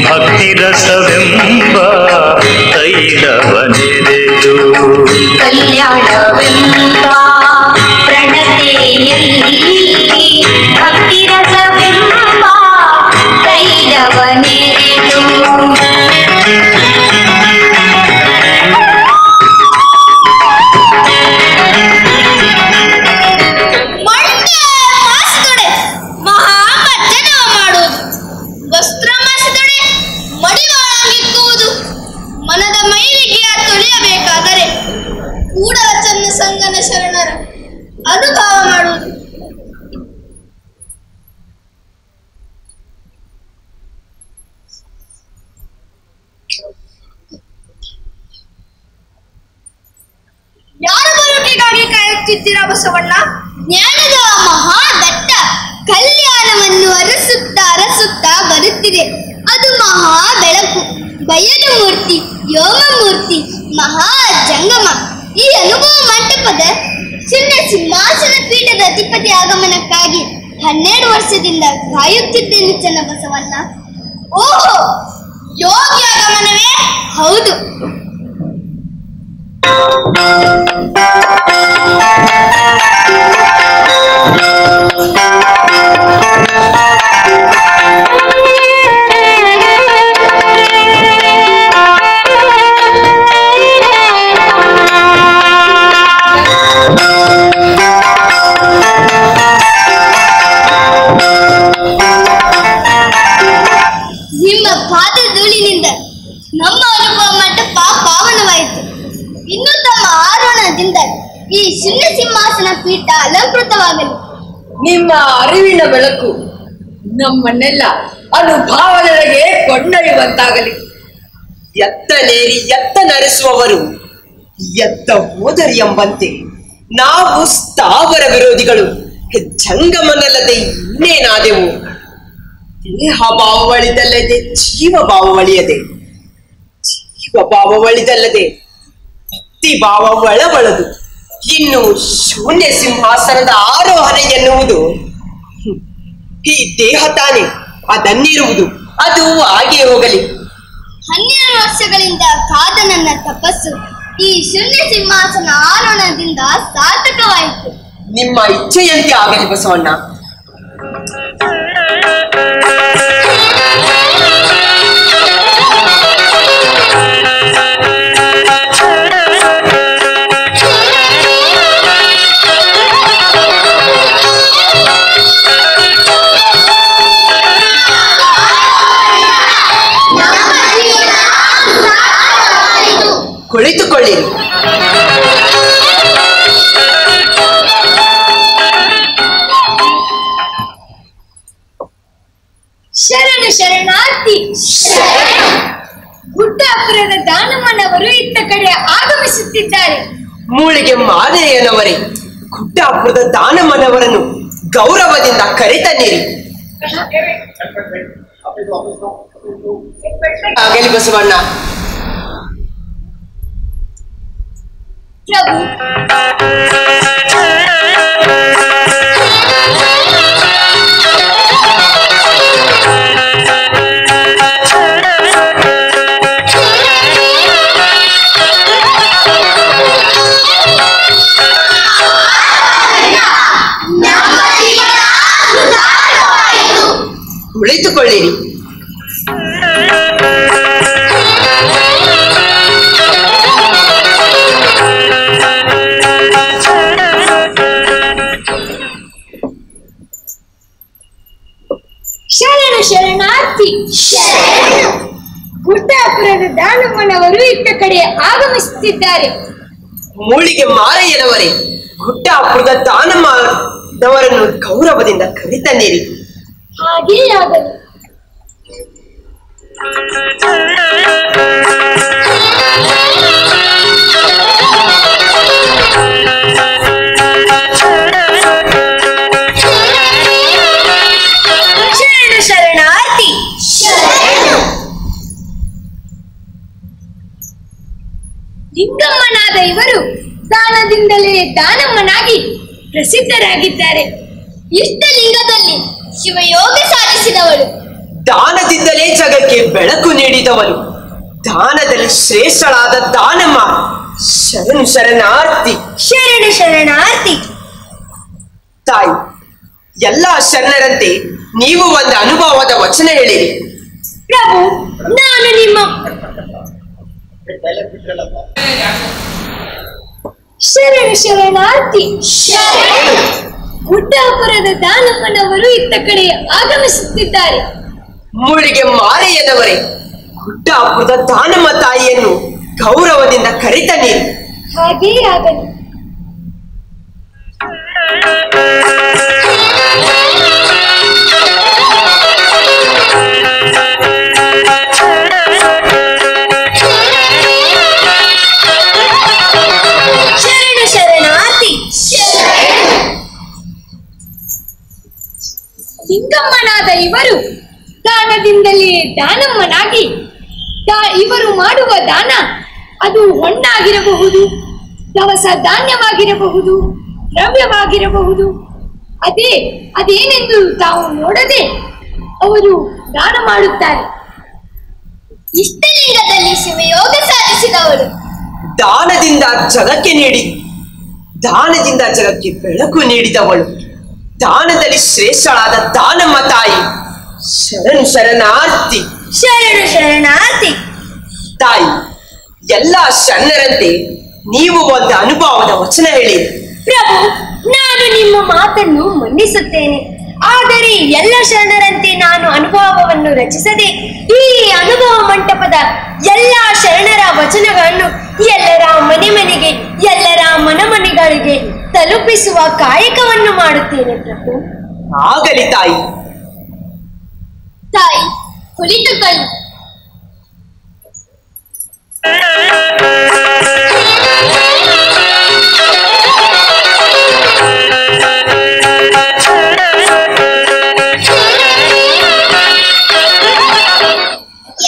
ಭಕ್ತಿ ರಸವೆಂಬ ತೈಲವನೆರೆದು ಕಲ್ಯಾಣವೆಂಬ ಪ್ರಣತೆಯಲ್ಲಿ ಭಕ್ತಿ ರಸವೆಂಬ ತೈಲವನೆರೆದು ವಸ್ತ್ರ ಮಾಸಿದೊಡೆ ಮಡಿವಾಳಾಗಿಕ್ಕುವುದು ಮನದ ಮೈಲಿಗೆಯ ತೊಳೆಯಬೇಕಾದರೆ ಕೂಡಲ ಚನ್ನ ಸಂಗನ ಶರಣರ ಅನುಭವ ಮಾಡುವುದು. ಯಾರ ಬರುವಿಕೆಗಾಗಿ ಕಾಯುತ್ತಿದ್ದೀರಾ ಬಸವಣ್ಣ? ಜ್ಞಾನದ ಮಹಾದಟ್ಟ ಕಲ್ಯಾಣವನ್ನು ಅರಸುತ್ತಾ ಬರುತ್ತಿದೆ. ಅದು ಮಹಾ ಬೆಳಕು, ಬಯಲು ಮೂರ್ತಿ, ಯೋಮ ಮೂರ್ತಿ, ಮಹಾ ಜಂಗಮ. ಈ ಅನುಭವ ಮಂಟಪದ ಚಿನ್ನ ಸಿಂಹಾಸನ ಪೀಠದ ಅಧಿಪತಿ ಆಗಮನಕ್ಕಾಗಿ 12 ವರ್ಷದಿಂದ ಕಾಯುತ್ತಿದ್ದೇನೆ ಚನ್ನ ಬಸವಣ್ಣ. ಓಹೋ, ಯೋಗಿ ಆಗಮನವೇ ಹೌದು. ನಿಮ್ಮ ಪಾದಧೂಳಿನಿಂದ ನಮ್ಮ ಅನುಭವ ಮಂಟಪ ಪಾವನವಾಯಿತು. ಇನ್ನು ತಮ್ಮ ಆರೋಹಣದಿಂದ ಈ ಶೂನ್ಯ ಸಿಂಹಾಸನ ಪೀಠ ಅಲಂಕೃತವಾಗಲಿ. ನಿಮ್ಮ ಅರಿವಿನ ಬೆಳಕು ನಮ್ಮನ್ನೆಲ್ಲ ಅನುಭಾವನೆಗೆ ಕೊಂಡೊಯ್ಯುವಂತಾಗಲಿ. ಎತ್ತನೇರಿ ಎತ್ತ ನರೆಸುವವರು ಎತ್ತ ಹೋದರಿ ಎಂಬಂತೆ ನಾವು ಸ್ಥಾವರ ವಿರೋಧಿಗಳು ಜಂಗಮನಲ್ಲದೆ ಇನ್ನೇನಾದೆವು. ದೇಹ ಭಾವವಳಿದಲ್ಲದೆ ಜೀವ ಭಾವವಳಿಯದೆ, ಜೀವ ಭಾವವಳಿದಲ್ಲದೆ ಭಕ್ತಿ ಭಾವ ಒಳಬಳದು. ಇನ್ನು ಶೂನ್ಯ ಸಿಂಹಾಸನದ ಆರೋಹಣೆ ಎನ್ನುವುದು ಈ ದೇಹ ತಾನೇ, ಅದನ್ನಿರುವುದು ಅದು ಹಾಗೆ ಹೋಗಲಿ. 12 ವರ್ಷಗಳಿಂದ ಕಾದ ನನ್ನ ತಪಸ್ಸು ಈ ಶೂನ್ಯ ಸಿಂಹಾಸನ ಆರೋಹಣದಿಂದ ಸಾರ್ಥಕವಾಯಿತು. ನಿಮ್ಮ ಇಚ್ಛೆಯಂತೆ ಆಗಲಿ ಬಸವಣ್ಣ. ಕುಳಿತುಕೊಳ್ಳಿರಿ. ಶರಣ ಶರಣಾರ್ಥಿ. ಗುಡ್ಡಾಪುರದ ದಾನಮ್ಮನವರು ಇತ್ತ ಕಡೆ ಆಗಮಿಸುತ್ತಿದ್ದಾರೆ. ಮೂಳಿಗೆ ಮಾದರಿಯನವರೇ, ಗುಡ್ಡಾಪುರದ ದಾನಮ್ಮನವರನ್ನು ಗೌರವದಿಂದ ಕರೆತನ್ನಿರಿ. ಆಗಲಿ ಬಸವಣ್ಣ. ಪ್ರಭು, ಕುಳಿತುಕೊಳ್ಳಿರಿ. ಶರಣ ಶರಣಾರ್ಥಿ. ಗುಡ್ಡಾಪುರದ ದಾನಮ್ಮನವರು ಇತ್ತ ಕಡೆ ಆಗಮಿಸುತ್ತಿದ್ದಾರೆ. ಮೂಳಿಗೆ ಮಾರಯ್ಯನವರೇ, ಗುಡ್ಡಾಪುರದ ದಾನಮ್ಮನವರನ್ನು ಗೌರವದಿಂದ ಕರೆತನ್ನಿರಿ. ಹಾಗೇ ಆಗಲಿ. ಶರಣಾರ್ಥಿ. ಲಿಂಗಮ್ಮನಾದ ಇವರು ದಾನದಿಂದಲೇ ದಾನಮ್ಮನಾಗಿ ಪ್ರಸಿದ್ಧರಾಗಿದ್ದಾರೆ. ಇಷ್ಟಲಿಂಗದಲ್ಲಿ ಶಿವಯೋಗ ಸಾಧಿಸಿದವಳು, ದಾನದಿಂದಲೇ ಜಗಕ್ಕೆ ಬೆಳಕು ನೀಡಿದವಳು, ದಾನದಲ್ಲಿ ಶ್ರೇಷ್ಠಳಾದ ದಾನಮ್ಮ. ಶರಣಾರ್ಥಿ. ಶರಣಾರ್ಥಿ. ತಾಯಿ, ಎಲ್ಲ ಶರಣರಂತೆ ನೀವು ಒಂದು ಅನುಭವದ ವಚನ ಹೇಳಿರಿ. ಪ್ರಭು, ನಾನು ನಿಮ್ಮ ಶರಣಾರ್ಥಿ. ಗುಡ್ಡಾಪುರದ ದಾನಮ್ಮನವರು ಇತ್ತ ಕಡೆ ಆಗಮಿಸುತ್ತಿದ್ದಾರೆ. ಮೂಳಿಗೆ ಮಾರಯ್ಯನವರೇ, ಗುಡ್ಡಾಪುರದ ದಾನಮ್ಮ ತಾಯಿಯನ್ನು ಗೌರವದಿಂದ ಕರೆತನ್ನಿರಿ. ಹಾಗೇ ಆಗಲಿ. ಶರಣಾರ್ಥಿ. ಲಿಂಗಮ್ಮನಾದ ಇವರು ದಾನದಿಂದಲೇ ದಾನಮ್ಮನಾಗಿ ಇವರು ಮಾಡುವ ದಾನ ಅದು ಹಣ್ಣಾಗಿರಬಹುದು, ದವಸ ಧಾನ್ಯವಾಗಿರಬಹುದು, ದ್ರವ್ಯವಾಗಿರಬಹುದು. ಅದೇನೆಂದು ತಾವು ನೋಡದೆ ಅವರು ದಾನ ಮಾಡುತ್ತಾರೆ. ಇಷ್ಟಲಿಂಗದಲ್ಲಿ ಶಿವಯೋಗ ಸಾಧಿಸಿದವರು, ದಾನದಿಂದ ಜಗಕ್ಕೆ ಬೆಳಕು ನೀಡಿದವಳು, ದಾನದಲ್ಲಿ ಶ್ರೇಷ್ಠಳಾದ ದಾನಮ್ಮ ತಾಯಿ. ಶರಣಾರ್ಥಿ. ಶರಣಾರ್ಥಿ. ತಾಯಿ, ಎಲ್ಲ ಶರಣರಂತೆ ನೀವು ಒಂದು ಅನುಭವದ ವಚನ ಹೇಳಿ. ಪ್ರಭು, ನಾನು ನಿಮ್ಮ ಮಾತನ್ನು ಮನ್ನಿಸುತ್ತೇನೆ. ಆದರೆ ಎಲ್ಲ ಶರಣರಂತೆ ನಾನು ಅನುಭವವನ್ನು ರಚಿಸದೆ ಈ ಅನುಭವ ಮಂಟಪದ ಎಲ್ಲ ಶರಣರ ವಚನಗಳನ್ನು ಎಲ್ಲರ ಮನೆಗೆ ಎಲ್ಲರ ಮನೆಗಳಿಗೆ ತಲುಪಿಸುವ ಕಾಯಕವನ್ನು ಮಾಡುತ್ತೇನೆ ಪ್ರಭು. ಆಗಲಿ ತಾಯಿ. ತಾಯಿ, ಕುಳಿತುಕೊಳ್ಳಿ.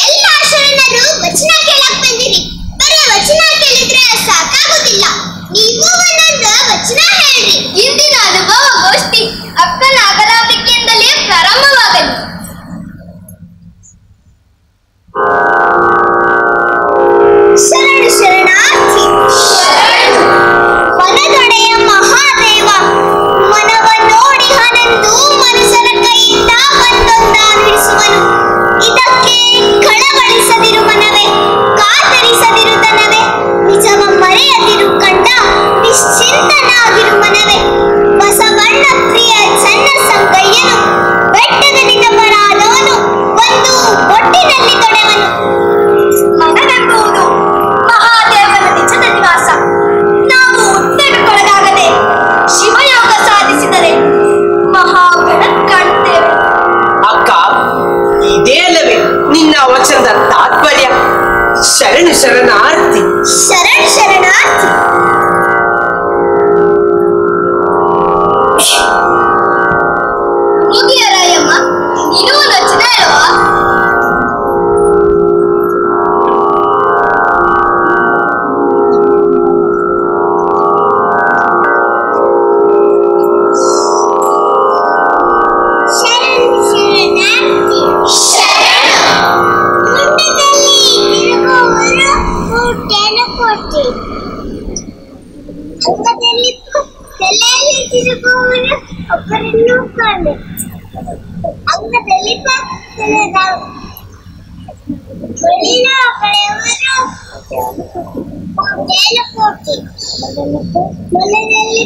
ಎಲ್ಲ ಶರಣರು ವಚನ ಕೇಳಕ್ ಬಂದಿರಿ. ಬರೀ ವಚನ ಕೇಳಿದ್ರೆ ಸಾಕಾಗುದಿಲ್ಲ, ನೀವು ಒಂದೊಂದು ವಚನ ಹೇಳ್ರಿ. ಇಂದಿನ ಅನುಭವ ಗೋಷ್ಠಿ ಅಕ್ಕನ ಅಗಲಾಂಬಿಕೆಯಿಂದಲೇ ಪ್ರಾರಂಭವಾಗಲಿ. ಶರಣಾರ್ಥಿ. ಮನದೊಡೆಯ ಮಹಾದೇವ, ಮನವ ನೋಡಿ ಹನಂದು ಮನುಷ್ಯರ ಕೈಯಿಂದ ಒಂದೊಂದಾಗಿರಿಸುವನು. ಇದಕ್ಕೆ ಕಳವಳಿಸದಿರು ಮನವೇ, ಕಾತರಿಸದಿರು ತನವೇ, ನಿಜವ ಮರೆಯದಿರು ಕಂಡ ನಿಶ್ಚಿಂತನಾಗಿರು ಮನವೇ. ಬಸವಣ್ಣ ಪ್ರಿಯ ಚನ್ನ ಸಂಗಯ್ಯನು ಬೆಟ್ಟಗನಿಂದ ಬರಾದವನು, ಒಂದು ಒಟ್ಟಿನಲ್ಲಿ ತೊಡೆವನು. ಮನವೆಂಬುದು ಮಹಾದೇವನ ನಿಜದ ನಿವಾಸ. ನಾವು ಉತ್ತೇಜಕ್ಕೊಳಗಾಗದೆ ಶಿವಯೋಗ ಸಾಧಿಸಿದರೆ ಮಹಾಗಣತ್ ಕಾಣುತ್ತೇವೆ. ಅಕ್ಕ, ಇದೇ ಅಲ್ಲವೇ ನಿನ್ನ ವಚನದ ತಾತ್ಪರ್ಯ? ಶರಣಾರ್ಥಿ. ಶರಣಾರ್ಥಿ. ಮುಗಿಯರಾಯಮ್ಮ, ನೀನು ಒಂದು ವಚನ ಹೇಳುವ. ಅಂಗದಲ್ಲಿ ತಲೆಯಲ್ಲಿ ತಿರುಗುವವರು ಒಬ್ಬರನ್ನು ಕಾಣೆ. ಅಂಗದಲ್ಲಿ ಬಳಿನ ಕಳೆಯವರು ಕೋಟಿ. ಮನದಲ್ಲಿ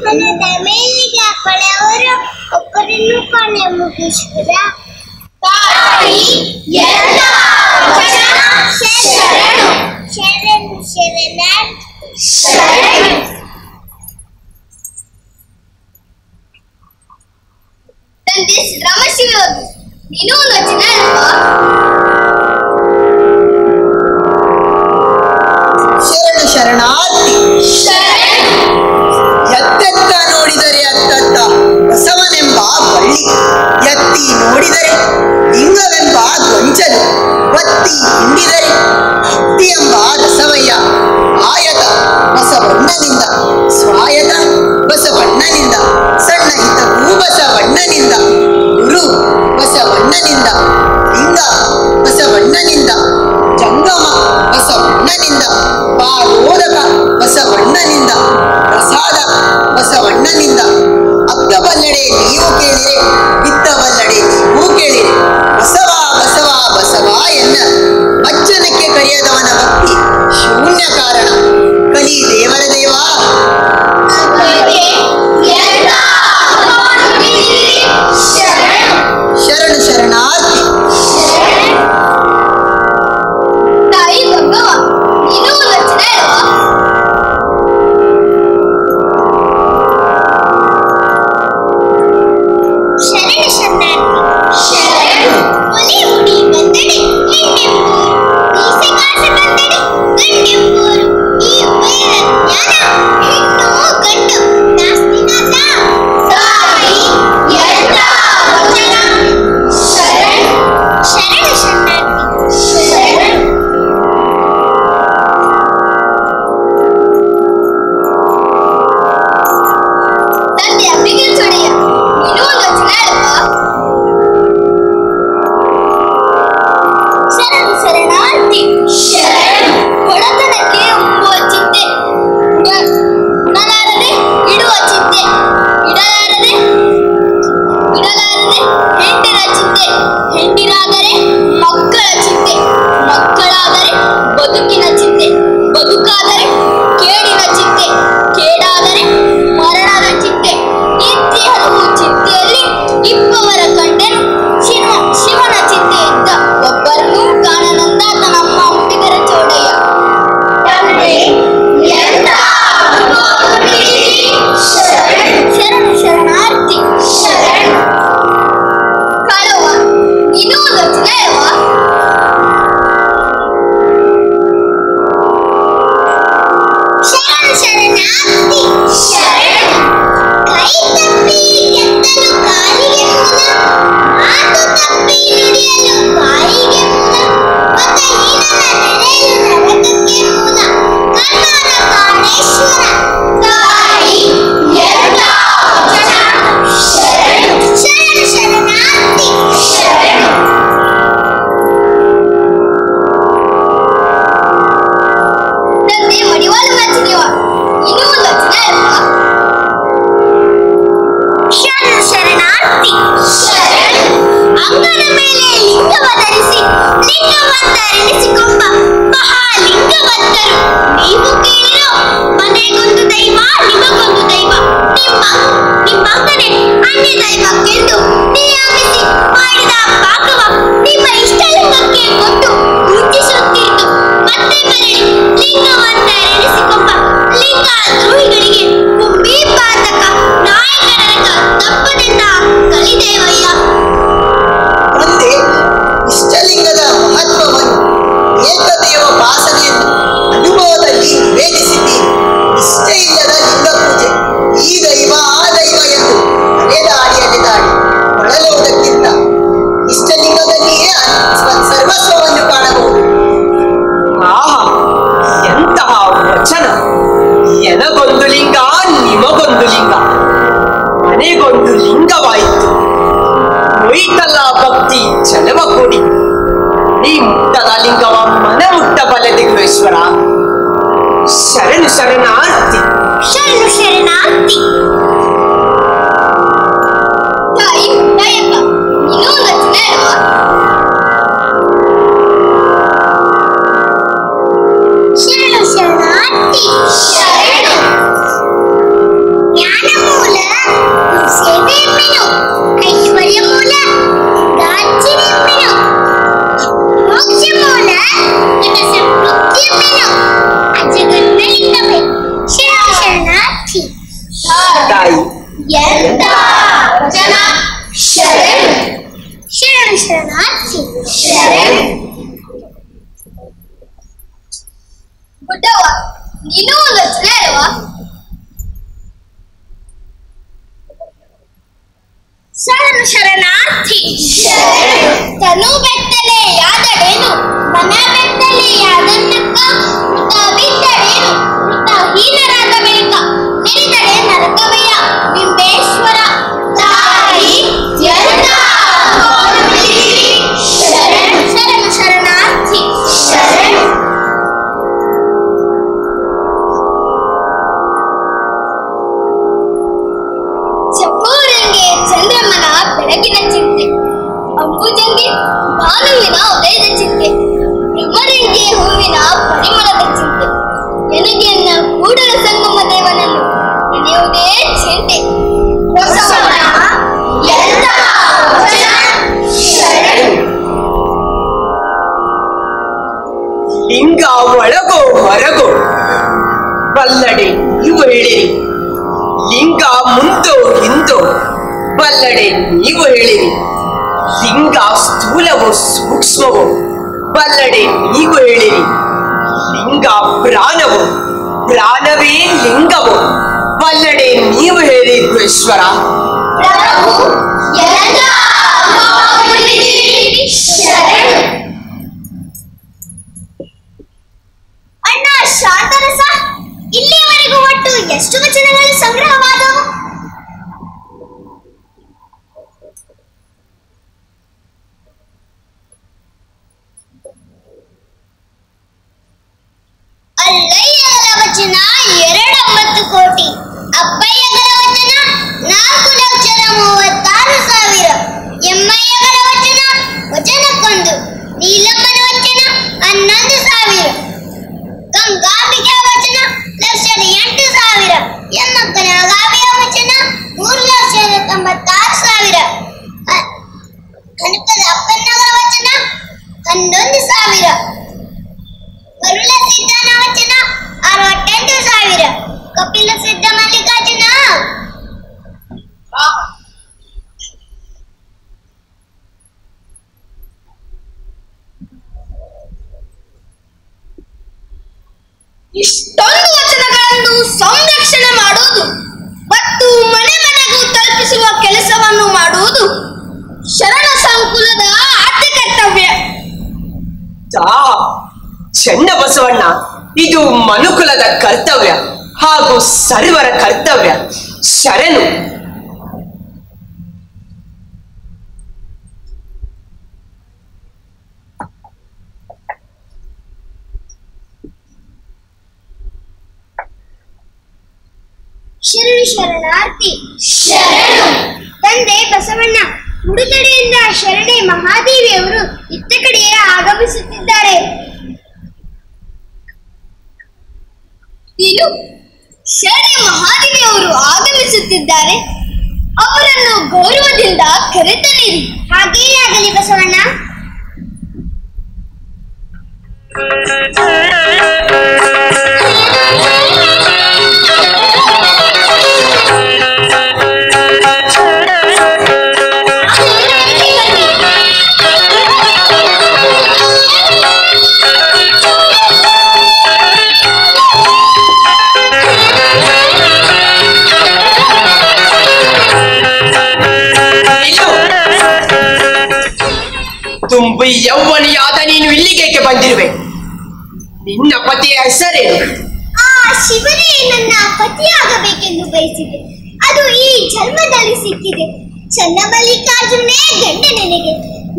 ಮನದ ಮೇಲಿಗೆ ಕಳೆಯವರು ಒಬ್ಬರನ್ನು ಕಾಣೆ. ಮುಗೀಶ್ವರ ತಾಯಿ ಎಲ್ಲ ವಚನ ತಂದೆ ಸಿದ್ದರಾಮಶಿವ ನೀನು ಒಂದು ವಚನ ಅಲ್ವಾ? ಶರಣ ಶರಣಾರ್ಥಿ. ಎತ್ತೆತ್ತ ನೋಡಿದರೆ ಅತ್ತತ್ತ ಬಸವನೆಂಬ ಬಳ್ಳಿ, ಎತ್ತಿ ನೋಡಿದರೆ ಲಿಂಗವೆಂಬ ಗೊಂಚಲು, ಒತ್ತಿ ಹಿಂಡಿದರೆ ಭಕ್ತಿ ಎಂಬ ರಸವಯ್ಯ. ಆಯತ ಬಸವಣ್ಣನಿಂದ, ಸ್ವಾಯತ ಬಸವಣ್ಣನಿಂದ, ಸಣ್ಣ ಹಿತವೂ ಬಸವಣ್ಣನಿಂದ, ಗುರು ಬಸವಣ್ಣನಿಂದ, ಲಿಂಗ ಬಸವಣ್ಣನಿಂದ, ಜಂಗಮ ಬಸವಣ್ಣನಿಂದ, ಪಾದೋದಕ ಬಸವಣ್ಣನಿಂದ, ಪ್ರಸಾದ ಬಸವಣ್ಣನಿಂದ. ಅಕ್ಕಬಲ್ಲಡೆ ನೀವು ಕೇಳಿರೆ, ಇತ್ತಬಲ್ಲಡೆ ನೀವು ಕೇಳಿರೆ, ಬಸವ ಬಸವ ಬಸವ ಎನ್ನ ಮಜ್ಜನಕ್ಕೆ ಕರೆಯದವನ ಭಕ್ತಿ ಶೂನ್ಯ ಕಾರಣ. ಕಲಿ ದೇವರ ದೇವ ಶರಣ ಶರಣಾರ್ಥಿ. ತಾಯಿ ಗಂಗವ್ವ ನೀನು ಒಂದು ವಚನ ಅಲ್ವಾ? ಶರಣ ಶರಣಾರ್ಥಿ. ಒಲೆ ಮುಡಿ ಬಂದಡೆ ಹೆಣ್ಣೆಂಬೂರು, ಮೀಸೆ ಕಾಸ ಬಂದಡೆ ಗಂಡೆಂಬೂರು. ಈ ಉಭಯರ ಜ್ಞಾನ ಹೆಣ್ಣು ಗಂಡು ನಾಸ್ತಿನಾಥ. ತಾಯಿ ಎಂತ ವಚನ. ಶರಣ ಶರಣಾರ್ಥಿ. ತಂದೆ ಅಬ್ಬಿಗೆ ಚೊಡೆಯ ನೀನು ಒಂದು ವಚನ ಅಲ್ವಾ? ಶರಣ ಶರಣಾರ್ಥಿ. ಒಡತನಕ್ಕೆ ಉಂಬುವ ಚಿಂತೆ, ಉಣಲಾರದೆ ಇಡುವ ಚಿಂತೆ, ಇಡಲಾರದೆ ಹೆಂಡಿನ ಚಿಂತೆ, ಹೆಂಡಿರಾದರೆ ಮಕ್ಕಳ ಚಿಂತೆ, ಮಕ್ಕಳಾದರೆ ಬದುಕಿನ ಚಿಂತೆ, ಬದುಕಾದರೆ ಕೇಡಿನ ಚಿಂತೆ, ಕೇಡಾದರೆ ಮರಣದ ಚಿಂತೆ. ಇತ್ತಿ ಹಲವು ಚಿಂತೆಯಲ್ಲಿ ಇಬ್ಬವರ ಕಂಡೆನು, ಶಿವನ ಚಿಂತೆಯಿಂದ ಒಬ್ಬರನ್ನೂ ಕಾಣನಂದಾತ ನಮ್ಮ ಹುಡುಗರ ಚೌಡಯ್ಯ. ಶರಣ ಶರಣಾರ್ಥಿ. ಕಾಳವ್ವ ನೀನು ಒಂದು ವಚನ ಅಲ್ವಾ? ಶರಣ ಶರಣಾರ್ಥಿ. ಕೈ ತಪ್ಪಿ ಕೆತ್ತಲು ಕಾಲಿಗೆ ಮೂಲ, ಮಾತು ತಪ್ಪಿ ನುಡಿಯಲು ಬಾಯಿಗೆ ಮೂಲ, ಮತಹೀನನ ನೆರೆಯಲು ನರಕಕ್ಕೆ ಮೂಲ. ಕರ್ನಾಟಕ ಕಾಮೇಶ್ವರ ತಾಯಿ ಎಂತ ವಚನ. ಶರಣ ಶರಣಾರ್ಥಿ. ತಂದೆ ಮಡಿವಾಳ ಮಾಚಿನಿಯವ ಇನ್ನೂ ಒಂದು ವಚನ ಅಲ್ವಾ? ಶರಣ ಶರಣಾರ್ಥಿ. ಅಂಗನ ಮೇಲೆ ಲಿಂಗವ ಧರಿಸಿ ಲಿಂಗವಂತರೆನಿಸಿಕೊಂಬ ಮಹಾಲಿಂಗವಂತರು ನೀವು ಕೇಳಿರೋ. ಮನೆಗೊಂದು ದೈವ ನಿಮಗೊಂದು ದೈವ, ನಿಮ್ಮಂಗನೆ ಅನ್ಯ ದೈವಕ್ಕೆಂದು ನಿಯಮಿಸಿ ಮಾಡಿದ ಪಾಕವ ನಿಮ್ಮ ಇಷ್ಟಲಿಂಗಕ್ಕೆ ಕೊಟ್ಟು ಪೂಜಿಸುತ್ತಿದ್ದು ಮತ್ತೆ ಮರಳಿ ಲಿಂಗವಂತರೆನಿಸಿಕೊಂಬ ಲಿಂಗ ದ್ರೋಹಿಗಳಿಗೆ ಕುಂಬಿ ಪಾತಕ ನಾಯಕನರಕ ತಪ್ಪದೆಂದ ಕಲಿದೇವಯ್ಯ. ತಂದೆ ಇಷ್ಟಲಿಂಗದ ಮಹತ್ವವನ್ನು, ಏಕದೇವ ವಾಸನೆಯನ್ನು ಅನುಭವದಲ್ಲಿ ನಿವೇದಿಸಿದ್ದೀರಿ. ಇಷ್ಟೇ ಇಲ್ಲದ ಲಿಂಗ ಪೂಜೆ, ಈ ದೈವ ಆ ದೈವ ಎಂದು ಅಲೆದಾಡಿ ಬಳಲುವುದಕ್ಕಿಂತ ಇಷ್ಟಲಿಂಗದಲ್ಲಿಯೇ ಸರ್ವಸ್ವವನ್ನು ಕಾಣಬಹುದು. ಆಹಾ, ಎಂತಹ ವಚನ! ಎನಗೊಂದು ಲಿಂಗ, ನಿಮಗೊಂದು ಲಿಂಗ, ಮನೆಗೊಂದು ಲಿಂಗವಾಯಿತು. ಒಯ್ತಲ್ಲ ಭಕ್ತಿ ಚೆಲುವ ಕೂಡಿ, ನೀ ಮುಟ್ಟದ ಲಿಂಗವ ಮನ ಮುಟ್ಟಬಲ್ಲದೆ ಗುರುಶ್ವರ. ಶರಣ ಶರಣಾರ್ಥಿ. ಶರಣ ಶರಣಾರ್ಥಿ. ತಾಯಿ ಮುದ್ದಾಯಪ್ಪ ಇನ್ನೂ ಒಂದು ವಚನ ಅಲ್ವಾ? ಶರಣ ಶರಣಾರ್ಥಿ. ಜ್ಞಾನ ಮೂಲ ಸೇವೆ ಮೆನು, ಐಶ್ವರ್ಯ ಮೂಲ ಗಾಚಿನ ಮೆನು, ಮೋಕ್ಷ ಮೂಲ ಶರಣು ಶರಣಾರ್ಥಿ. ತನು ಬೆತ್ತಲೆ ಯಾದಡೇನು, ಮನ ಬೆತ್ತಲೆ ಯಾದನ್ನಕ್ಕ, ಮೃತ ಬಿದ್ದಡೇನು, ಮೃತಹೀನರಾದ ಬಳಿಕ ನೆನೆದಡೆ ನರಕವಯ್ಯ ಬಿಂಬೇಶ್ವರ. ತಾಯಿ ಶರಣು ಶರಣು ಶರಣಾರ್ಥಿ. ಶರಣು. ಚಕೋರಂಗೆ ಚಂದ್ರಮ್ಮನ ಬೆಳಗಿನ ಚಿಂತೆ, ಅಂಬುಜಂಗೆ ಭಾನುವಿನ ಉದಯದ ಚಿಂತೆ, ಭ್ರಮರಂಗೆ ಹೂವಿನ ಪರಿಮಳದ ಚಿಂತೆ, ನನಗೆನ್ನ ಕೂಡಲ ಸಂಗಮ ದೇವನನ್ನು ನೆನೆಯುವುದೇ ಚಿಂತೆ. ಲಿಂಗ ಒಳಗೋ ಹೊರಗೋ ಬಲ್ಲಡೆ ನೀವು ಹೇಳಿರಿ, ಲಿಂಗ ಮುಂದೋ ಹಿಂದೋ ಬಲ್ಲಡೆ ನೀವು ಹೇಳಿರಿ, ಲಿಂಗ ಸ್ಥೂಲವೋ ಸೂಕ್ಷ್ಮವೋ ಬಲ್ಲಡೆ ನೀವು ಹೇಳಿರಿ, ಲಿಂಗ ಪ್ರಾಣವೋ ಪ್ರಾಣವೇ ಲಿಂಗವೋ ಬಲ್ಲಡೆ ನೀವು ಹೇಳಿ ಗುರುಶ್ವರ. ಅಣ್ಣ ಶಾಂತರಸ, ಇಲ್ಲಿಯವರೆಗೂ ಒಟ್ಟು ಎಷ್ಟು ವಚನಗಳು ಸಂಗ್ರಹವಾದವು? ಅಲ್ಲಯ್ಯಗಳ ವಚನ 29 ಕೋಟಿ, ಅಪ್ಪಯ್ಯಗಳ ವಚನ 4,36,000, ಎಮ್ಮಯ್ಯಗಳ ವಚನ ವಚನಕ್ಕೊಂದು, ನೀಲಮ್ಮನ ವಚನ 11,000, ಗಂಗಾಂಬಿಕೆ ವಚನ 1,08,000, ಎಮ್ಮಕ್ಕನ ಗಾವಿಯ ವಚನ 3,96,000, ಕನಕದ ಅಪ್ಪನ್ನಗಳ ವಚನ 11,000, ಕರುಳ ಸಿದ್ಧನ ವಚನ 68,000, ಕಪಿಲ ಸಿದ್ಧ ಮಲ್ಲಿಕಾರ್ಜುನ ಇಷ್ಟೊಂದು ವಚನಗಳನ್ನು ಸಂರಕ್ಷಣೆ ಮಾಡುವುದು ಮತ್ತು ಮನೆ ಮನೆಗೂ ತಲುಪಿಸುವ ಕೆಲಸವನ್ನು ಮಾಡುವುದು ಶರಣ ಸಂಕುಲದ ಆದ್ಯ ಕರ್ತವ್ಯ. ಚೆನ್ನ ಬಸವಣ್ಣ, ಇದು ಮನುಕುಲದ ಕರ್ತವ್ಯ ಹಾಗೂ ಸರ್ವರ ಕರ್ತವ್ಯ. ಶರಣು. ಶರಣು ಶರಣಾರ್ಥಿ. ಶರಣು. ತಂದೆ ಬಸವಣ್ಣ, ಉಡುತಡೆಯಿಂದ ಶರಣೆ ಮಹಾದೇವಿಯವರು ಇತ್ತ ಕಡೆಯೇ ಆಗಮಿಸುತ್ತಿದ್ದಾರೆ. ಏನು? ಶರಣೆ ಮಹಾದೇವಿಯವರು ಆಗಮಿಸುತ್ತಿದ್ದಾರೆ, ಅವರನ್ನು ಗೌರವದಿಂದ ಕರೆತನ್ನಿರಿ. ಹಾಗೆಯೇ ಆಗಲಿ ಬಸವಣ್ಣ. ತುಂಬಿ ಯೌವನಿಯಾದ ನೀನು ಇಲ್ಲಿಗೇಕೆ ಬಂದಿರುವೆ? ನಿನ್ನ ಪತಿಯ ಹೆಸರೇನು? ಆ ಶಿವನೇ ನನ್ನ ಪತಿಯಾಗಬೇಕೆಂದು ಬಯಸಿದೆ, ಅದು ಈ ಜನ್ಮದಲ್ಲಿ ಸಿಕ್ಕಿದೆ. ಚನ್ನಮಲ್ಲಿಕಾರ್ಜುನೇ ಗಂಡ ನನಗೆ,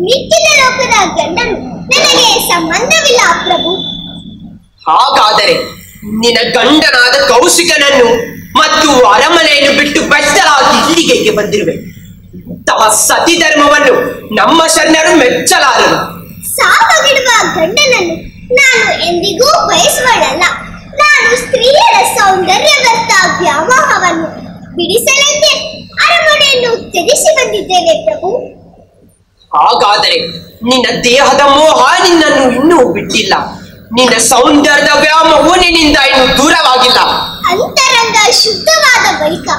ಮಿಕ್ಕಿದ ಲೋಕದ ಗಂಡನು ನನಗೆ ಸಂಬಂಧವಿಲ್ಲ ಪ್ರಭು. ಹಾಗಾದರೆ ನಿನ್ನ ಗಂಡನಾದ ಕೌಶಿಕನನ್ನು ಮತ್ತು ಅರಮನೆಯನ್ನು ಬಿಟ್ಟು ಬೆತ್ತಲಾಗಿ ಇಲ್ಲಿಗೇಕೆ ಬಂದಿರುವೆ? ತಮ್ಮ ಸತಿ ಧರ್ಮವನ್ನು ನಮ್ಮ ಶರಣರು ಮೆಚ್ಚಲಾರರು. ಸಾವಾಗಿಡುವ ಗಂಡನನ್ನು ನಾನು ಎಂದಿಗೂ ಬಯಸುವಳಲ್ಲ. ನಾನು ಸ್ತ್ರೀಯರ ಸೌಂದರ್ಯವರ್ತ ವ್ಯಾಮೋಹವನ್ನು ಬಿಡಿಸಲೆಂದೇ ಅರಮನೆಯನ್ನು ತ್ಯಜಿಸಿ ಬಂದಿದ್ದೇನೆ ಪ್ರಭು. ಹಾಗಾದರೆ ನಿನ್ನ ದೇಹದ ಮೋಹ ನಿನ್ನನ್ನು ಇನ್ನೂ ಬಿಟ್ಟಿಲ್ಲ, ನಿನ್ನ ಸೌಂದರ್ಯದ ವ್ಯಾಮೋಹ ನಿನ್ನಿಂದ ಇನ್ನೂ ದೂರವಾಗಿಲ್ಲ. ಅಂತರಂಗ ಶುದ್ಧವಾದ ಬಳಿಕ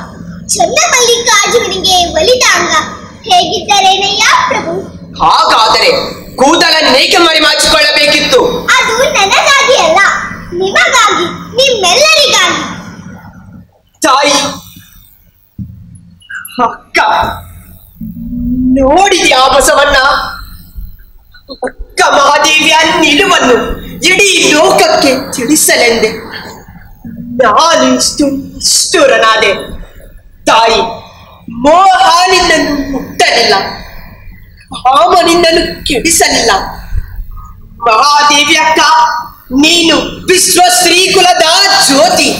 ಚನ್ನಮಲ್ಲಿಕಾರ್ಜುನಿಗೆ ಒಲಿದಾಂಗ ಹೇಗಿದ್ದರೇನಯ್ಯ ಪ್ರಭು? ಹಾಗಾದರೆ ಕೂದಲನ್ನೇಕೆ ಮರೆಮಾಚಿಕೊಳ್ಳಬೇಕಿತ್ತು? ಅದು ನನಗಾಗಿ ಅಲ್ಲ, ನಿಮಗಾಗಿ, ನಿಮ್ಮೆಲ್ಲರಿಗಾಗಿ. ತಾಯಿ, ಅಕ್ಕ, ನೋಡಿದ್ಯಾ ಬಸವಣ್ಣ? ಅಕ್ಕ ಮಹಾದೇವಿಯ ನಿಲುವನ್ನು ಇಡೀ ಲೋಕಕ್ಕೆ ತಿಳಿಸಲೆಂದೆ ನಾನು ಇಷ್ಟುರನಾದೆ. ತಾಯಿ ಮೋಹ ನಿನ್ನನ್ನು ಮುಟ್ಟಲಿಲ್ಲ, ಹಾಮ ನಿನ್ನನ್ನು ಕೆಡಿಸಲಿಲ್ಲ. ಮಹಾದೇವಿ ಅಕ್ಕ, ನೀನು ವಿಶ್ವ ಶ್ರೀಕುಲದ ಜ್ಯೋತಿ.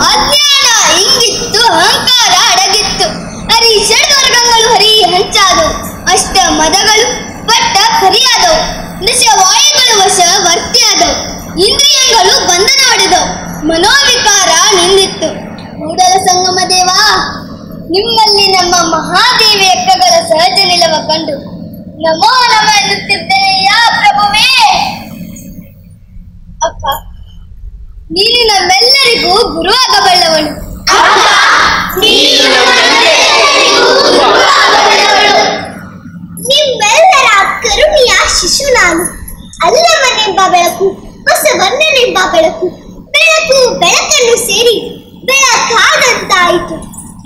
ಅಜ್ಞಾನ ಇಂಗಿತ್ತು, ಅಹಂಕಾರ ಅಡಗಿತ್ತು, ಹರಿ ಷಡ್ವರ್ಗಗಳು ಹರಿ ಹಂಚಾದವು, ಅಷ್ಟ ಮದಗಳು ಪಟ್ಟ ಕರಿಯಾದವು, ದಶವಾಯುಗಳು ವಶ ವರ್ತಿಯಾದವು, ಇಂದ್ರಿಯಗಳು ಬಂಧನ ಹೊಡೆದವು, ಮನೋವಿಕಾರ ನಿಂದಿತ್ತು. ಕೂಡಲ ಸಂಗಮ ದೇವ, ನಿಮ್ಮಲ್ಲಿ ನಮ್ಮ ಮಹಾದೇವಿ ಅಕ್ಕಗಳ ಸಹಜ ನಿಲವ ಕಂಡು ನಮೋ ನಮ ಎನ್ನುತ್ತಿದ್ದೇನೆಯ ಪ್ರಭುವೇ. ಅಕ್ಕ, ನೀನು ನಮ್ಮೆಲ್ಲರಿಗೂ ಗುರುವಾಗಬಲ್ಲವನು. ನಿಮ್ಮೆಲ್ಲರ ಕರುಣೆಯ ಶಿಶು ನಾನು. ಅಲ್ಲವನೆಂಬ ಬೆಳಕು, ಬಸವಣ್ಣನೆಂಬ ಬೆಳಕು, ಬೆಳಕು ಬೆಳಕನ್ನು ಸೇರಿ ಬೆಳಕಾದಂತಾಯಿತು.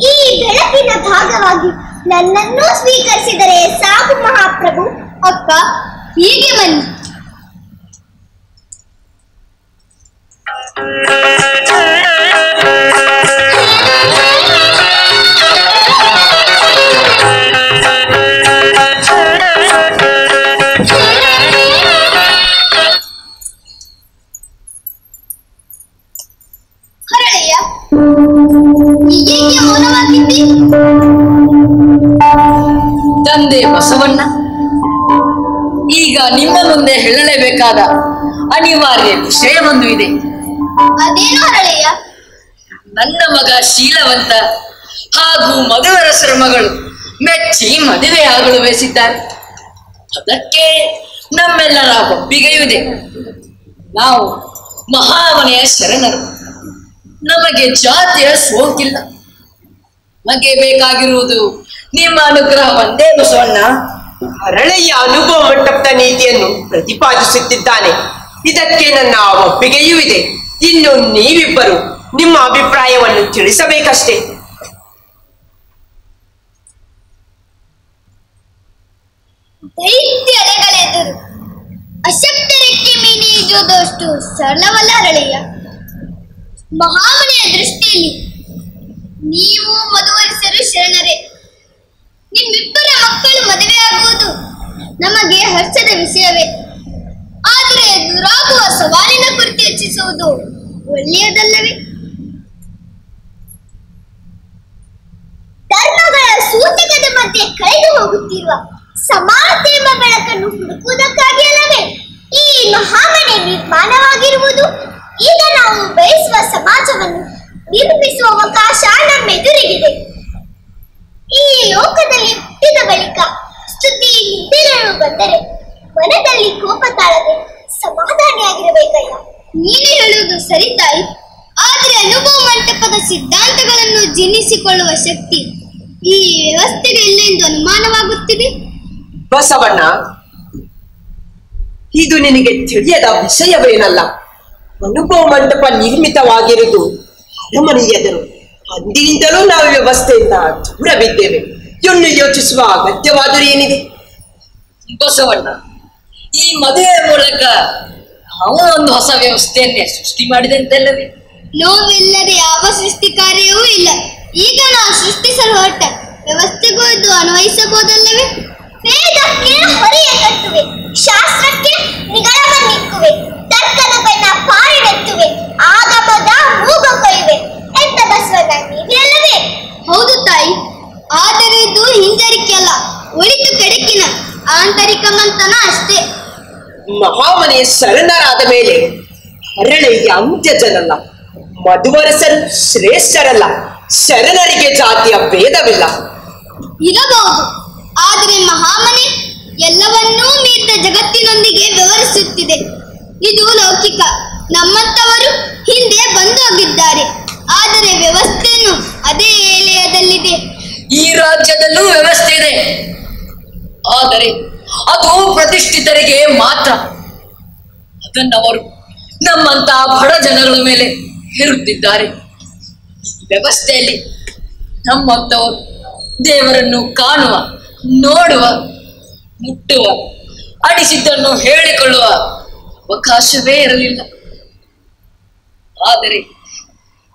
ಈ ಬೆಳಕಿನ ಭಾಗವಾಗಿ ನನ್ನನ್ನು ಸ್ವೀಕರಿಸಿದರೆ ಸಾಕು ಮಹಾಪ್ರಭು. ಅಕ್ಕ, ಹೀಗೆ ಬನ್ನಿ. ಹರಳಯ್ಯ, ಹೀಗೇಕೆ ಮೌನವಾಗಿದ್ದಿ? ತಂದೆ ಬಸವಣ್ಣ, ಈಗ ನಿಮ್ಮ ಮುಂದೆ ಹೇಳಲೇಬೇಕಾದ ಅನಿವಾರ್ಯ ವಿಷಯವೊಂದು ಇದೆ. ಅದೇನು ಹರಳಯ್ಯ? ನನ್ನ ಮಗ ಶೀಲವಂತ ಹಾಗೂ ಮಧುವರಸರ ಮಗಳು ಮೆಚ್ಚಿ ಮದುವೆಯಾಗಲು ಬಯಸಿದ್ದಾರೆ. ಅದಕ್ಕೆ ನಮ್ಮೆಲ್ಲರ ಒಪ್ಪಿಗೆಯೂ ಇದೆ. ನಾವು ಮಹಾಮನೆಯ ಶರಣರು, ನಮಗೆ ಜಾತಿಯ ಸೋಂಕಿಲ್ಲ. ನಮಗೆ ಬೇಕಾಗಿರುವುದು ನಿಮ್ಮ ಅನುಗ್ರಹ ಒಂದೇ ಬಸವಣ್ಣ. ಹರಳೆಯ ಅನುಭವ ಮಂಟಪದ ನೀತಿಯನ್ನು ಪ್ರತಿಪಾದಿಸುತ್ತಿದ್ದಾನೆ. ಇದಕ್ಕೆ ನನ್ನ ಒಪ್ಪಿಗೆಯೂ ಇದೆ. ಇನ್ನು ನೀವಿಬ್ಬರು ನಿಮ್ಮ ಅಭಿಪ್ರಾಯವನ್ನು ತಿಳಿಸಬೇಕಷ್ಟೇ. ದೈತ್ಯ ಅಲೆಗಳೆದುರು ಅಶಕ್ತರಿಗೆ ಮೀನಿಜುವುದಷ್ಟು ಸರಳವಲ್ಲ ಹರಳಯ್ಯ. ಮಹಾಮನೆಯ ದೃಷ್ಟಿಯಲ್ಲಿ ನೀವು ಮಧುವರಿಸರು ಶರಣರೇ. ನಿಮ್ಮಿಬ್ಬರ ಮಕ್ಕಳು ಮದುವೆಯಾಗುವುದು ನಮಗೆ ಹರ್ಷದ ವಿಷಯವೇ. ಆದರೆ ದುರಾಗುವ ಸವಾಲಿನ ಕುರಿತು ಯೋಚಿಸುವುದು ಒಳ್ಳೆಯದಲ್ಲವೇ? ಧರ್ಮಗಳ ಸೂಚಕದ ಮಧ್ಯೆ ಕಳೆದು ಹೋಗುತ್ತಿರುವ ಸಮಾನತೆ ಎಂಬ ಬೆಳಕನ್ನು ಹುಡುಕುವುದಕ್ಕಾಗಿ ಅಲ್ಲವೇ ಈ ಮಹಾಮನೆ ನಿರ್ಮಾಣವಾಗಿರುವುದು? ಈಗ ನಾವು ಬಯಸುವ ಸಮಾಜವನ್ನು ನಿರ್ಮಿಸುವ ಅವಕಾಶ ನಮ್ಮೆದುರಿಗಿದೆ. ಈ ಲೋಕದಲ್ಲಿ ಹುಟ್ಟಿದ ಬಳಿಕ ಸ್ತುತಿ ನಿಂದೆಗಳು ಬಂದರೆ ಮನದಲ್ಲಿ ಕೋಪ ತಾಳದೆ ಸಮಾಧಾನಿಯಾಗಿರಬೇಕಯ್ಯ. ನೀನು ಹೇಳುವುದು ಸರಿ ತಾಯಿ. ಆದರೆ ಅನುಭವ ಮಂಟಪದ ಸಿದ್ಧಾಂತಗಳನ್ನು ಜೀರ್ಣಿಸಿಕೊಳ್ಳುವ ಶಕ್ತಿ ಈ ವ್ಯವಸ್ಥೆಗೆ ಇಲ್ಲ ಎಂದು ಅನುಮಾನವಾಗುತ್ತಿದೆ. ಬಸವಣ್ಣ, ಇದು ನಿನಗೆ ತಿಳಿಯದ ವಿಷಯವೇನಲ್ಲ. ಅನುಭವ ಮಂಟಪ ನಿರ್ಮಿತವಾಗಿರುವುದು ಅರಮನೆಯ ಎದುರು. ಅಂದಿನಿಂದಲೂ ನಾವು ವ್ಯವಸ್ಥೆಯಿಂದ ದೂರ ಬಿದ್ದೇವೆ. ಇನ್ನು ಯೋಚಿಸುವ ಅಗತ್ಯವಾದರೂ ಏನಿದೆ? ಬಸವಣ್ಣ, ಈ ಮದುವೆಯ ಮೂಲಕ ನಾವು ಒಂದು ಹೊಸ ವ್ಯವಸ್ಥೆಯನ್ನೇ ಸೃಷ್ಟಿ ಮಾಡಿದೆ ಅಂತಲ್ಲವೇ? ನೋವಿಲ್ಲದೆ ಯಾವ ಸೃಷ್ಟಿ ಕಾರ್ಯವೂ ಇಲ್ಲ. ಈಗ ನಾವು ಸೃಷ್ಟಿಸಲು ಹೊರಟ ವ್ಯವಸ್ಥೆಗೂ ಇದು ಅನ್ವಯಿಸಬಹುದಲ್ಲವೇ? ವೇದಕ್ಕೆ ಹೊರೆಯ ಕಟ್ಟುವೆ, ಶಾಸ್ತ್ರಕ್ಕೆ ನಿಗಳವನ್ನಿಕ್ಕುವೆ, ತರ್ಕದ ಬೆನ್ನ ಪಾರಿನೆತ್ತುವೆ, ಆಗಮದ ಮೂಗ ಕೊಯ್ಯುವೆ ಎಂತ ಬಸವಣ್ಣ ನೀವೇ? ಹೌದು ತಾಯಿ. ಆದರೆ ಇದು ಹಿಂಜರಿಕೆ ಅಲ್ಲ, ಒಳಿತು ಕೆಡಕಿನ ಆಂತರಿಕ ಮಂಥನ ಅಷ್ಟೇ. ಮಹಾಮನೆಯ ಶರಣರಾದ ಮೇಲೆ ಹರಳೆಯ ಅಂತ್ಯಜನಲ್ಲ, ಮಧುವರಸರು ಶ್ರೇಷ್ಠರಲ್ಲ. ಶರಣರಿಗೆ ಜಾತಿಯ ಭೇದವಿಲ್ಲ. ಇರಬಹುದು, ಆದರೆ ಮಹಾಮನೆ ಎಲ್ಲವನ್ನೂ ಮೀರಿದ ಜಗತ್ತಿನೊಂದಿಗೆ ವ್ಯವಹರಿಸುತ್ತಿದೆ. ಇದು ಲೌಕಿಕ. ನಮ್ಮಂತವರು ಹಿಂದೆ ಬಂದು ಹೋಗಿದ್ದಾರೆ, ಆದರೆ ವ್ಯವಸ್ಥೆಯನ್ನು ಅದೇ ಎಲೆಯದಲ್ಲಿದೆ. ಈ ರಾಜ್ಯದಲ್ಲೂ ವ್ಯವಸ್ಥೆ ಇದೆ, ಆದರೆ ಅದು ಪ್ರತಿಷ್ಠಿತರಿಗೆ ಮಾತ್ರ. ಅದನ್ನವರು ನಮ್ಮಂತ ಬಡ ಜನಗಳ ಮೇಲೆ ಹೇರುತ್ತಿದ್ದಾರೆ. ವ್ಯವಸ್ಥೆಯಲ್ಲಿ ನಮ್ಮಂಥವರು ದೇವರನ್ನು ಕಾಣುವ, ನೋಡುವ, ಮುಟ್ಟುವ, ಅನಿಸಿದ್ದನ್ನು ಹೇಳಿಕೊಳ್ಳುವ ಅವಕಾಶವೇ ಇರಲಿಲ್ಲ. ಆದರೆ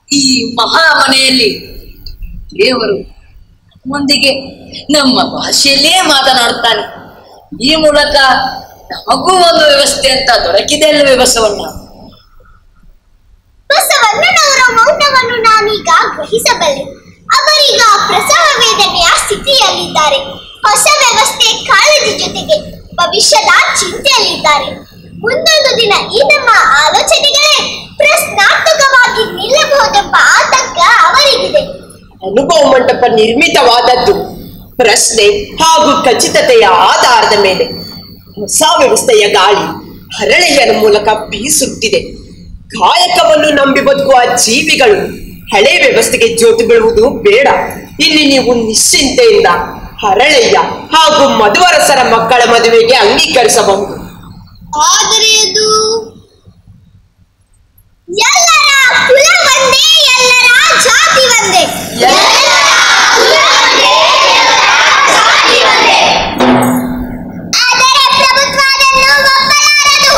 ಈ ಮಹಾಮನೆಯಲ್ಲಿ ದೇವರು ನಮ್ಮೊಂದಿಗೆ ನಮ್ಮ ಭಾಷೆಯಲ್ಲೇ ಮಾತನಾಡುತ್ತಾನೆ. ಈ ಮೂಲಕ ನಮಗೂ ಒಂದು ವ್ಯವಸ್ಥೆ ಅಂತ ದೊರಕಿದೆ ಅಲ್ಲವೇ ಬಸವಣ್ಣ? ಬಸವಣ್ಣನವರ ಮೌನವನ್ನು ನಾನೀಗ ಗ್ರಹಿಸಬಲ್ಲೆ. ಅವರೀಗ ಪ್ರಸವ ವೇದನೆಯ ಸ್ಥಿತಿಯಲ್ಲಿದ್ದಾರೆ. ಹೊಸ ವ್ಯವಸ್ಥೆ ಕಾಳಜಿ ಜೊತೆಗೆ ಭವಿಷ್ಯದ ಚಿಂತೆಯಲ್ಲಿದ್ದಾರೆ. ಮುಂದೊಂದು ದಿನ ಈ ನಮ್ಮ ಆಲೋಚನೆಗಳೇ ಪ್ರಶ್ನಾರ್ಥಕವಾಗಿ ನಿಲ್ಲಬಹುದೆಂಬ ಆತಂಕ ಅವರಿಗಿದೆ. ಅನುಭವ ಮಂಟಪ ನಿರ್ಮಿತವಾದದ್ದು ಪ್ರಶ್ನೆ ಹಾಗೂ ಖಚಿತತೆಯ ಆಧಾರದ ಮೇಲೆ. ಹೊಸ ವ್ಯವಸ್ಥೆಯ ಗಾಳಿ ಹರಳೆಯರ ಮೂಲಕ ಬೀಸುತ್ತಿದೆ. ಕಾಯಕವನ್ನು ನಂಬಿ ಬದುಕುವ ಜೀವಿಗಳು ಹಳೆ ವ್ಯವಸ್ಥೆಗೆ ಜೋತು ಬೀಳುವುದು ಬೇಡ. ಇಲ್ಲಿ ನೀವು ನಿಶ್ಚಿಂತೆಯಿಂದ ಹರಳೆಯ ಹಾಗೂ ಮಧುವರಸರ ಮಕ್ಕಳ ಮದುವೆಗೆ ಅಂಗೀಕರಿಸಬಹುದು. ಆದರೆ ಅದು ಎಲ್ಲರ ಕುಲ ಒಂದೇ, ಎಲ್ಲರ ಜಾತಿ ಒಂದೇ. ಆದರೆ ಪ್ರಭುತ್ವ ಅದನ್ನು ಒಪ್ಪಲಾರದು.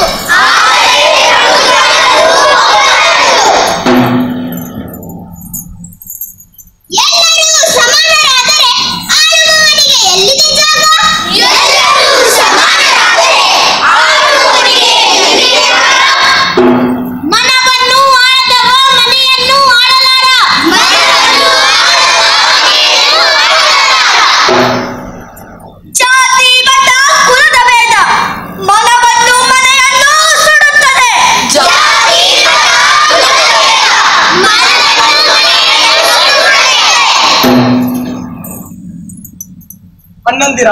ಎಲ್ಲರೂ ಸಮಾನರಾದರೆ ಆಳುವವನಿಗೆ ಎಲ್ಲಿದೆ ಜಾಗ? ಎಲ್ಲರೂ ಸಮಾನರಾದರೆ ಆಳುವವನಿಗೆ ಎಲ್ಲಿದೆ ಜಾಗ? ಮನವನ್ನು ಆಳದವ ಮನೆಯನ್ನು ಆಳಲಾರ. ಜಾತಿ ಮತ ಕುಲದ ಭೇದ ಮನವನ್ನು ಮನೆಯನ್ನು ಸುಡುತ್ತದೆ. ಜಾತಿ ಮತ ಕುಲದ ಭೇದ ಮನವನ್ನು ಮನೆಯನ್ನು ಸುಡುತ್ತದೆ. ಅಣ್ಣಂದಿರ,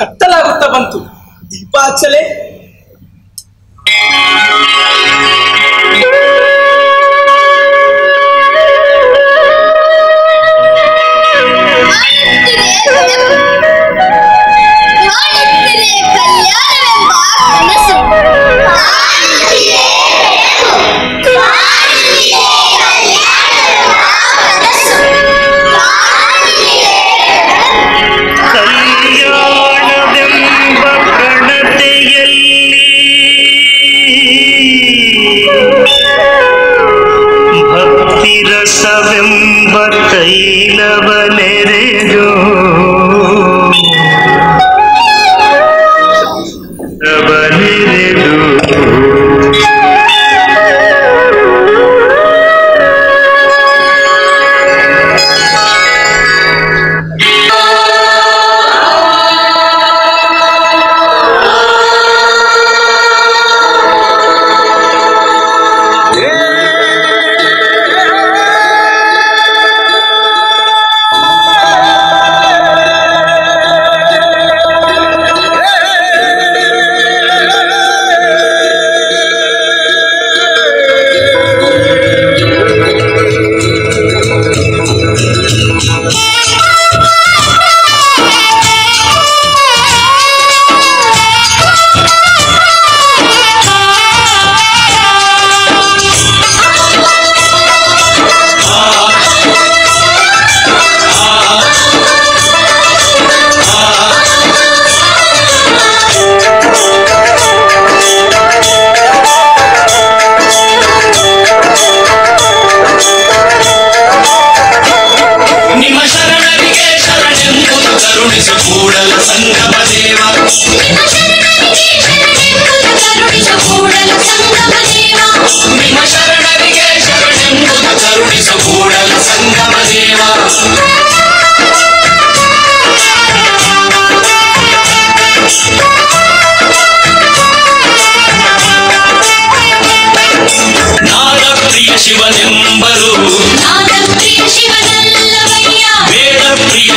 ಕತ್ತಲಾಗುತ್ತಾ ಬಂತು. ದೀಪ ಹಚ್ಚಲೆ. ಕಾಣುತ್ತಿದೆ ಕಲ್ಯಾಣವೆಂಬ ಕನಸು. ಕಾಣುತ್ತಿದೆ ಕಲ್ಯಾಣವೆಂಬ ಕನಸು. ಕಲ್ಯಾಣವೆಂಬ ಕಣತೆಯಲ್ಲಿ ಭಕ್ತಿರಸವೆಂಬ ತೈಲವನೆರೆದು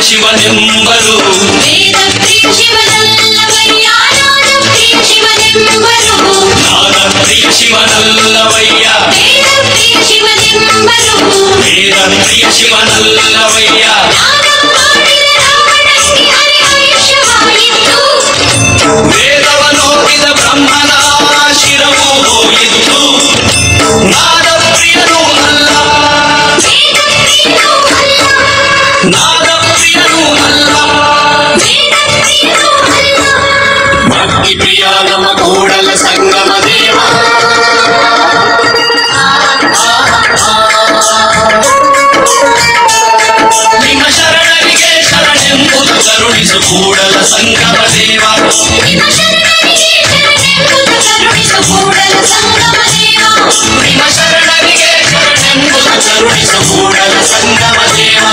ಶಿವನೆಂಬರು ವೇದ ಪ್ರಿಯ ಶಿವನೆಂಬರು ನಾದ ಪ್ರಿಯ ಶಿವನಲ್ಲವಯ್ಯ ವೇದ ಪ್ರಿಯ ಶಿವನಲ್ಲವಯ್ಯ ವೇದವನೋಗಿದ ಬ್ರಹ್ಮನ ಶಿರವು ಹೋಯಿತು ನಾದ ಪ್ರಿಯನೂ ಅಲ್ಲ ಕರುಣಿಸು ಕೂಡಲ ಸಂಗಮ ದೇವ.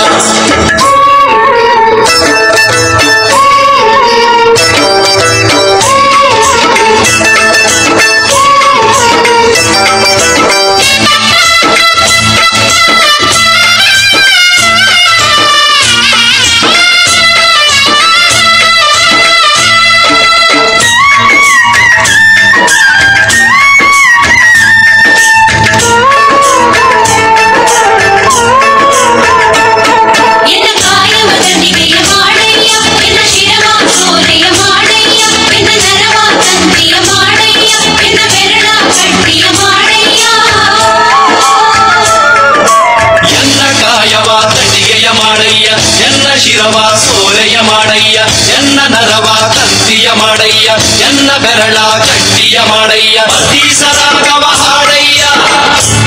ಶಿರವ ಸೋರೆಯ ಮಾಡಯ್ಯ ಎನ್ನ ನರವ ತಂತಿಯ ಮಾಡಯ್ಯ ಎನ್ನ ಬೆರಳ ಗಟ್ಟಿಯ ಮಾಡಯ್ಯ ಬೀಸರಾಗವ ಹಾಡಯ್ಯ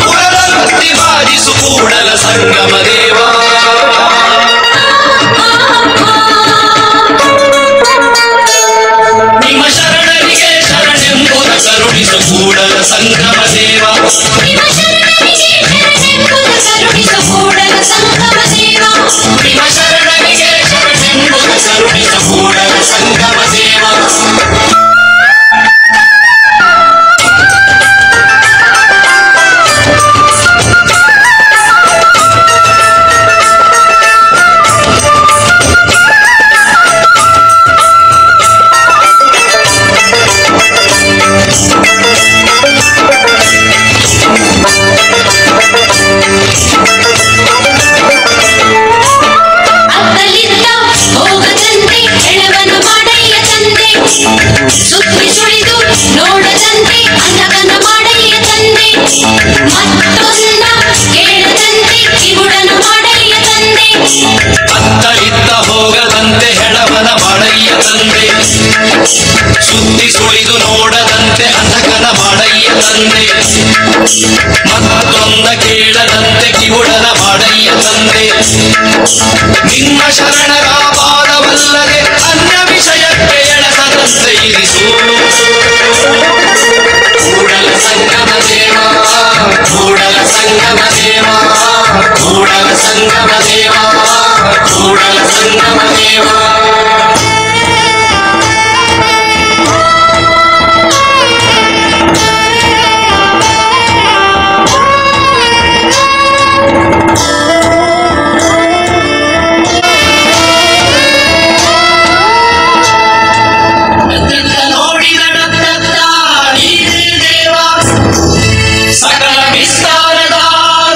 ಕುಳದಂತಿ ಬಾರಿಸು ಕೂಡಲ ಸಂಗಮ ದೇವ. ನಿಮ್ಮ ಶರಣರಿಗೆ ಶರಣೆಂಬುದ ಕರುಣಿಸು ಕೂಡಲ ಸಂಗಮ ದೇವ. ನಿಮ್ಮ ಶರಣರಿಗೆ ಶರಣೆಂಬುದ ಕರುಣಿಸು ಕೂಡಲ ಸಂಗಮ ದೇವ. ನಿಮ್ಮ ಶರಣರಿಗೆ ಶರಣೆಂಬುದ ಕರುಣಿಸು ಕೂಡಲ ಸಂಗಮ ದೇವ. ಸುತ್ತಿ ಸುಳಿದು ನೋಡದಂತೆ ಅಂಧಕನ ಮಾಡಯ್ಯ ತಂದೆ. ಮತ್ತೊಂದ ಕೇಳದಂತೆ ಕಿವುಡನ ಮಾಡಯ್ಯ ತಂದೆ. ಅತ್ತಲಿತ್ತ ಹೋಗದಂತೆ ಹೆಳವನ ಮಾಡಯ್ಯ ತಂದೆ. ಸುತ್ತಿ ಸುಳಿದು ನೋಡದಂತೆ ಅಂಧಕನ ಮಾಡಯ್ಯ ತಂದೆ. ಮತ್ತೊಂದ ಕೇಳದಂತೆ ಕಿವುಡನ ಮಾಡಯ್ಯ ತಂದೆ. ನಿಮ್ಮ ಶರಣರ ಪಾದವಲ್ಲದೆ ಅನ್ಯ ವಿಷಯಕ್ಕೆ ಎಳಸದಂತೆ ಇರಿಸು ಕೂಡಲ ಸಂಗಮ ದೇವ. ಕೂಡಲ ಸಂಗಮ ದೇವ. ಕೂಡಲ ಸಂಗಮ ದೇವ. ಕೂಡಲ ಸಂಗಮ ದೇವ. ಸಕಲ ವಿಸ್ತಾರದ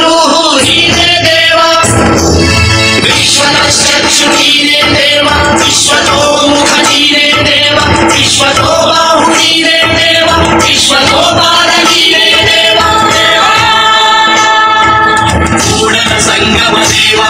ರೂಹು ನೀನೇ ದೇವ. ವಿಶ್ವದಶ್ಚಕ್ಷು ನೀನೇ ದೇವ. ವಿಶ್ವತೋ ಮುಖ ನೀನೇ ದೇವ. ವಿಶ್ವತೋ ಬಾಹು ನೀನೇ ದೇವ. ವಿಶ್ವತೋ ಪಾದ ನೀನೇ ದೇವ. ಕೂಡಲ ಸಂಗಮ ದೇವ.